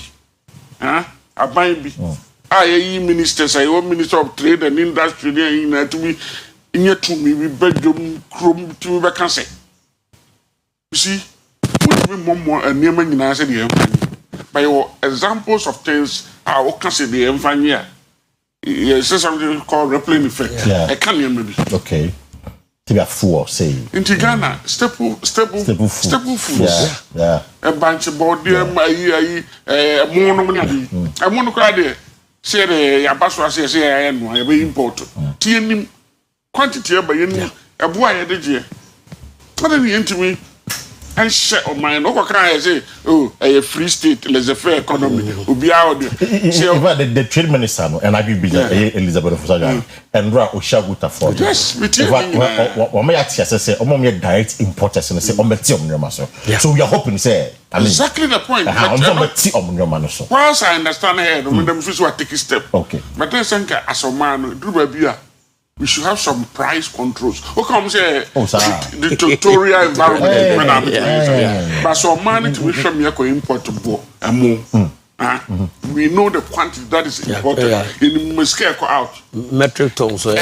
Huh? A baby. I ministers, I own Minister of Trade and Industry in to me in your to me, we bedroom chrome to vacancy. You see, put me more and near man in answer the by your examples of things I will consider the engineer. Yes, something called replaying effect. Yeah. I can't maybe. Okay. To be a fool, say. In Ghana, staple foods. Yeah. A bunch of body, a monomonady. I want to cry there. Say the Abaswa says, I am very important. TN quantity by any a boy at the year. What are the intimate? And share on mine. No, can I say, oh, a free state, laissez faire economy will be out there. The trade minister, and I be Elizabeth of Saga, and Ra Oshaguta for yes, we take what may I say, among direct importers and say, so we are hoping, say, exactly the point. Whilst I understand here, when them fish were taking step. Okay. But then, as a man, do beer. We should have some price controls. How come say the tutorial environment when I'm but some money to wish me importable and more. We know the quantity that is important. You must get out metric tons. Even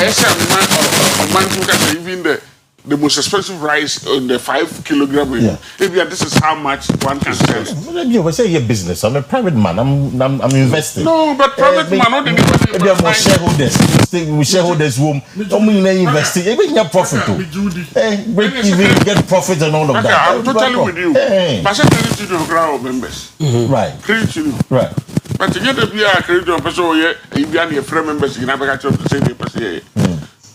the most expensive rice on the 5 kilogram. If this is how much one can sell. You say your business. I'm a private man. I'm investing. No, but private man not if you have shareholders, we shareholders whom don't investing. Even your profit. Break even, get profit and all of that. I'm totally with you. But I credit to the crowd members. Right. Credit to you. Right. But to get the credit to a person, you be your friend members, you never got to say the person.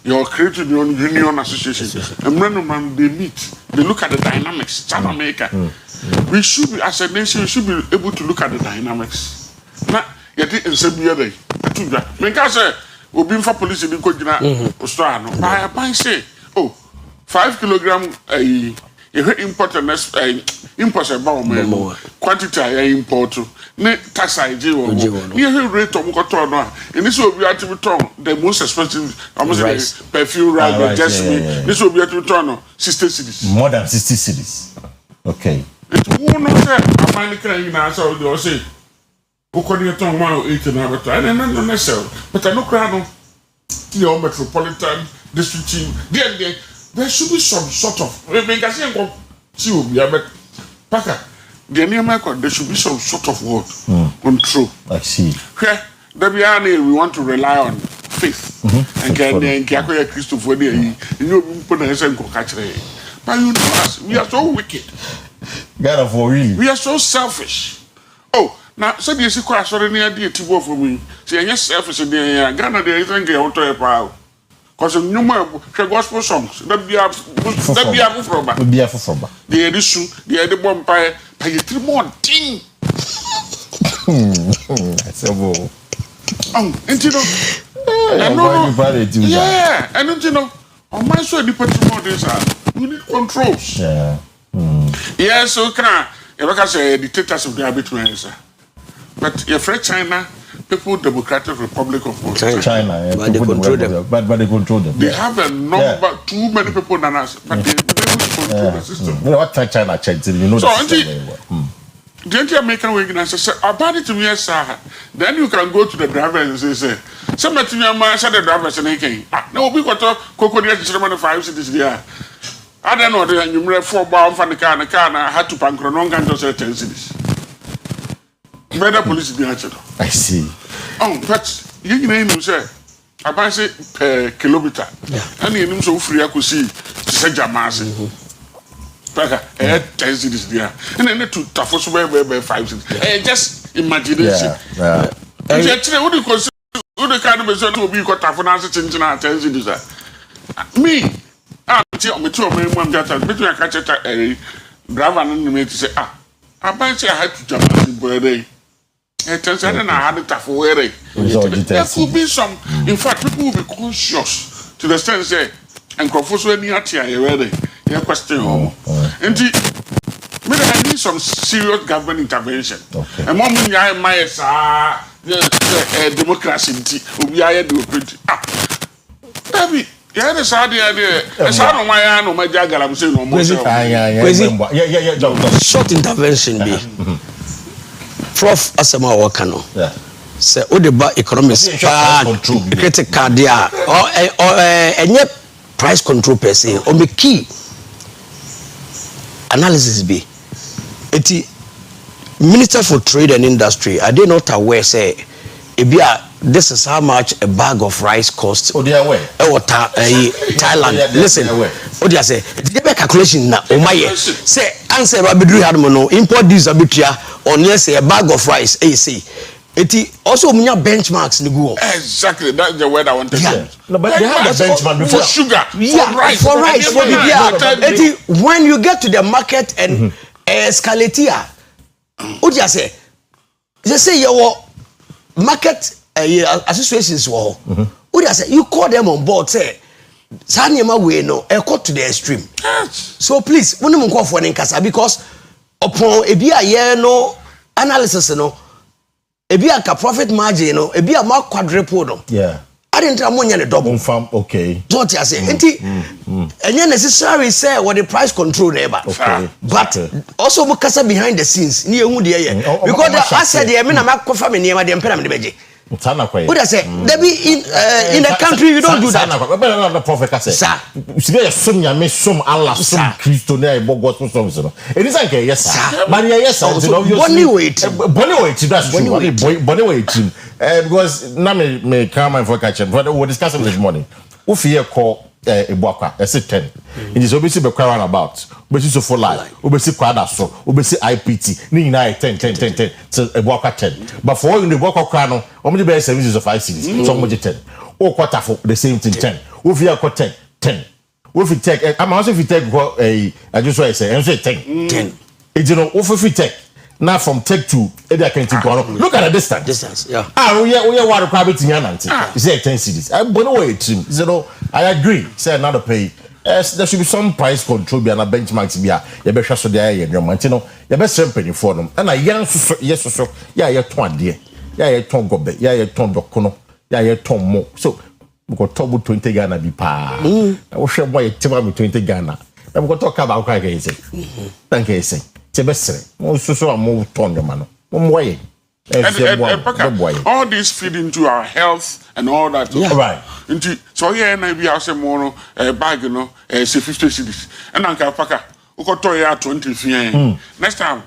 You're creating your own union association. And when they meet, they look at the dynamics. Jamaica. We should be, as a nation, we should be able to look at the dynamics. Now, yet in Serbia, because we've been for police in the Australia. I say, 5 kilogram import and import about quantity I import. Ne tax ID one. Near rate of Mokotono. And this will be at the most expensive perfume rice, jasmine. This will be at the 60 cities. More than 60 cities. Okay. It won't not say, I find the kind of answer they say. Who can you turn 108 and have a and not necessarily. But I know crowd your metropolitan district team. There should be some sort of Packer. The there should be some sort of word control. I see. We want to rely on faith. And can Christopher, you put a second catcher. But you know us, we are so wicked. God for really. We are so selfish. Oh, now, so you see, quite sorry near dear to for me. See, yes, selfish in the Ghana, there isn't a hotel power. Because no more gospel songs. That be a fufroba. Be a fufroba. The edition, the bomb pie, pay 3 more thing. That's a bull. And you know, yeah, and you know, on my side, the more this we need controls. Yeah. Yeah, so can I say dictators of the arbitrary, but your friend China, People Democratic Republic of China, yeah, but they control them. But they control them. They have a number, too many people than us, but they control the system. You know what China checked? You know so the system very well. The anti-American weakness say about it to me, sir. Then you can go to the driver and say, some of your man said the driver and again. No, we got to coconut ceremony 5 cities there. I don't know the numerous 4 bound from the car and I had to pancronong and just 10 cities. Better police in the I see. Oh, but you name him, sir. I say per kilometer. And you know so free I could see to say Jamasi. 10 cities there. And then to Tafos by 5 cities. Just imagination. Yeah. What do you consider? Who the kind of person will be got Tafonasa changing our 10 cities? Me, I'm two of them, between a catcher, a driver and me to say, I bet I had to Jamasi birthday. And I had it for there could be some, in fact, people will be conscious to the extent say, and confuse when you are ready. Your question home. And I need some serious government intervention. And one thing I my democracy will be I do pretty. Baby, yeah, the sad idea. A son of my aunt or my jagger, I'm saying no more. Yeah. Short intervention be. Prof Asama Wakano. Yeah. Say Odeba economics critical there or any price control per se or the key analysis be eti Minister for Trade and Industry are they not aware say this is how much a bag of rice costs. Oh, they are aware. Thailand. Listen, what do you say? The calculation na omaye say answer abidru hadmono import this abitria unless a bag of rice AC. It also munya benchmarks ni go. Exactly, that's the word I want to say. No, but they have a benchmark before for sugar, yeah, for rice, for when you get to the market and escalate here, what do you say? They say your market associations were. What do you say? You call them on board, say, Sanyama we no, cut to the extreme. So please, when you call for an incasa because upon a beer no analysis no. Ebi aka profit margin no ebi a ma quadruple no yeah I didn't tell money the double farm okay don't you say enti enye necessary say what the price control neighbor okay but also we kasa behind the scenes ni ehun de ye because I said the me na ma kofa me niam de mpena me beje what I say there be in the country you don't do that but the prophet say sir you some ya me some Allah some Christo na e bogo some no it is like yes sir but yes sir bonny wait that's true bonny wait because na me come and for catch but we discussing this morning who fear call Ebuakwa I say 10 it is obviously be quite about but so for life obviously kwada so obviously IPT ni na 10 so Ebuakwa 10 but for in the Ebuakwa kwa no omo be services of 5 cities so much 10 o quarter for the same thing 10 o fear ko 10 we fit take I'm also fit take go I just want to say and say 10 it you know o fit take now from take to Edia Kenti Guano. Look at the distance. Yeah. We are what crabby to Yananti. You say 10 cities. I don't know where it's you know, I agree. Say another pay. There should be some price control and a benchmark to be a better so there and your mantino, your best penny for them. And I young yes so yeah, you're 20 dear. Yeah, you're Tom Gobe, yeah, you're Tom Docono, yeah, you're Tom Mo. So we got top 20 Ghana be pa. I will share why you tell me 20 Ghana. I'm going to talk about what I say. Thank you, say. So more ton the man. Way. All this feed into our health and all that. Yeah. Right. So yeah, and we have some more bag, you know, say 50 cities. And Uncle Paka, who got to 20 next time.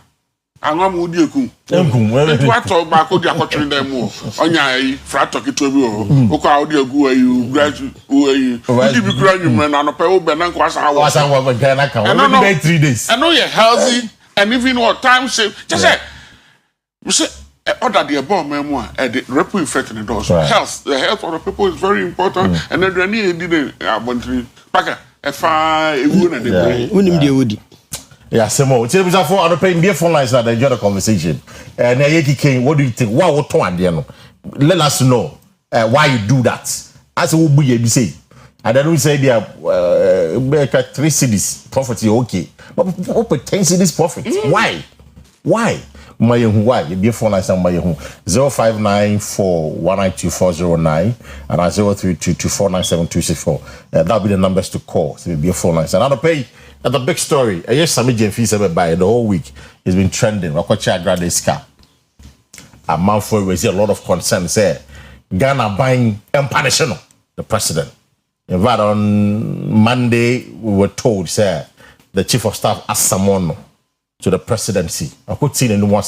I'm going to do what talk back with the country them more. On your frat talk to you, who call you go, you graduate, who are you? You be growing, man, and a pair of Benan was our 3 days. I know you're healthy and even what time save. Just say, Other the above memoir, the ripple effect in the doors. Right. The health of the people is very important, and then the need didn't want to pack a fire, a wound, and the woody. Yeah, Samo. Tell me for other paying beer phone lines that enjoy the conversation. And what do you think? What let us know why you do that. As a would say. And then we say they are 3 cities profit okay. But what 10 cities profit? Why? Why? Why? Be phone line some 0594192409 and 0322497264. That'll be the numbers to call. So be a phone line. And I'll pay the big story. Yes, Sami Jenfi by the whole week it's been trending. Wakocha grade ska. A month forward we see a lot of concern. Say Ghana buying empanation the president. In fact, on Monday we were told, say the chief of staff asked someone to the presidency. I could see the new one.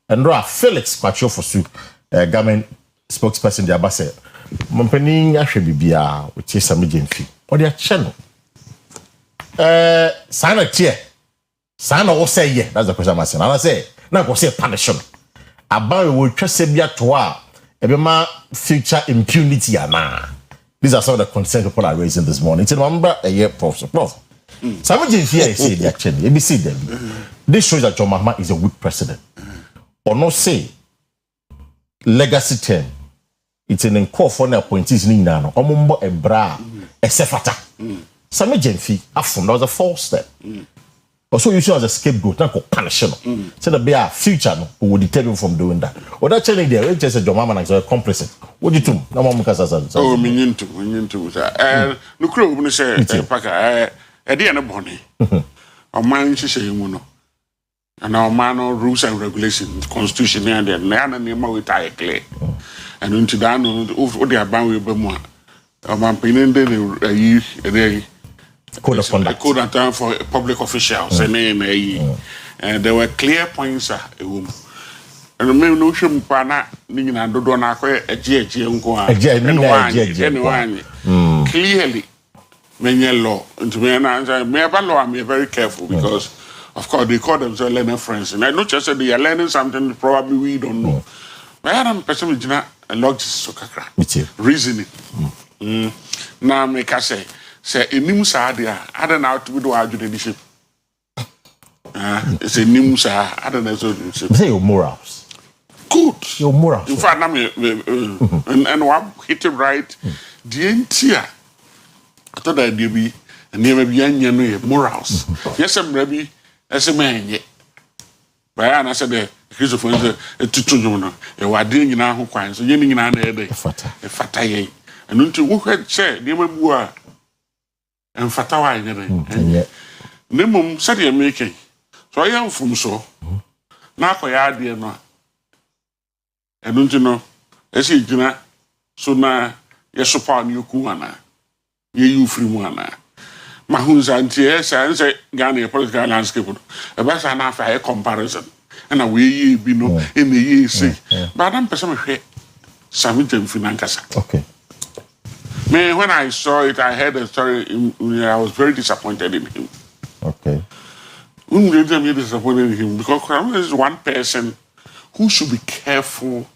And Felix Pacho Fosu, government spokesperson, the Abase, Mompeni Ashebibia, which is Sami Jenfi. Or their channel. Sign a chair. Sign or say, yeah, that's the question I'm asking. And I say, now go say punishment. About will trust Sebia Toa, Ebema future impunity. These are some of the concerns people are raising this morning. It's a number a year, Prof. Sami Jenfi is saying the action. Let me see them. This shows that John Mahama is a weak president. Or not say legacy term. It's an encore for the appointees in Nano. Omumbo Ebra, Esefata. Sami Jenfi, Afum, that was a false step. Also, you see as a scapegoat, not punishment. So the be a future who will deter you from doing that. Or that challenge there, it's just a John Mahama is a complicit. What do you do? No more because oh, mean to. And no crew when say, Paka, a dear bonny. A man, she say, you know. And our man rules and regulations, constitution, and then name with I clay. And into that, what they are bound with Bemwa. A man pinning the code of conduct. Code of time for public officials, and there were clear points. And the main notion, Pana, Ning and Dodona, a GG, anyone clearly. Many law into me and answer me about law. I'm very careful because, of course, they call themselves learning friends, and I not just say they are learning something probably we don't know. But I am person a logic reasoning. Now make us say a new sadia. I don't know how to do our leadership. It's a new sa. I don't know so. Say your morals. Good. Your morals. In fact, and what hit it right. The entire. I thought that there be and never be any morals. Yes, I'm ready as a man yet. But I said the Christopher a tutuno, a wedding in our coins, so yelling in our day, a fataye. And until who had said, never bua and fatawa and yet. Nimum said you're making. So I am from so. Now, I dear no. And don't you know, as you know, so now, yes, upon you, Kuana. You free one. Mahun's anti say Ghana political landscape. A best enough a comparison. And a way be no in the year say. But I'm person Sami Jenfi Nankasa. Okay. Man, when I saw it, I heard the story. I was very disappointed in him. Okay. Wouldn't really be disappointed in him because Kwame is one person who should be careful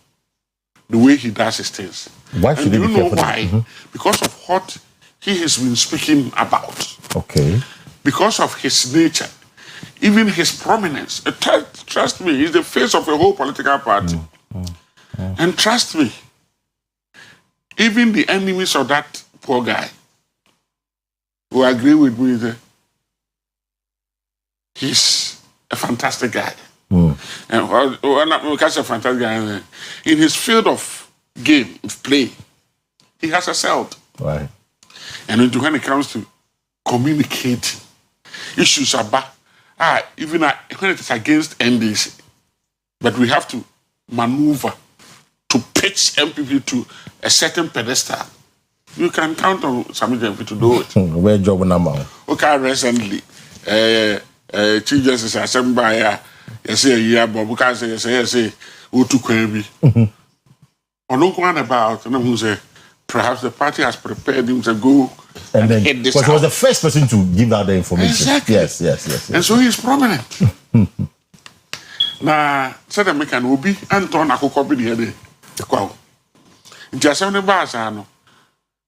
the way he does his things. Why should and he do you know why? Because of what he has been speaking about. Okay. Because of his nature, even his prominence. Trust me, he's the face of a whole political party. And trust me, even the enemies of that poor guy who agree with me that he's a fantastic guy. And because a fantastic guy, in his field of game, of play, he has excelled. Right. And when it comes to communicating, issues about, even when it is against NDC, but we have to maneuver to pitch MPP to a certain pedestal. You can count on Sami Jenfi to do it. Where job number? Okay, recently, Chief Justice Assembly, yes, yeah, but because say, who to Kwesi. On no one about, and who say, perhaps the party has prepared him to go and then hit this. Because he was the first person to give out the information. Exactly. Yes. And so he's prominent. na said American will be Anton Akoko be the other. Just on bars, I know.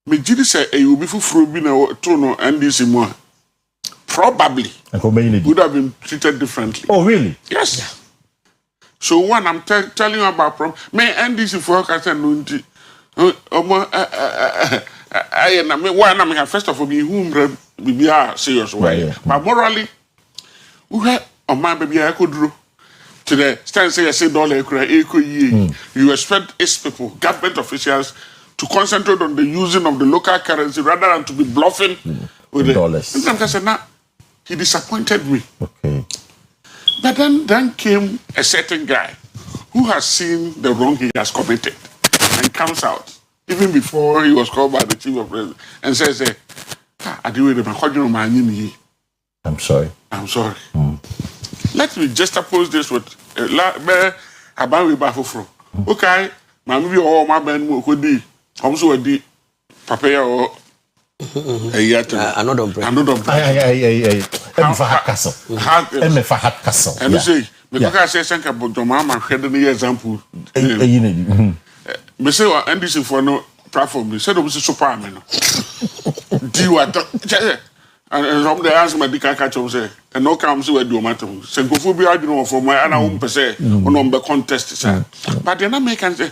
Me Jidi say a will be for being a tono and this more. Probably would have been treated differently. Oh, really? Yes. So one I'm telling you about may end this for Nunti. I first of all be whom we are serious way. But morally, we had on my baby I could do to the stand say $1 you expect its people, government officials, to concentrate on the using of the local currency rather than to be bluffing with the dollars. And I said, nah, he disappointed me. Okay. But then came a certain guy who has seen the wrong he has committed and comes out even before he was called by the chief of president and says, I'm sorry. I'm sorry. Let me just oppose this with okay, maybe all my men could be also a deep papaya or another break. For hot castle. For hot castle. And you say, because I say, thank you, but your mama had the example. Me say, and this is for no platform. Me said, it was a superman. Do you want to? And from the answer, my dick catch up say, and no comes to a do matter. Say, go for be arguing for my own per se, on the contest. But then I make and say,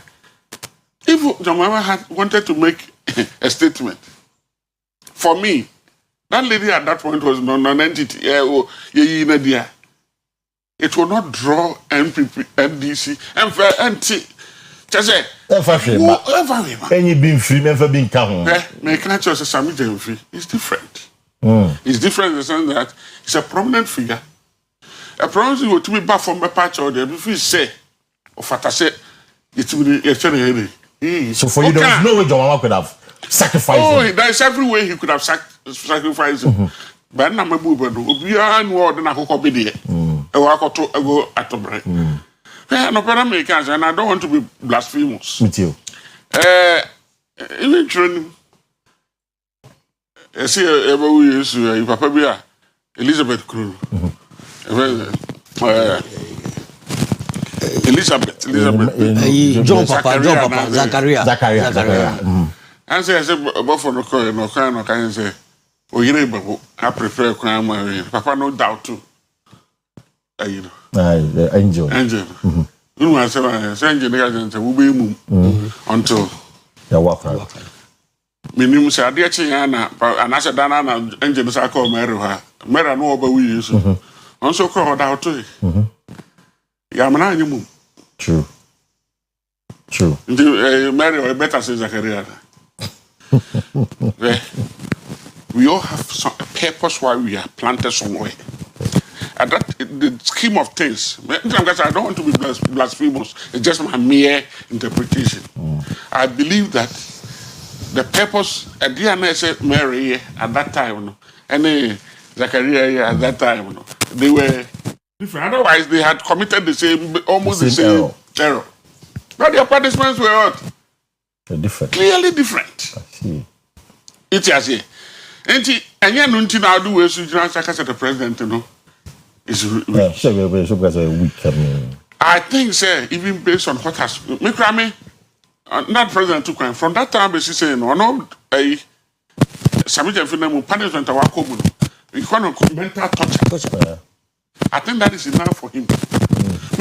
if your mama had wanted to make a statement, for me, that lady at that point was non-entity. It will not draw NPP, NDC, NT. Just say, and you've been free, never been come. Make natural Sami Jemfi. It's different. It's different in the sense that it's a prominent figure. A prominent figure to be back from a patch or there. If you say, or Fata say, it's really. So for you, there was no way your mama could have sacrificed him. There's every way he could have sacrificed him. But I'm a boober. We are more than a copy there. I go at the break. No Americans, and I don't want to be blasphemous. Me too. Even training. I see ever we used to Papa Bia, Elizabeth Crew. Elizabeth. John Papa, Zachariah. And say, I said, but for no kind, say, Oyerepa, I prefer crime. Papa, no doubt too. You know. Angel. You know, I said, Angel, will be until you're welcome. Minimum say, dear Chiana, and I said, Dana, Angel, I call Mary. Mary, no, but we use also called out to it. Yamana, True. Mary, or better say Zachariah. We all have a purpose why we are planted somewhere. And that the scheme of things, I don't want to be blasphemous. It's just my mere interpretation. I believe that the purpose, at the said Mary at that time, and Zachariah at that time, they were different. Otherwise, they had committed the same, almost the same error. But their punishments were what? Different. Clearly different. I see. It's as a. And you know, now do we should not say the president, you know. I think, sir, even based on what has not president took from that time, she saying, no, a Samija Finam punishment our common. We call mental torture. I think that is enough for him.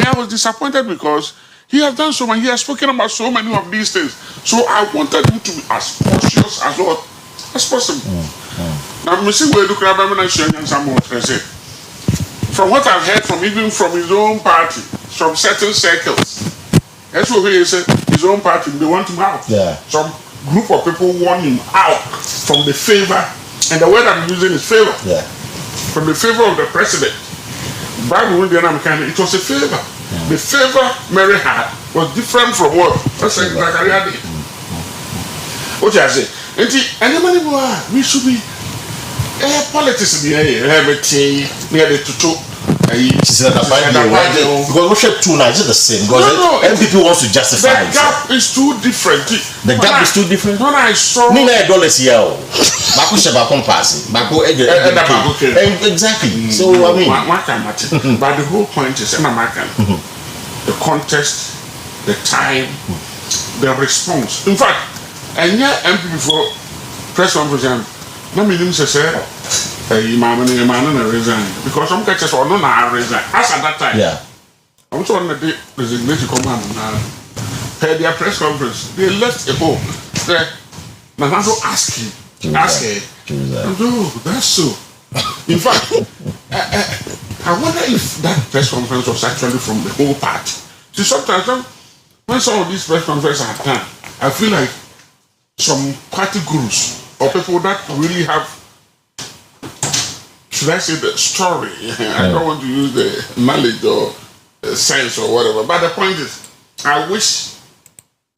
I was disappointed because he has done so much, he has spoken about so many of these things. So I wanted him to be as cautious as possible. Now, Mr. Wedu and some more. From what I've heard from even from his own party, from certain circles, that's what he said, his own party, they want him out. Some group of people want him out from the favor, and the word I'm using is favor. From the favor of the president. Bible, it was a favor. The favor Mary had was different from what? That's like Zachariah did. What I say? And we should be politics in the air, everything near the tutu, She said that because we share two now, it's the same. Because MPP wants to justify the gap is too different. The gap is too different. When I saw Nina dollars here, Baku Sheba Compass, Baku exactly. So I mean, but the whole point is the context, the time, the response. In fact, and yeah, MPP for press conference, no minimum say. Man resign because some catches or no resign. As at that time, yeah. I'm sure on the resignation command had their press conference. They left a hole. Nando ask him. No, that's so. In fact, I wonder if that press conference was actually from the whole party. See, sometimes when some of these press conferences are done, I feel like some party gurus or people that really have, should I say, the story? I don't want to use the knowledge or sense or whatever. But the point is, I wish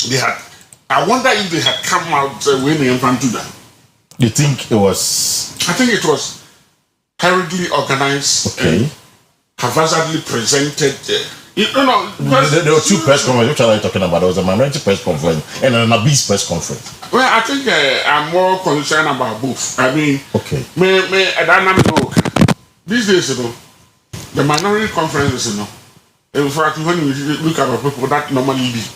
they had. I wonder if they had come out when they went to that. You think it was? I think it was hurriedly organized and haphazardly presented. There were two press conferences. Which are you talking about? There was a minority press conference and an Abis press conference. Well, I think I'm more concerned about both. I mean, these days, the minority conferences, in fact, when you look at the people that normally lead,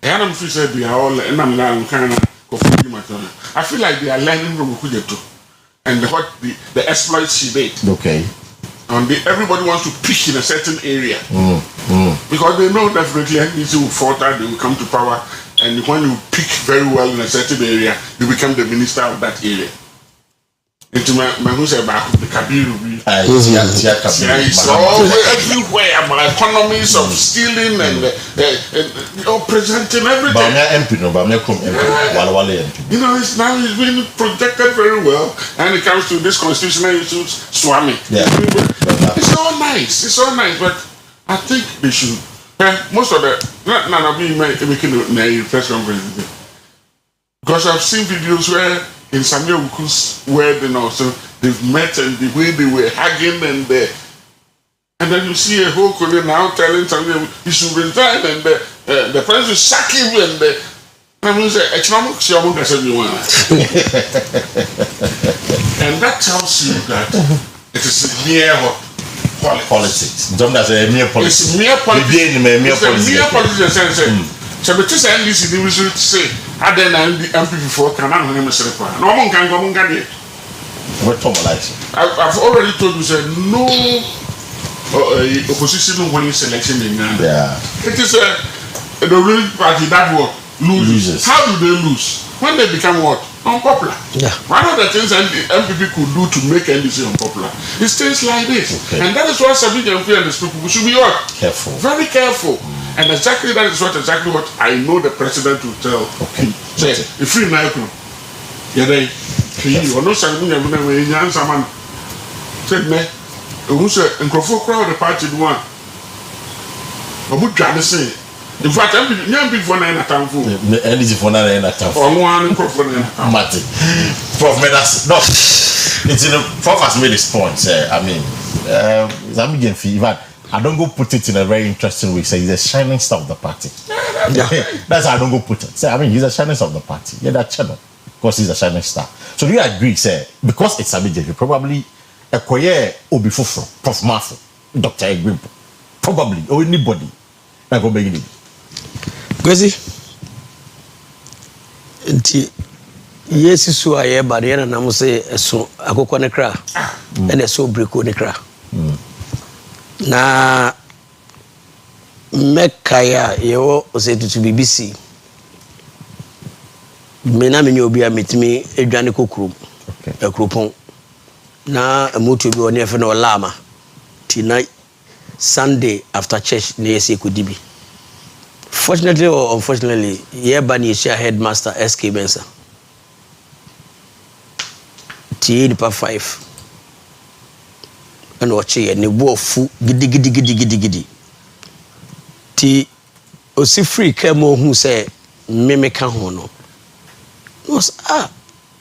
I feel they are all, I feel like they are learning from Kujeto and what the exploits she made. Okay. And everybody wants to pick in a certain area because they know definitely NDC will falter, they will come to power, and when you pick very well in a certain area, you become the minister of that area. Into my who say about the Kabiru, it's all everywhere about economies of stealing and presenting everything. You know, it's now being projected very well, and it comes to this constitutional issues, Swami. Yeah. It's all nice. It's all nice, but I think they should. Most of the not being making a press conference because I've seen videos where in Samuel Wuku's wedding also they've met and the way they were hugging and then you see a whole colleague now telling Samuel he should resign and the president will sack him and I mean say economic and that tells you that it is mere politics. It's mere politics. It's mere politics. It's mere politics. So but this NDC they will say I then MPP for can I no one can go I've already told you say no opposition winning selection in Ghana. Yeah. It is the ruling party that will loses. How do they lose? When they become what? Unpopular. Yeah. One of the things MPP could do to make NDC unpopular is things like this. Okay. And that is why Sabi Jamfi and his people should be what? Careful. Very careful. And exactly that is exactly what I know the president will tell. Okay. Say, if you know, you're or no Sabi Jamfi, and someone said, me, who said, and crowd the party one. I would try to say. In fact, young people are not a fool. NDC for not a tough. Or one microphone. Martin. Prof, no. It's in the Prof has made this point. I mean, I don't go put it in a very interesting way. Say he's a shining star of the party. That's how I don't go put it. Say, I mean, he's a shining star of the party. Yeah, that channel. Because he's a shining star. So do you agree, say, because it's a BJP, probably a Koye Obifufro, Prof Marfo, Dr. Egwimpo, probably, or anybody. I go begin it. Kwesi nti yesi so aye bare na nam se eso akokọ ne kra na eso breko ne kra na mekaya yo osetutu BBC me na me obi a metimi edwane kokuru akropon na amoto bi oni efe na olama ti na Sunday after church na yesi ekodibi. Fortunately or unfortunately, Yebani is headmaster SK Bensa. T pa 5. And watch ye ni wo fu gidi. Ti osi free kemo hu say me ka ho no. Was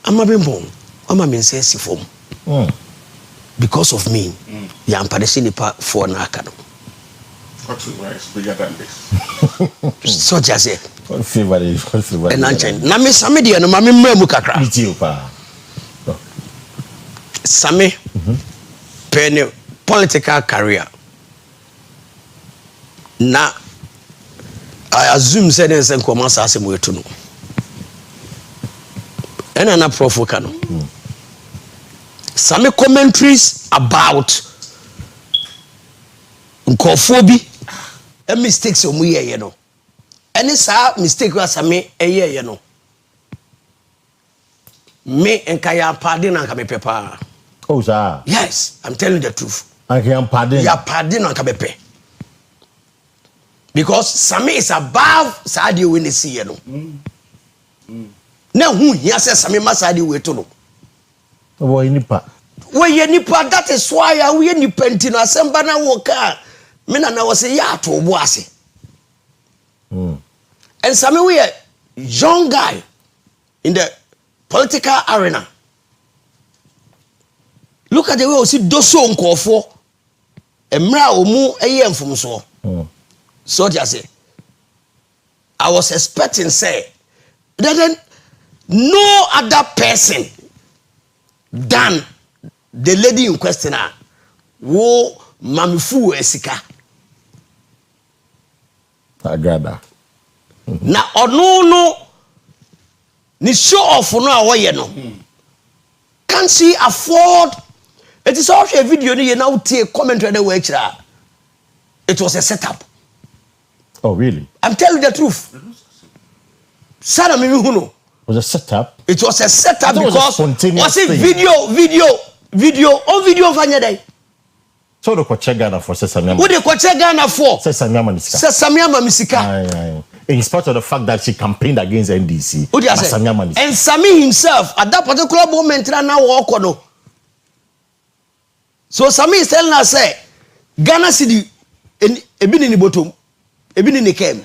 ama bembon. Ama me say si fom. because of me ya ampadesi nipa for na aka no what is bigger than this so just say what favor and na me same de no ma me mmamu kakra you pa same pen political career na I assume say den say nkoma sa asem wetu no ena na provoke no some commentaries about nkofo a mistakes o mu ye no any sa mistake wa same ye no me enkaya pardon na ka me pepa oh sir yes I'm telling the truth enkaya pardon ya pardon na ka me pe because same is above saadi we ne see no na hu hia se same masadi we to no boy nipa we nipa that is why we nipa ntino asemba na wo ka me na wo se ya to bo ase and same we a young guy in the political arena look at the way we see doso nkofo emra omu eye mfumso so just say I was expecting say that no other person than the lady in question wo mamifu esika agada na no ni show off no awoye no can she afford it is also a video ni na utie commentary the way chira it was a setup. Oh really? I'm telling the truth. Sana mimi huno was a setup. It was a setup because was it video on video fanya day. So the Ghana for Sesame. What the Ghana for? Sesame Misika. Sesame Misika. In spite of the fact that she campaigned against NDC. What do you say? And Sami himself at that particular moment now walk on. So Sami is telling us say Ghana City ebini ni bottom ebini ni kem.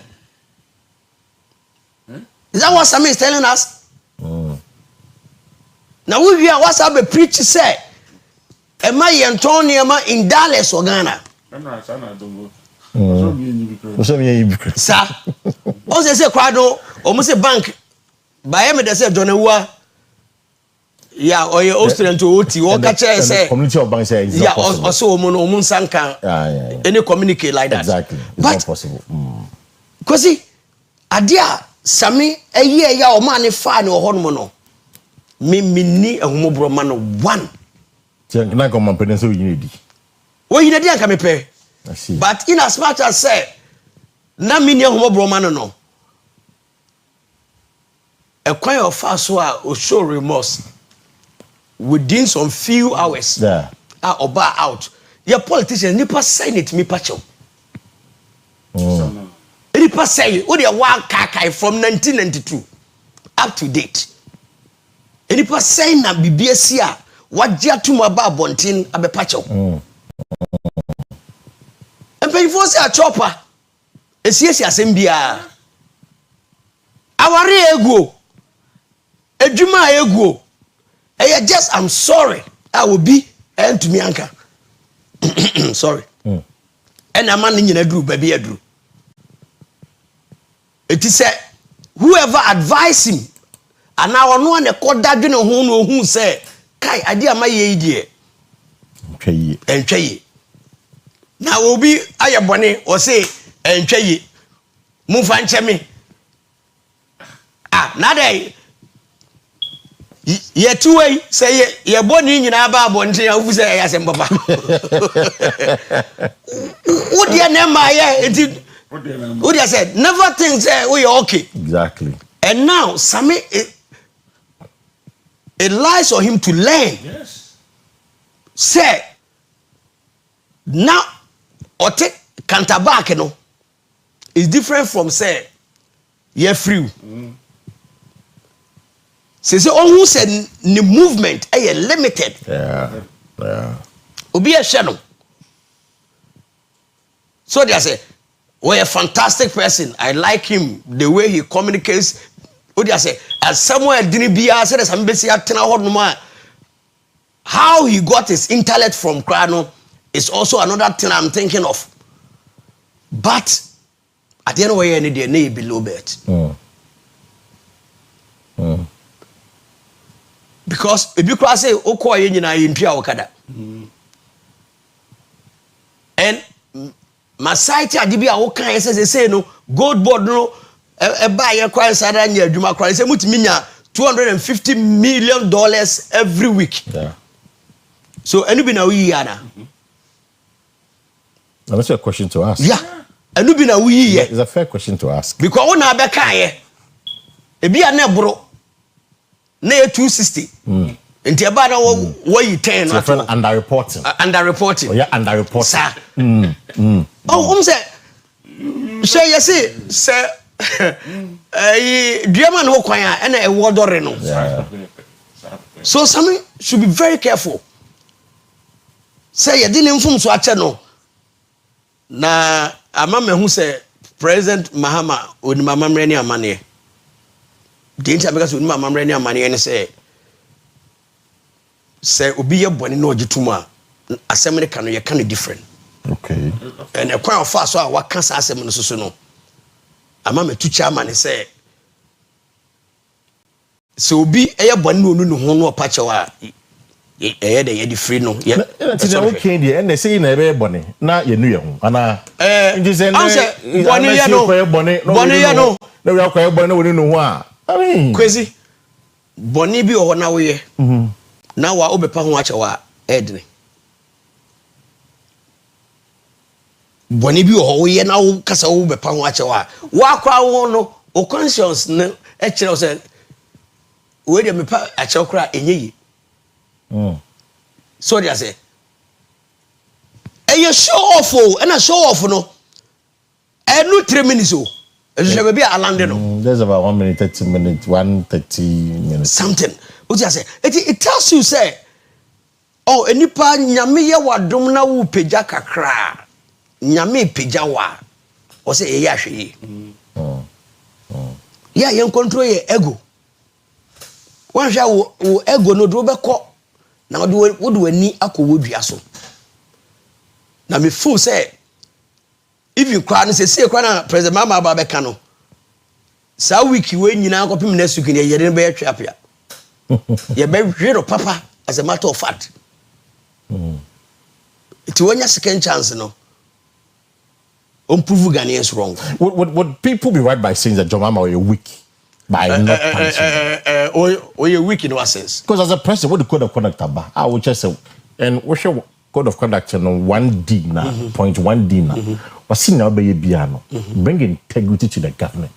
Is that what Sami is telling us? Now we hear what's up a preach say Emma Antonia in Dallas or Ghana. Sir, also say Quado, almost a bank. By me, they say Jonawa. Yeah, or your Austrian to Uti, or catch say community of banks. Yeah, also Moon Sanka. Any communicate like that. Exactly. It's not possible. Kwesi, Adia, Sami, a year ya or man, fine or hormono. Me ni a homobro man one. Can I come on pencil unity? Well, you didn't come pay. I see. But in as much as say, na mini homobro man no. A kind of fast will show remorse within some few hours. Yeah. Or bar out. Your politicians nipa sign it me pacho. Nipa say what you want kakai from 1992 up to date. Nipa sign na BBSia wajia tuma ba bontin abe pacho. And pay for say a chopper. Esiesi asembia. Awari ego. Ejuma ego. Just I'm sorry. I will be and to me anka. Sorry. And a man in a drew baby a drew. It is said whoever advise him and now no one a called that who say kai idea my idea. Okay. And chay. Now will be ayabone or say and chay. Move and chemi. Nada. Ye two way say ye boni nyina ba bonte awu say yasem papa. What dia name ye what dia said never think say we okay. Exactly. And now Sami it lies for him to learn. Yes. Say now or take counterback no is different from say ye free. Say who said the movement is limited. Yeah. Obi a channel. So they say, we're a fantastic person. I like him the way he communicates. What they say, as somewhere didn't be asked, as I'm busy at 10 hours no more. how he got his intellect from Krano is also another thing I'm thinking of. But at the end of the day, they need below bet. Because if you cross say, "Oko yena yintria okada," and my site adibi a wokan say no gold board no buy your coin sada nya adwuma coin say mutimi nya $250 million every week. Yeah. So anybody na we yana. That's a question to ask. Yeah. Anybody na we It's a fair question to ask. Because when I be kan ebi a na bro na 260. Nti eba na wo yi 10 na to underreporting. Underreporting. Oh yeah, underreporting. Sir. Oh, say say German ho kwan a na e wodore no. So some should be very careful. Say you didn't inform so ache no. Na amama hu say President Mahama oni mama mreni amane. The inter because oni mama mreni amane ne say obi ye bone na ogitum a asem ne kan ye kan different. Okay. And a kwan of fast so a waka sa asem no so no. Amama tu chairman say so obi eye bone no nu ho no opache wa eye de ye di free no ye ti na okay dey and they say na ebe bone na ye nu ye ho ana nti say bone ye no bone ye no na we akwa bone na we nu ho a I mean Kwesi bone bi o na wo ye na wa obepa ho ache wa edne bone bi o wo ye na wo kasa wo bepa ho ache wa akwa wo no o conscience na e kire o say we dey me pa ache okra enye yi. So they say, "Hey, show off, and a show off no. And no 3 minutes, oh. There be a landing. There's about 1 minute, 30 minutes, 1:30 minutes. Something. What you say? It tells you say, oh, enipa nyame ye wadom na wo peja kakra. Nyame peja wa. O say ye ahwe. Yeah, you control your ego. One sha wo ego no do be ko. Na wo do ani akowodua so na me fool say if you cry no say cry na president mama ba be ka no sa week we nyina akopim na sukin ye yede be twapia ye be hwero papa as a matter of fact it wonya second chance no prove Ghanaians wrong. Would people be right by saying that John Mama are weak by not punishing? Or you're weak in what sense? Because as a president, what the code of conduct about? I would just say, and what's your code of conduct? 1D now, point 1D now. What's in our piano? Bring integrity to the government.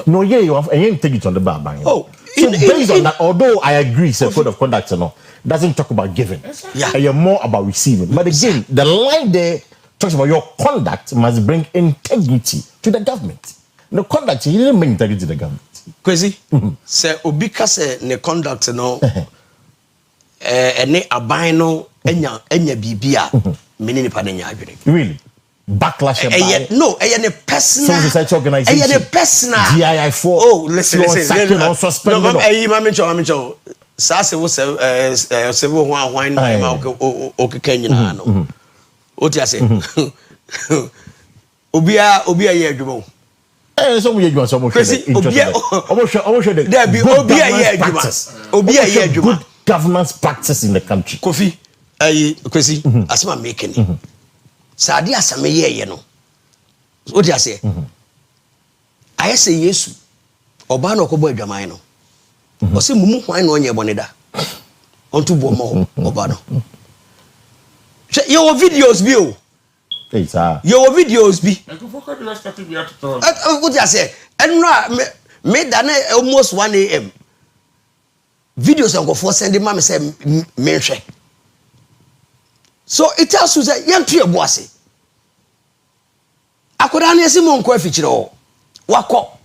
No, yeah, you have any integrity on the bar. Oh, so based on that, although I agree, say code of conduct, doesn't talk about giving. Yeah, you're more about receiving. But again, the line there talks about your conduct must bring integrity to the government. No conduct, you didn't bring integrity to the government. Kwesi, say obika say ne conduct no ene aban no enya bibia me ne pa nya adwene. Really? Backlash about no, ne personal. Civil society organization. Ne personal. GII4. Oh, listen. No, suspend. No, mame cho. Sa se wo se wo ho ahwan na o keka nyina no. O ti ase. Obia ye adwuma. So we are so much. Good governance practice in the country. Kofi, Kwesi, asma making. Sadi asame ye no. What you say? I say yes. Oba no kobo adwaman no. O se mumu hwan no onye bone da. Onto bo mo oba no. Your videos bi o. Your videos be. What you say? And me done almost 1 a.m. Videos on go for sending mama say mention. So it tells you that young to bossy. Akoda na Simon ko afichire o. Wako.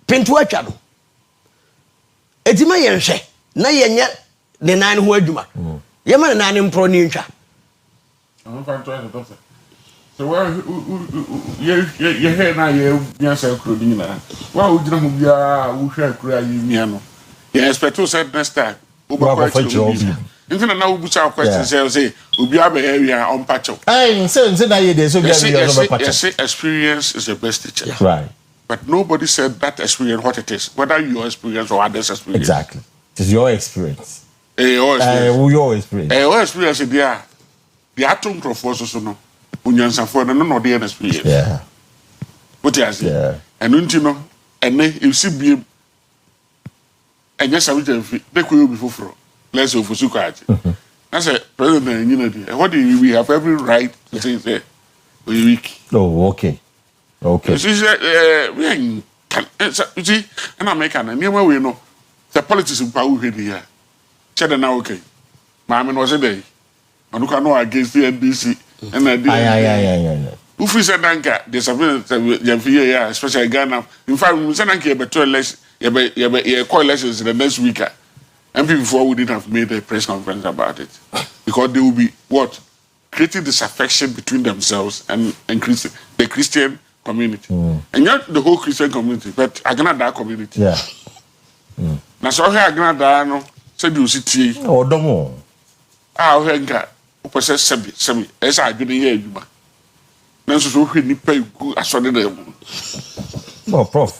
Pintu atwa no. Edima yenhwe na yenye ne nan ho adwuma. Yema ne nan mpro ni ntwa. I'm going to try to so where you hear now you say crudina. Why would you be a who shall cry you? You expect to say next time. Into na now bucha question say obi abeye area on patcho. Say na ye dey so experience is the best teacher. Right. But nobody said that experience what it is, whether your experience or others' experience. Exactly. It is your experience. Your experience. Your experience. Your experience there. The atom professor so no. Unyansa for no the experience. Yeah. What you say? Yeah. And you know, and you see be and yes, I will tell you, they could be for let's say for Sukaji. I said, President, you know, what do we have every right to say, we weak. Oh, okay. Okay. You see, you see, and American, and never we know the politics in power here. Cheddar now, okay. My man was a day. And look, I know against the NDC. And I did. Who is a danker? There's a very, especially Ghana. In fact, we send a better less, coalitions in the next week. And before we didn't have made a press conference about it. Because they will be what? Creating disaffection between themselves and the Christian community. And not the whole Christian community, but Agnada community. Yeah. Now, so here Agnada, no, said you see. Oh, don't Ah, Henga, who possess semi, as I didn't hear you. Now, so we pay good as one of them. No, Prof.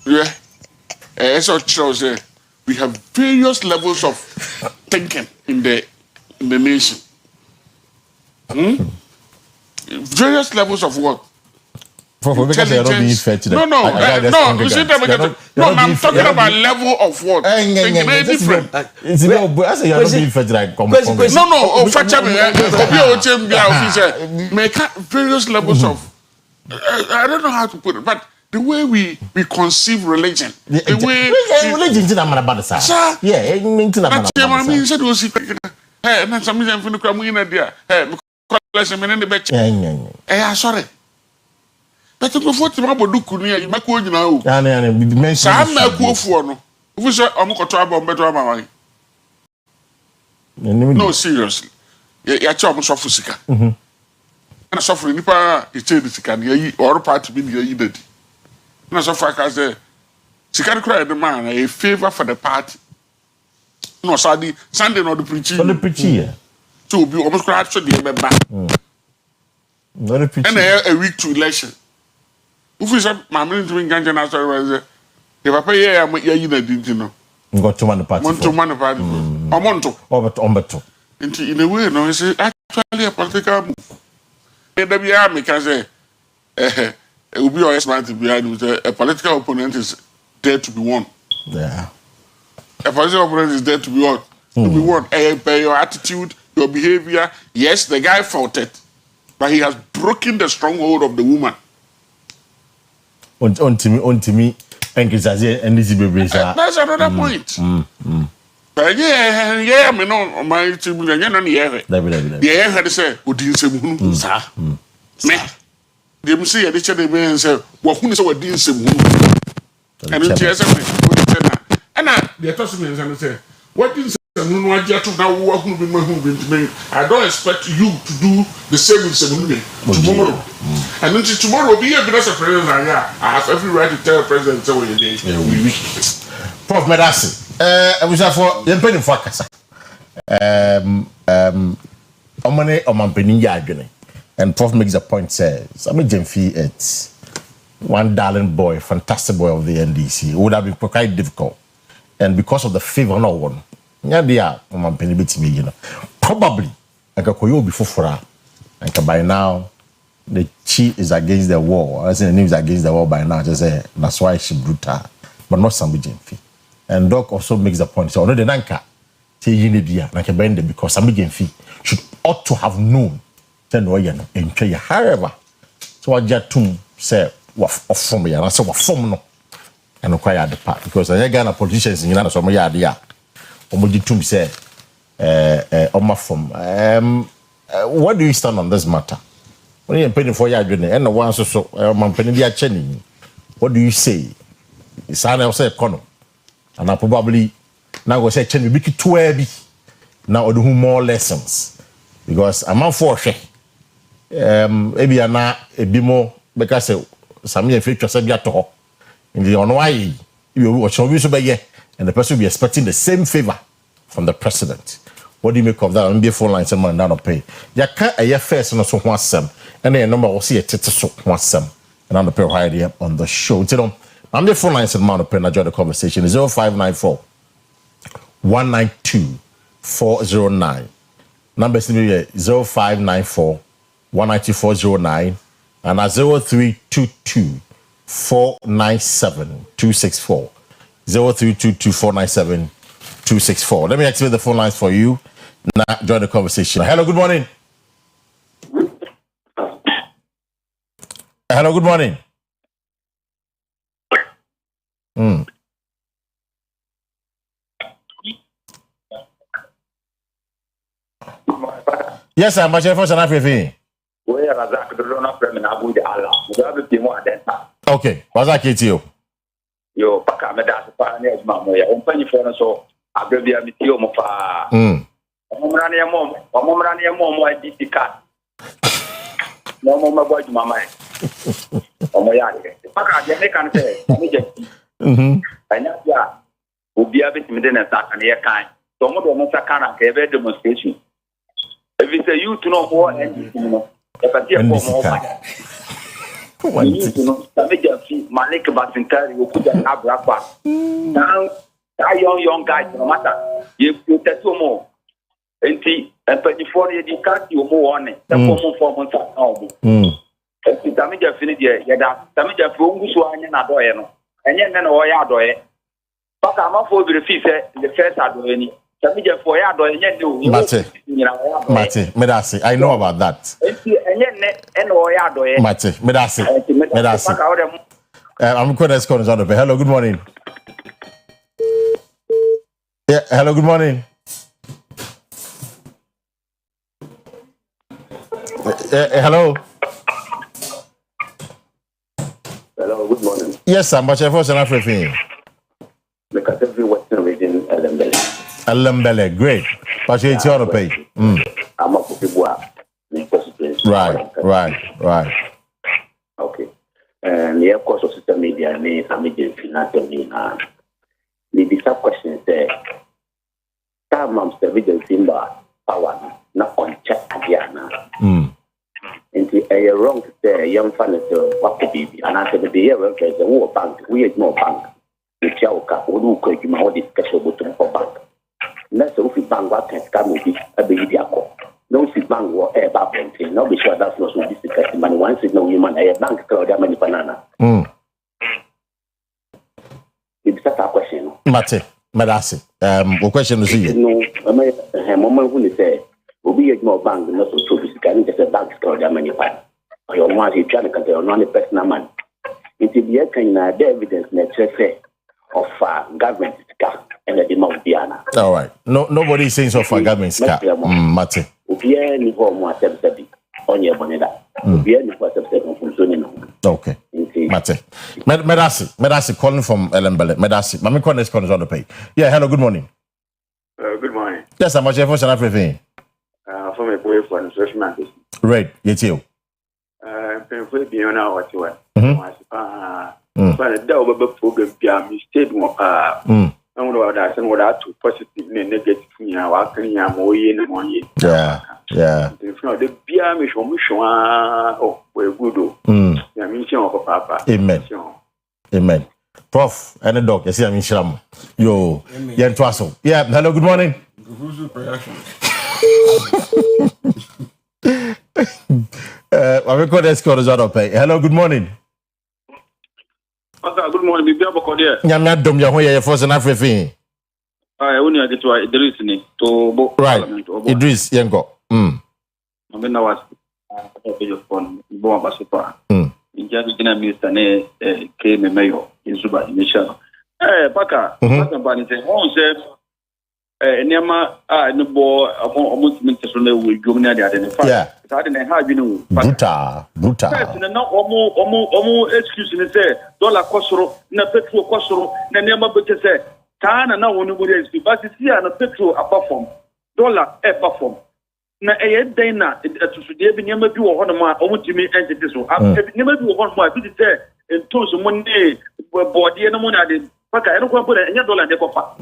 Yeah. As I chose, we have various levels of thinking in the nation. Various levels of what? Because they are not being fed to them. No. I'm talking about level of what? Thinking very different. I say you're not being fed like No. Make various levels of. I don't know how to put it, but the way we conceive religion, the way religion is not about the side. Yeah, it means not about the side. Hey, na some reason for the crime in there. Hey, let's me in the bed. Sorry. But to go for to my bodu kunu you make you now. Sam make go for no. If you say I'm going to about better mama. No, seriously. Ya chop so for sika. And so for nipa e change sika na or part be na yi dadi. Na so for ka say sika cry the man a favor for the party. No, Sunday not the preaching. On the preaching, yeah. So be almost cry so the member. Not the preaching. And a week to election. If we say my minister to Ganja National, if I pay here, I'm here in the dinner. Got to man the party. Want to man the party. I want to. Over. In a way, no, it's actually a political move. The army can say, it will be always man to be a political opponent is there to be won. Yeah. A political opponent is there to be what? To be won. By your attitude, your behavior. Yes, the guy fought it, but he has broken the stronghold of the woman. On me, and it's that's another point. But yeah, me no, my team, you know, yeah, had to say, what do you say, sir? Me, they say, they said, they say, what who is what do you say? And it's just and they told me and say, what is I don't expect you to do the same with tomorrow. And then tomorrow will be here because of president. I have every right to tell the president what you did. Prof Medasi, I was for the penny for Kasa. Omane Omampeni Yagene. And Prof makes a point, says, I'm a Jemfi, it's one darling boy, fantastic boy of the NDC. It would have been quite difficult. And because of the favor, no one. Yeah, they are Omampeni bit me, you know. Probably, I can call you before, and by now, the chief is against the wall. I say the name is against the wall by now. Just say that's why she brutal, but not somebody Jemfi. And Doc also makes the point. So no, the nanka, say you need dia like a bend because somebody Jemfi should ought to have known. Then no, you know, and however, so I just to say what from me, and I say what from no, and acquire the part because I got a politicians in Ghana, so my idea. Omoji to say, Oma from. What do you stand on this matter? When you're paying for your journey, and the ones so Mampeni, what do you say? It's an also economy, and I probably now go say, "Chen, we make it too heavy." Now, do more lessons because I'm on for share. Maybe I'm not a bit more because some of the future said, "Get to in the on why you watch on you so by and the person will be expecting the same favor from the president. What do you make of that? I'm be phone line someone down pay. Ya can't a first and also one sem, and then number will see a title so one sem, and I'm the pay higher on the show. I'm the phone line someone to pay and join the conversation 0594 192 409. Number is 0594 192 409 and 0322 497 264. 0322 497 264. Let me activate the phone lines for you. Now join the conversation. Hello, good morning. Hello, good morning. Yes, I'm much for Africa. Okay, what's that kid to you? Yo, Paka Medas, Pioneers, Mamma, on penny for us all. I will be a meteor of a Momrania mom, or Momrania mom, why did the cat? No more boy to my mind. Oh, my yard. Paka, they can say, I know, yeah, will be a bit within a sack and air kind. Some of them are kind of a demonstration. If you say you to know more, and you know, if I hear more, you know, the major fee, Malik Basintari, who could have Brapa. Now, that young guy, no matter, you tell two more. And 24 years, you can't do more on it. The common form on that album. And the damage of Finity, that damage of Fungus and Adoyano. And yet, then, or Yadoy. But I'm not for the fee, the first Adoyani. Mate, Medasi, I know about that. Mate, Medasi. I'm going to escort on the pay. Hello, good morning. Yeah, hello, good morning. Hello. Hello, good morning. Yes, I'm much for South Africa. The Catholic Western region, Alembele, great. But it's your pay. I'm a Right. Okay. And the of course of social media and some media financial the sub question there. Tamam evidence in the power not on check again. Into a wrong to say young fan what could be and I said the year workers the war bank, we had no bank. The Chauka, who could you more discussion for bank. That's if you bang what can come with a baby. No, if you bang what air babbling, no, be sure that's not so difficult. Money once is no human, a bank crowd, that many banana. It's a question. Mate, Medasi, what question is it? No, a moment when you say, will be a more bank, not so true, because it's a bank crowd, that many banana. Or your one, you try to control non-personal man. It will be a kind of evidence, necessary of government. And the demand Diana. All right. No, nobody is saying so for government. Mate. Okay. Mate. Medasi calling from Elembele. Medasi. Mami call next call is on the page. Yeah, hello, good morning. Good morning. Yes, I'm much for South Africa. From a boy for freshman. Right, yes you. Painful beyond our what but the double program be mistake I don't know that and what I to positive and negative I can more in one. Yeah. The beer me oh, we're good. Yeah, mission of Papa. Amen. Prof, and the dog, yes, I'm in Sham. Yo, yeah, Twasso. Yeah, hello, good morning. I record this call is out of pay. Hello, good morning. Good morning, Bibi Abokodia. Nyamia dom ya hoye for South Africa. I only get to Idris ni to right. Idris yengo. Mbena was a phone bo ambassador. Injani jina minister ne ke me mayo insuba initial. Paka bani say on say niama no bo almost minister no we governor dey identify. Yeah. So I didn't have you know. Brutal. First na omo excuse ni say dollar kosoro na petrol kosoro na niama be say Tana na wonu mu dey but see na petrol perform dollar perform na den na atusude bi niam bi wo ho no ma omutimi entity so niam bi wo ho no ma bi say entonso mo ne body no mo na de Paka I don't go put a dollar de copa.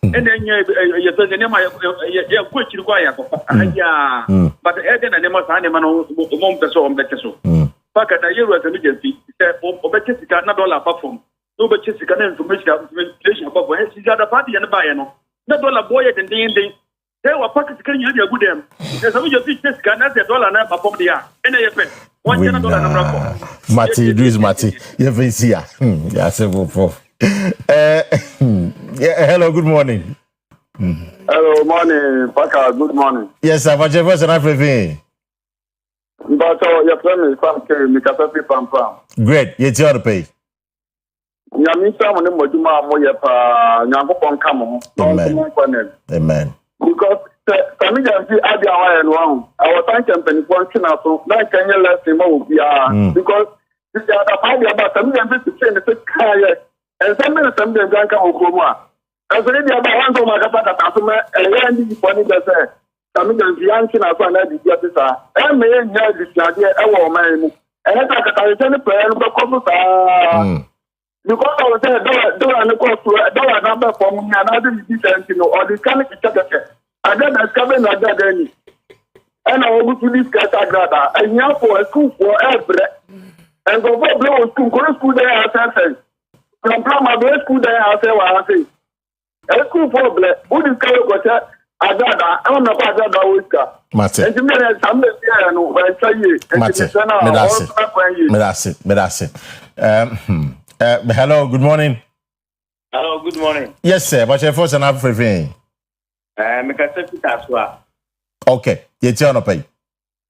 And then you pay the name of quick require copa. But Eden and Emma Animal won't be so better so. Paka the year was emergency. Obeti not dollar perform. No but Chessica information about where she's got a party and a buyer. Not dollar boy and the ending. They were pockets can you good them. There's a major fish can not $1 now perform the air. And I pay $1 Mati, Luis Mati, you have see ya. Yeah, several for. Hello, good morning. Hello, morning, Paka, good morning. Yes, sir, but first and everything. But your friend is from Mikasapi Pampa. Great, you're on the pay. Yamisa, when you Mojuma, Moyapa, Yankopon Kamo. Amen. Because Samija see Adia and one. Our time company function so that can you let him move? Yeah, because this is the idea about Samija to say the car and somebody can come Okuma. As already about one of my Kapata, and then the funny that said Samija Bianchi as one of the officer. And may know this idea, our man. And I can tell prayer, but because I was there, dollar number for me, another different, or the kind of check. I then discovered that any. And I will to this Catagata, and now for a school for every. And go for blow school there, I said. From my best school there, I say, a school for black, who is Kaloka, Agada, I don't know about that Whisker. Mate. And you made some hello, good morning. Hello, good morning. Yes, sir. But your first and everything. Okay, you turn up.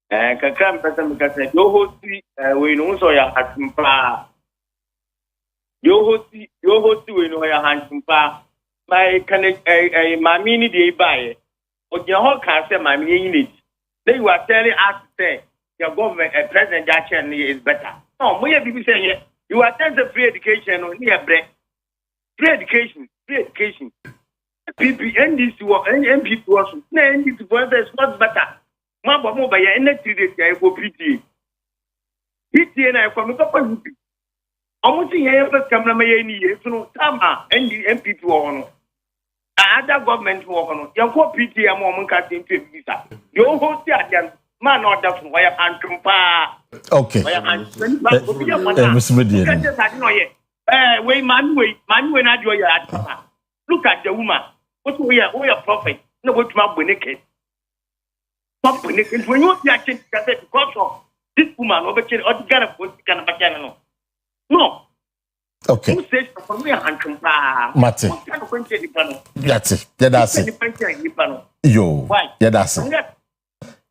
Kakam person because yo hosti we know so ya hatumpa. Yo hosti we know ya hatumpa. My can mami ni dey buy. O je ho kan say mami yin need. Then you are telling us say your government president action is better. No, we be saying you attend the free education on here break. Free education. NDC MP was NDC was not better. Mambo mo ba ya NDC dey go PT. PT na ko me papa UP. Omo ti ye first camera ma ye ni ye so no tama MP wo no. Other government wo no. Ya ko PT am o mo ka tin to bisa. Yo ho ti adian man order from wire antumpa. Okay. Mr. Median. We man na do ya atuma. Look at the woman. What we are prophet. No go to my bonnet. When you see a change because of this woman over here, or the Ghana post can have no. Okay. Who says for me a Mate. That's it. Yeah, that's it. Yo. Why? Yeah, that's it.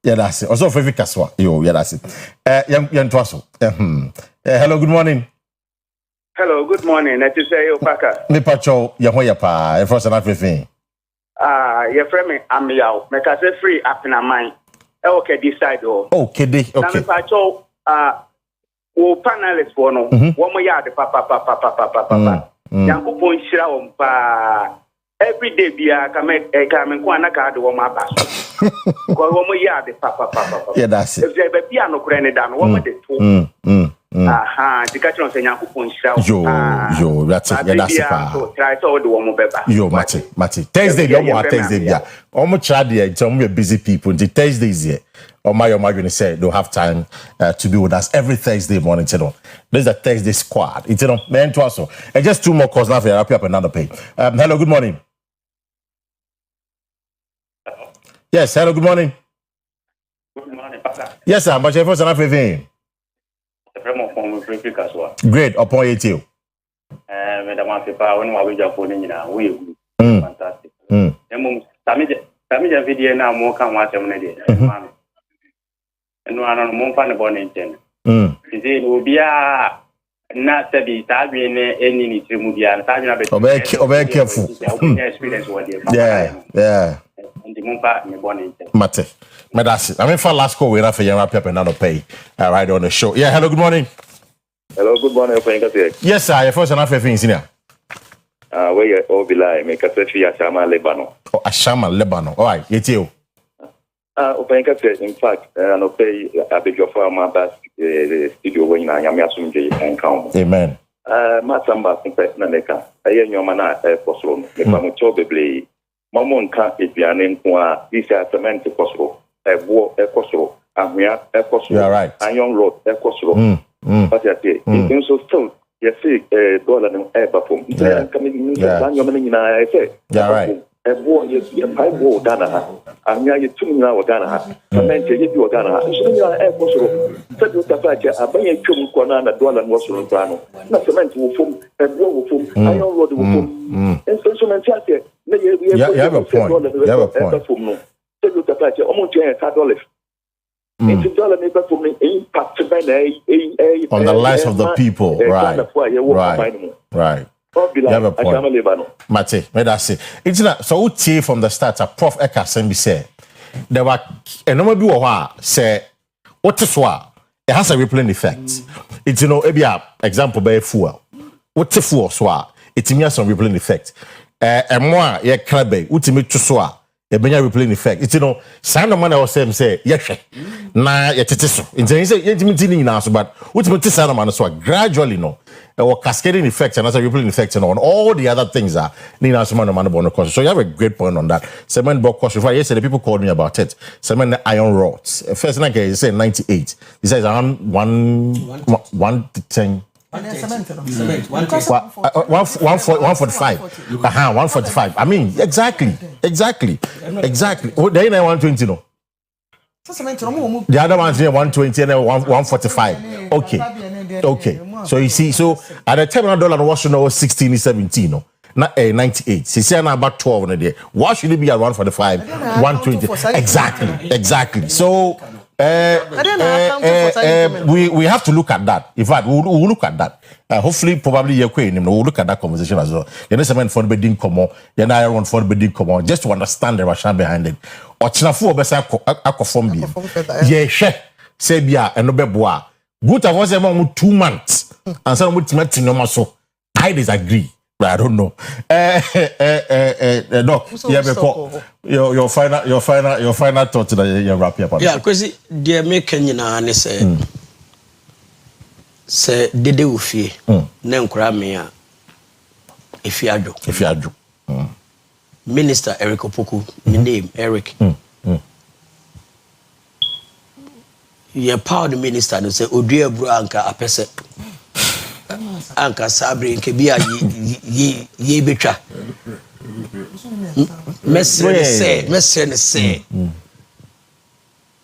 Yeah, that's it. Also, for Kaswa. Yo, yeah, that's it. Young Twasso. Hello, good morning. Hello, good morning. Let you say you Paka. Me pacho Yahoyapa, first and everything. Your friend, I'm Yao. Make us free up in our mind. Okay, decide. Okay. Now, me pacho, panelists for no. One more yard, papa. Yanko point shira pa. Every day, be a come and Kwana card or my bass. One more yard, papa. Yeah, that's it. If there be piano granted down, one with the two. The catcher say Yanko point shira. Yo, that's it. Yeah, that's it. Try to order one more paper. Yo, Mati. Thursday, no more Thursday. Yeah. Almost tried here. It's almost busy people. The Thursdays here. Or my going say they'll have time to be with us every Thursday morning. You know, this is the Thursday squad. It's you know, man to us. And just two more calls now for you. Up another pay. Hello, good morning. Yes, hello, good morning. Good morning, Papa. Yes, sir. But first and everything. Great. Upon you too. Madam Papa, when we are phoning in our way, fantastic. Tamija video now more can watch them. And one on Montana Bonington. It will be a not to be tabbing any to move and very careful. Yeah. And the Montana Bonington. Mate. Medasi. I mean, for last call, we're not for young up another pay right on the show. Yeah, hello, good morning. Hello, good morning. Yes, sir. Your first and after things in here. Where you all be like, make a search for Ashama, Lebanon. Oh, Ashama, Lebanon. All right, it's you. In fact, I know pay a big of my best studio when I am assuming and count. Amen. Masamba na meka aye nyoma na kosoro me pa mo cho beble mamo nka eduane nko a this cement kosoro ebo kosoro ahua kosoro iron rod kosoro but ya say in so still you see dollar no bafom nka me nyoma nyina say yeah right ebo ye pai bo dana ha ahua ye tumi na wo dana ha cement ye bi wo dana ha so nyina kosoro se do ta fa che abanye twum ko na dollar no so no no na cement wo fom ebo wo fom iron rod wo fom instrument ya say you have a point. You have a point. On the lives of the people, right? Right. You have a point. Mate, that's it. It's not so. We from the start. Prof. Eka Sembi said there were a number of say what is what it has a rippling effect. It's maybe a example by fuel. What is fuel? So it has some rippling effect. Moi, ye krabe, ultimate to soa, a benya replaying effect. It's sound of man I was say, yes, na yetiso. It's a intimating in us, but ultimate sound of man so gradually no, or cascading effect and as a replaying effect and on all the other things are Nina Suman man on the course. So you have a great point on that. Cement box course. Yesterday people called me about it. Cement iron rods. First night he said 98. He says around 110. 145. 145. I mean, exactly. Oh, they ain't 120 no. The other one's here 120 and then 145. Okay. So you see, so at the time $1 was 16, 17 no. Not 98. She said about 12 in a day. Why should it be at 145? 120. Exactly. So we have to look at that. In fact, we'll look at that. Hopefully, probably we'll look at that conversation as well. You know, someone for the bidding come on, you know, one for the bidding come on, just to understand the rationale behind it. Or Chinafu obesa akofom bi. Yeah, say bia and no beboa. Good of us 2 months. And some would make no so. I disagree. But I don't know. Doc, your final thought that you wrap up on. Yeah, Kwesi, dear making you say dede ufie na nkura me a efiadwo Minister Eric Opoku, my name Eric. You power the minister no say odua bro anka apese anka sabre nke bia ye betwa mesre say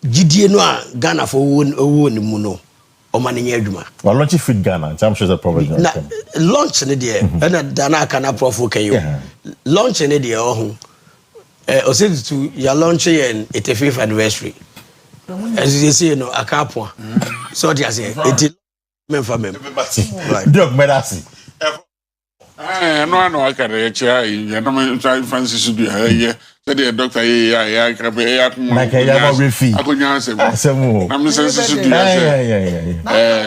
gidie no a Ghana for owo ni mu no o ma nye adwuma well launch fit Ghana I'm sure the problem na launch ne de and dana kana prof kan yo launch ne de o say to your launch in 85th anniversary as you see no akapo so they say it memfa mem Doc medasi no I can reacha you know fancy should be here said the doctor ya krabe ya akonya asem na msense should be na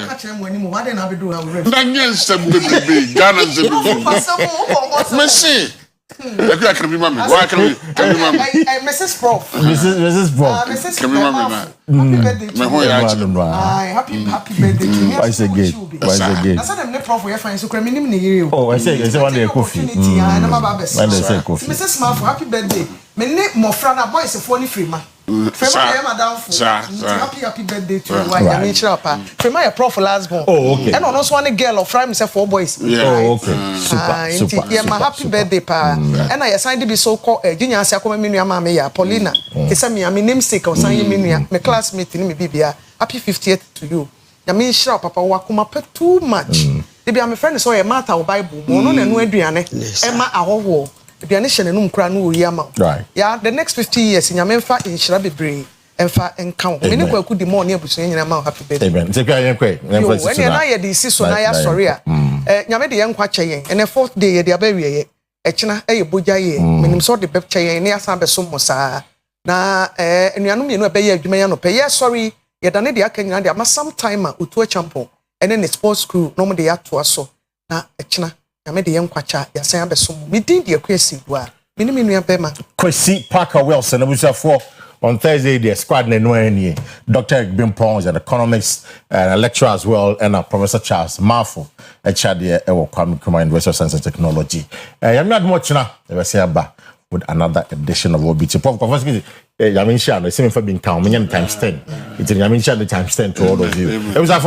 ka chere mo ni mo wade na bedu ha we na nyensem bebe Ghana nsem merci Akua krabi mami wa krabi mami Mrs. Prof Mrs. Prof krabi mami na happy birthday me ho ya chi happy birthday to me why is again I said them prof we find so krabi nim ne yire oh I say one day coffee na ma ba when they say coffee Mrs. Smart happy birthday me ne mofra na boys for ni free ma Frema ya madam for happy birthday to you. Why me chira pa. Frema ya prof last born. Oh okay. And on one girl of frame say 4 boys. Oh okay. Super. Yeah, my happy birthday pa. And I assigned to be so called junior asia come me nua ma me ya Paulina. Kesa me namesake o san ye me nua. Me classmate ni me bibia. Happy 50th to you. Ya me chira papa wa kuma pe too much. They be my friend so ya matter o Bible. Mo no na no aduane. E ma ahoho. Aduane hye nanum kra no oyi ama. Yeah, the next 50 years nyamemfa inhyira bebre emfa enka me ne kwaku di mo ne abusu nyina ma happy birthday. Amen. Take care yenkwe. When you na ye di si so na ya sorry a. Nyame de yenkwa kyeyen. And the 4th day ye de abawie ye. Ekina eye boja ye. Menim so de bep kyeyen ne asan be so mo saa. Na enuanum ye no be ye adwuma ya no pe. Ye sorry ye da ne de aka nyina de ama sometime otu a champion. And then the sports crew no mo de ya to aso. Na ekina Nyame de yenkwacha ya san abeso me din de Akua Asiedua me ni me nua bema Kwesi Parker Wilson abusafo on Thursday, the squad in Dr. Bimpong is an economist and a lecturer as well, and Professor Charles Marfo, a Chadia Kwame Nkrumah University of Science and Technology. I'm not much now. They say about with another edition of OBT. Professor, Yamin Shan, the same for being town, times 10. It's in Yamin Shan, the times 10 to all of you. It was